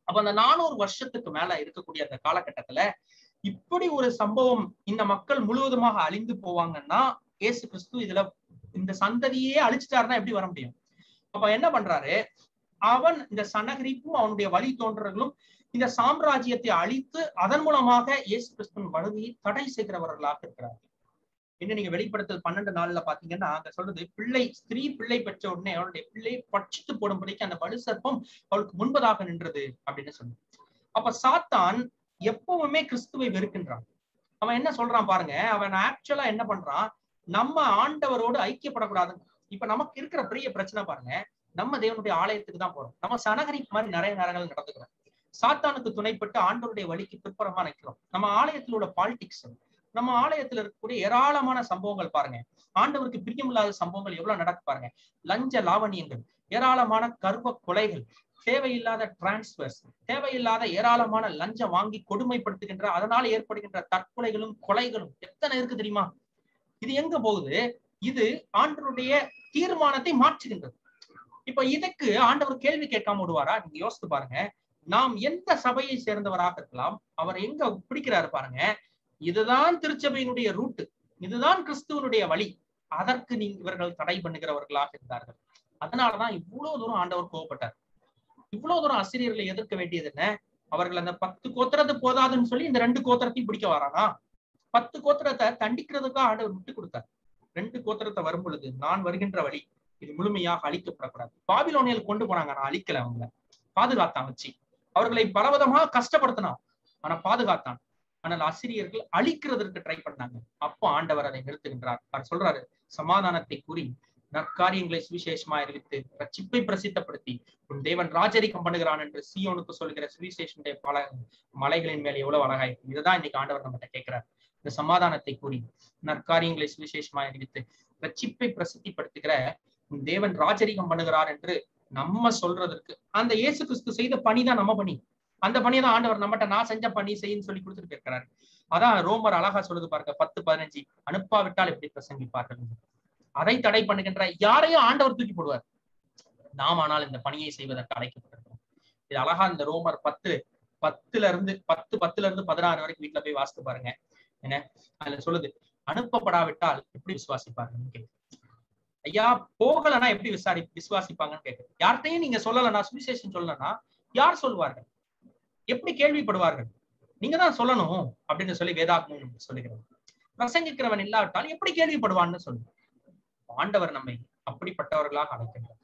Speaker 1: அப்ப அந்த 400 வருஷத்துக்கு மேல இருக்கக்கூடிய அந்த காலகட்டத்துல இப்படி ஒரு சம்பவம், இந்த மக்கள் முழுவதுமாக அழிந்து போவாங்கன்னா இயேசு கிறிஸ்து இதுல இந்த சந்ததியே அழிச்சிட்டாருன்னா எப்படி வர முடியும்? அப்ப என்ன பண்றாரு, அவன் இந்த சனகரிப்பும் அவனுடைய வழி தோன்றர்களும் இந்த சாம்ராஜ்யத்தை அழித்து அதன் மூலமாக இயேசு கிறிஸ்துவின் வருகையை தடை செய்கிறவர்களாக இருக்கிறார்கள். இன்னும் நீங்க வெளிப்படுத்தல் 12:4 பாத்தீங்கன்னா அங்க சொல்றது, ஸ்திரீ பிள்ளை பெற்ற உடனே அவளுடைய பிள்ளை பட்சித்து போடும்படிக்கு அந்த வலு சர்ப்பம் அவளுக்கு முன்பதாக நின்றது அப்படின்னு சொன்ன. அப்ப சாத்தான் எப்பவுமே கிறிஸ்துவை வெறுக்கின்றான். அவன் என்ன சொல்றான் பாருங்க, அவன் ஆக்சுவலா என்ன பண்றான், நம்ம ஆண்டவரோடு ஐக்கியப்படக்கூடாது. இப்ப நமக்கு இருக்கிற பெரிய பிரச்சனை பாருங்க, நம்ம தேவனுடைய ஆலயத்துக்கு தான் போறோம். நம்ம சனகரிப்பு மாதிரி நிறைய நேரங்கள் நடந்துக்கிறோம். சாத்தானுக்கு துணைப்பட்டு ஆண்டவருடைய வழிக்கு பிற்புறமா நிற்கிறோம். நம்ம ஆலயத்தில் உள்ள பாலிடிக்ஸ், நம்ம ஆலயத்துல இருக்கக்கூடிய ஏராளமான சம்பவங்கள் பாருங்க, ஆண்டவருக்கு பிரியமில்லாத சம்பவங்கள் எவ்வளவு நடக்கு பாருங்க. லஞ்ச லாவணியங்கள், ஏராளமான கர்வ கொலைகள், தேவையில்லாத டிரான்ஸ்பர்ஸ், தேவையில்லாத ஏராளமான லஞ்சம் வாங்கி கொடுமைப்படுத்துகின்ற அதனால ஏற்படுகின்ற தற்கொலைகளும் கொலைகளும் எத்தனை இருக்கு தெரியுமா? இது எங்க போகுது? இது ஆண்டவருடைய தீர்மானத்தை மாற்றுகின்றது. இப்ப இதுக்கு ஆண்டவர் கேள்வி கேட்காம விடுவாரா? நீங்க யோசித்து பாருங்க. நாம் எந்த சபையை சேர்ந்தவராக இருக்கலாம், அவர் எங்க பிடிக்கிறாரு பாருங்க. இதுதான் திருச்சபையினுடைய ரூட்டு, இதுதான் கிறிஸ்துவனுடைய வழி. அதற்கு இவர்கள் தடை பண்ணுகிறவர்களாக இருந்தார்கள். அதனாலதான் இவ்வளவு தூரம் ஆண்டவர் கோவப்பட்டார். இவ்வளவு தூரம் ஆசிரியர்களை எதிர்க்க வேண்டியது என்ன? அவர்கள் அந்த 10 கோத்திரத்து போதாதுன்னு சொல்லி இந்த 2 கோத்திரத்தையும் பிடிக்க வரானா? 10 கோத்திரத்தை தண்டிக்கிறதுக்காக ஆண்டவர் விட்டு கொடுத்தார். 2 கோத்திரத்தை வரும் பொழுது நான் வருகின்ற வழி இது முழுமையாக அழிக்கப்படக்கூடாது. பாபிலோனியல் கொண்டு போனாங்க, நான் அழிக்கல, அவங்கள பாதுகாத்தான் வச்சு. அவர்களை பலவிதமாக கஷ்டப்படுத்தினான், ஆனா பாதுகாத்தான். ஆனால் அசிரியர்கள் அழிக்கிறதற்கு ட்ரை பண்ணாங்க. அப்போ ஆண்டவர் அதை நிறுத்துகின்றார். அவர் சொல்றாரு, சமாதானத்தை கூறி நற்காரியங்களை சுவிசேஷமா அறிவித்து ரட்சிப்பை பிரசித்தப்படுத்தி உன் தேவன் ராஜரிகம் பண்ணுகிறான் என்று சீயோனுக்கு சொல்கிற சுவிசேஷனுடைய பல மலைகளின் மேல எவ்வளவு அழகாயிருக்கு. இதுதான் இன்னைக்கு ஆண்டவர் நம்மகிட்ட கேட்கிறார். இந்த சமாதானத்தை கூறி நற்காரியங்களை சுவிசேஷமா அறிவித்து ரட்சிப்பை பிரசித்திப்படுத்துகிற உன் தேவன் ராஜரிகம் பண்ணுகிறார் என்று நம்ம சொல்றதற்கு அந்த இயேசு கிறிஸ்து செய்த பணிதான் நம்ம பணி. அந்த பணியை தான் ஆண்டவர் நம்மகிட்ட நான் செஞ்ச பணி செய்யுன்னு சொல்லி கொடுத்துட்டு இருக்கிறாரு. அதான் ரோமர் அழகா சொல்லுது பாருங்க, 10:15, அனுப்பாவிட்டால் எப்படி பிரசங்கிப்பார்கள். அதை தடை பண்ணுகின்ற யாரையும் ஆண்டவர் தூக்கி போடுவார். நாம் ஆனால் இந்த பணியை செய்வதற்கு அழைக்கப்பட்டிருக்கிறோம். இது அழகா இந்த ரோமர் 10:10 இருந்து 16 வரைக்கும் வீட்டுல போய் வாசித்து பாருங்க. என்ன அதுல சொல்லுது, அனுப்பப்படாவிட்டால் எப்படி விசுவாசிப்பாருன்னு கேட்கு. ஐயா போகலன்னா எப்படி விசுவாசிப்பாங்கன்னு கேட்கு. யார்கிட்டையும் நீங்க சொல்லலைன்னா, சுவிசேஷம் சொல்லலைன்னா யார் சொல்லுவார்கள்? எப்படி கேள்விப்படுவார்கள்? நீங்க தான் சொல்லணும் அப்படின்னு சொல்லி வேதாகமம் சொல்லுகிறது. பிரசங்கிக்கிறவன் இல்லாவிட்டால் எப்படி கேள்விப்படுவான்னு சொல்லு. ஆண்டவர் நம்மை அப்படிப்பட்டவர்களாக அழைக்கின்றார்.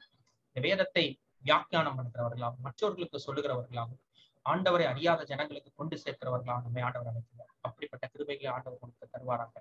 Speaker 1: இந்த வேதத்தை வியாக்கியானம் பண்ணுகிறவர்களாகவும் மற்றவர்களுக்கு சொல்லுகிறவர்களாகவும் ஆண்டவரை அறியாத ஜனங்களுக்கு கொண்டு சேர்க்கிறவர்களாக நம்மை ஆண்டவர் அழைக்கிறார். அப்படிப்பட்ட கிருபைகளை ஆண்டவர் நமக்கு தருவாராக.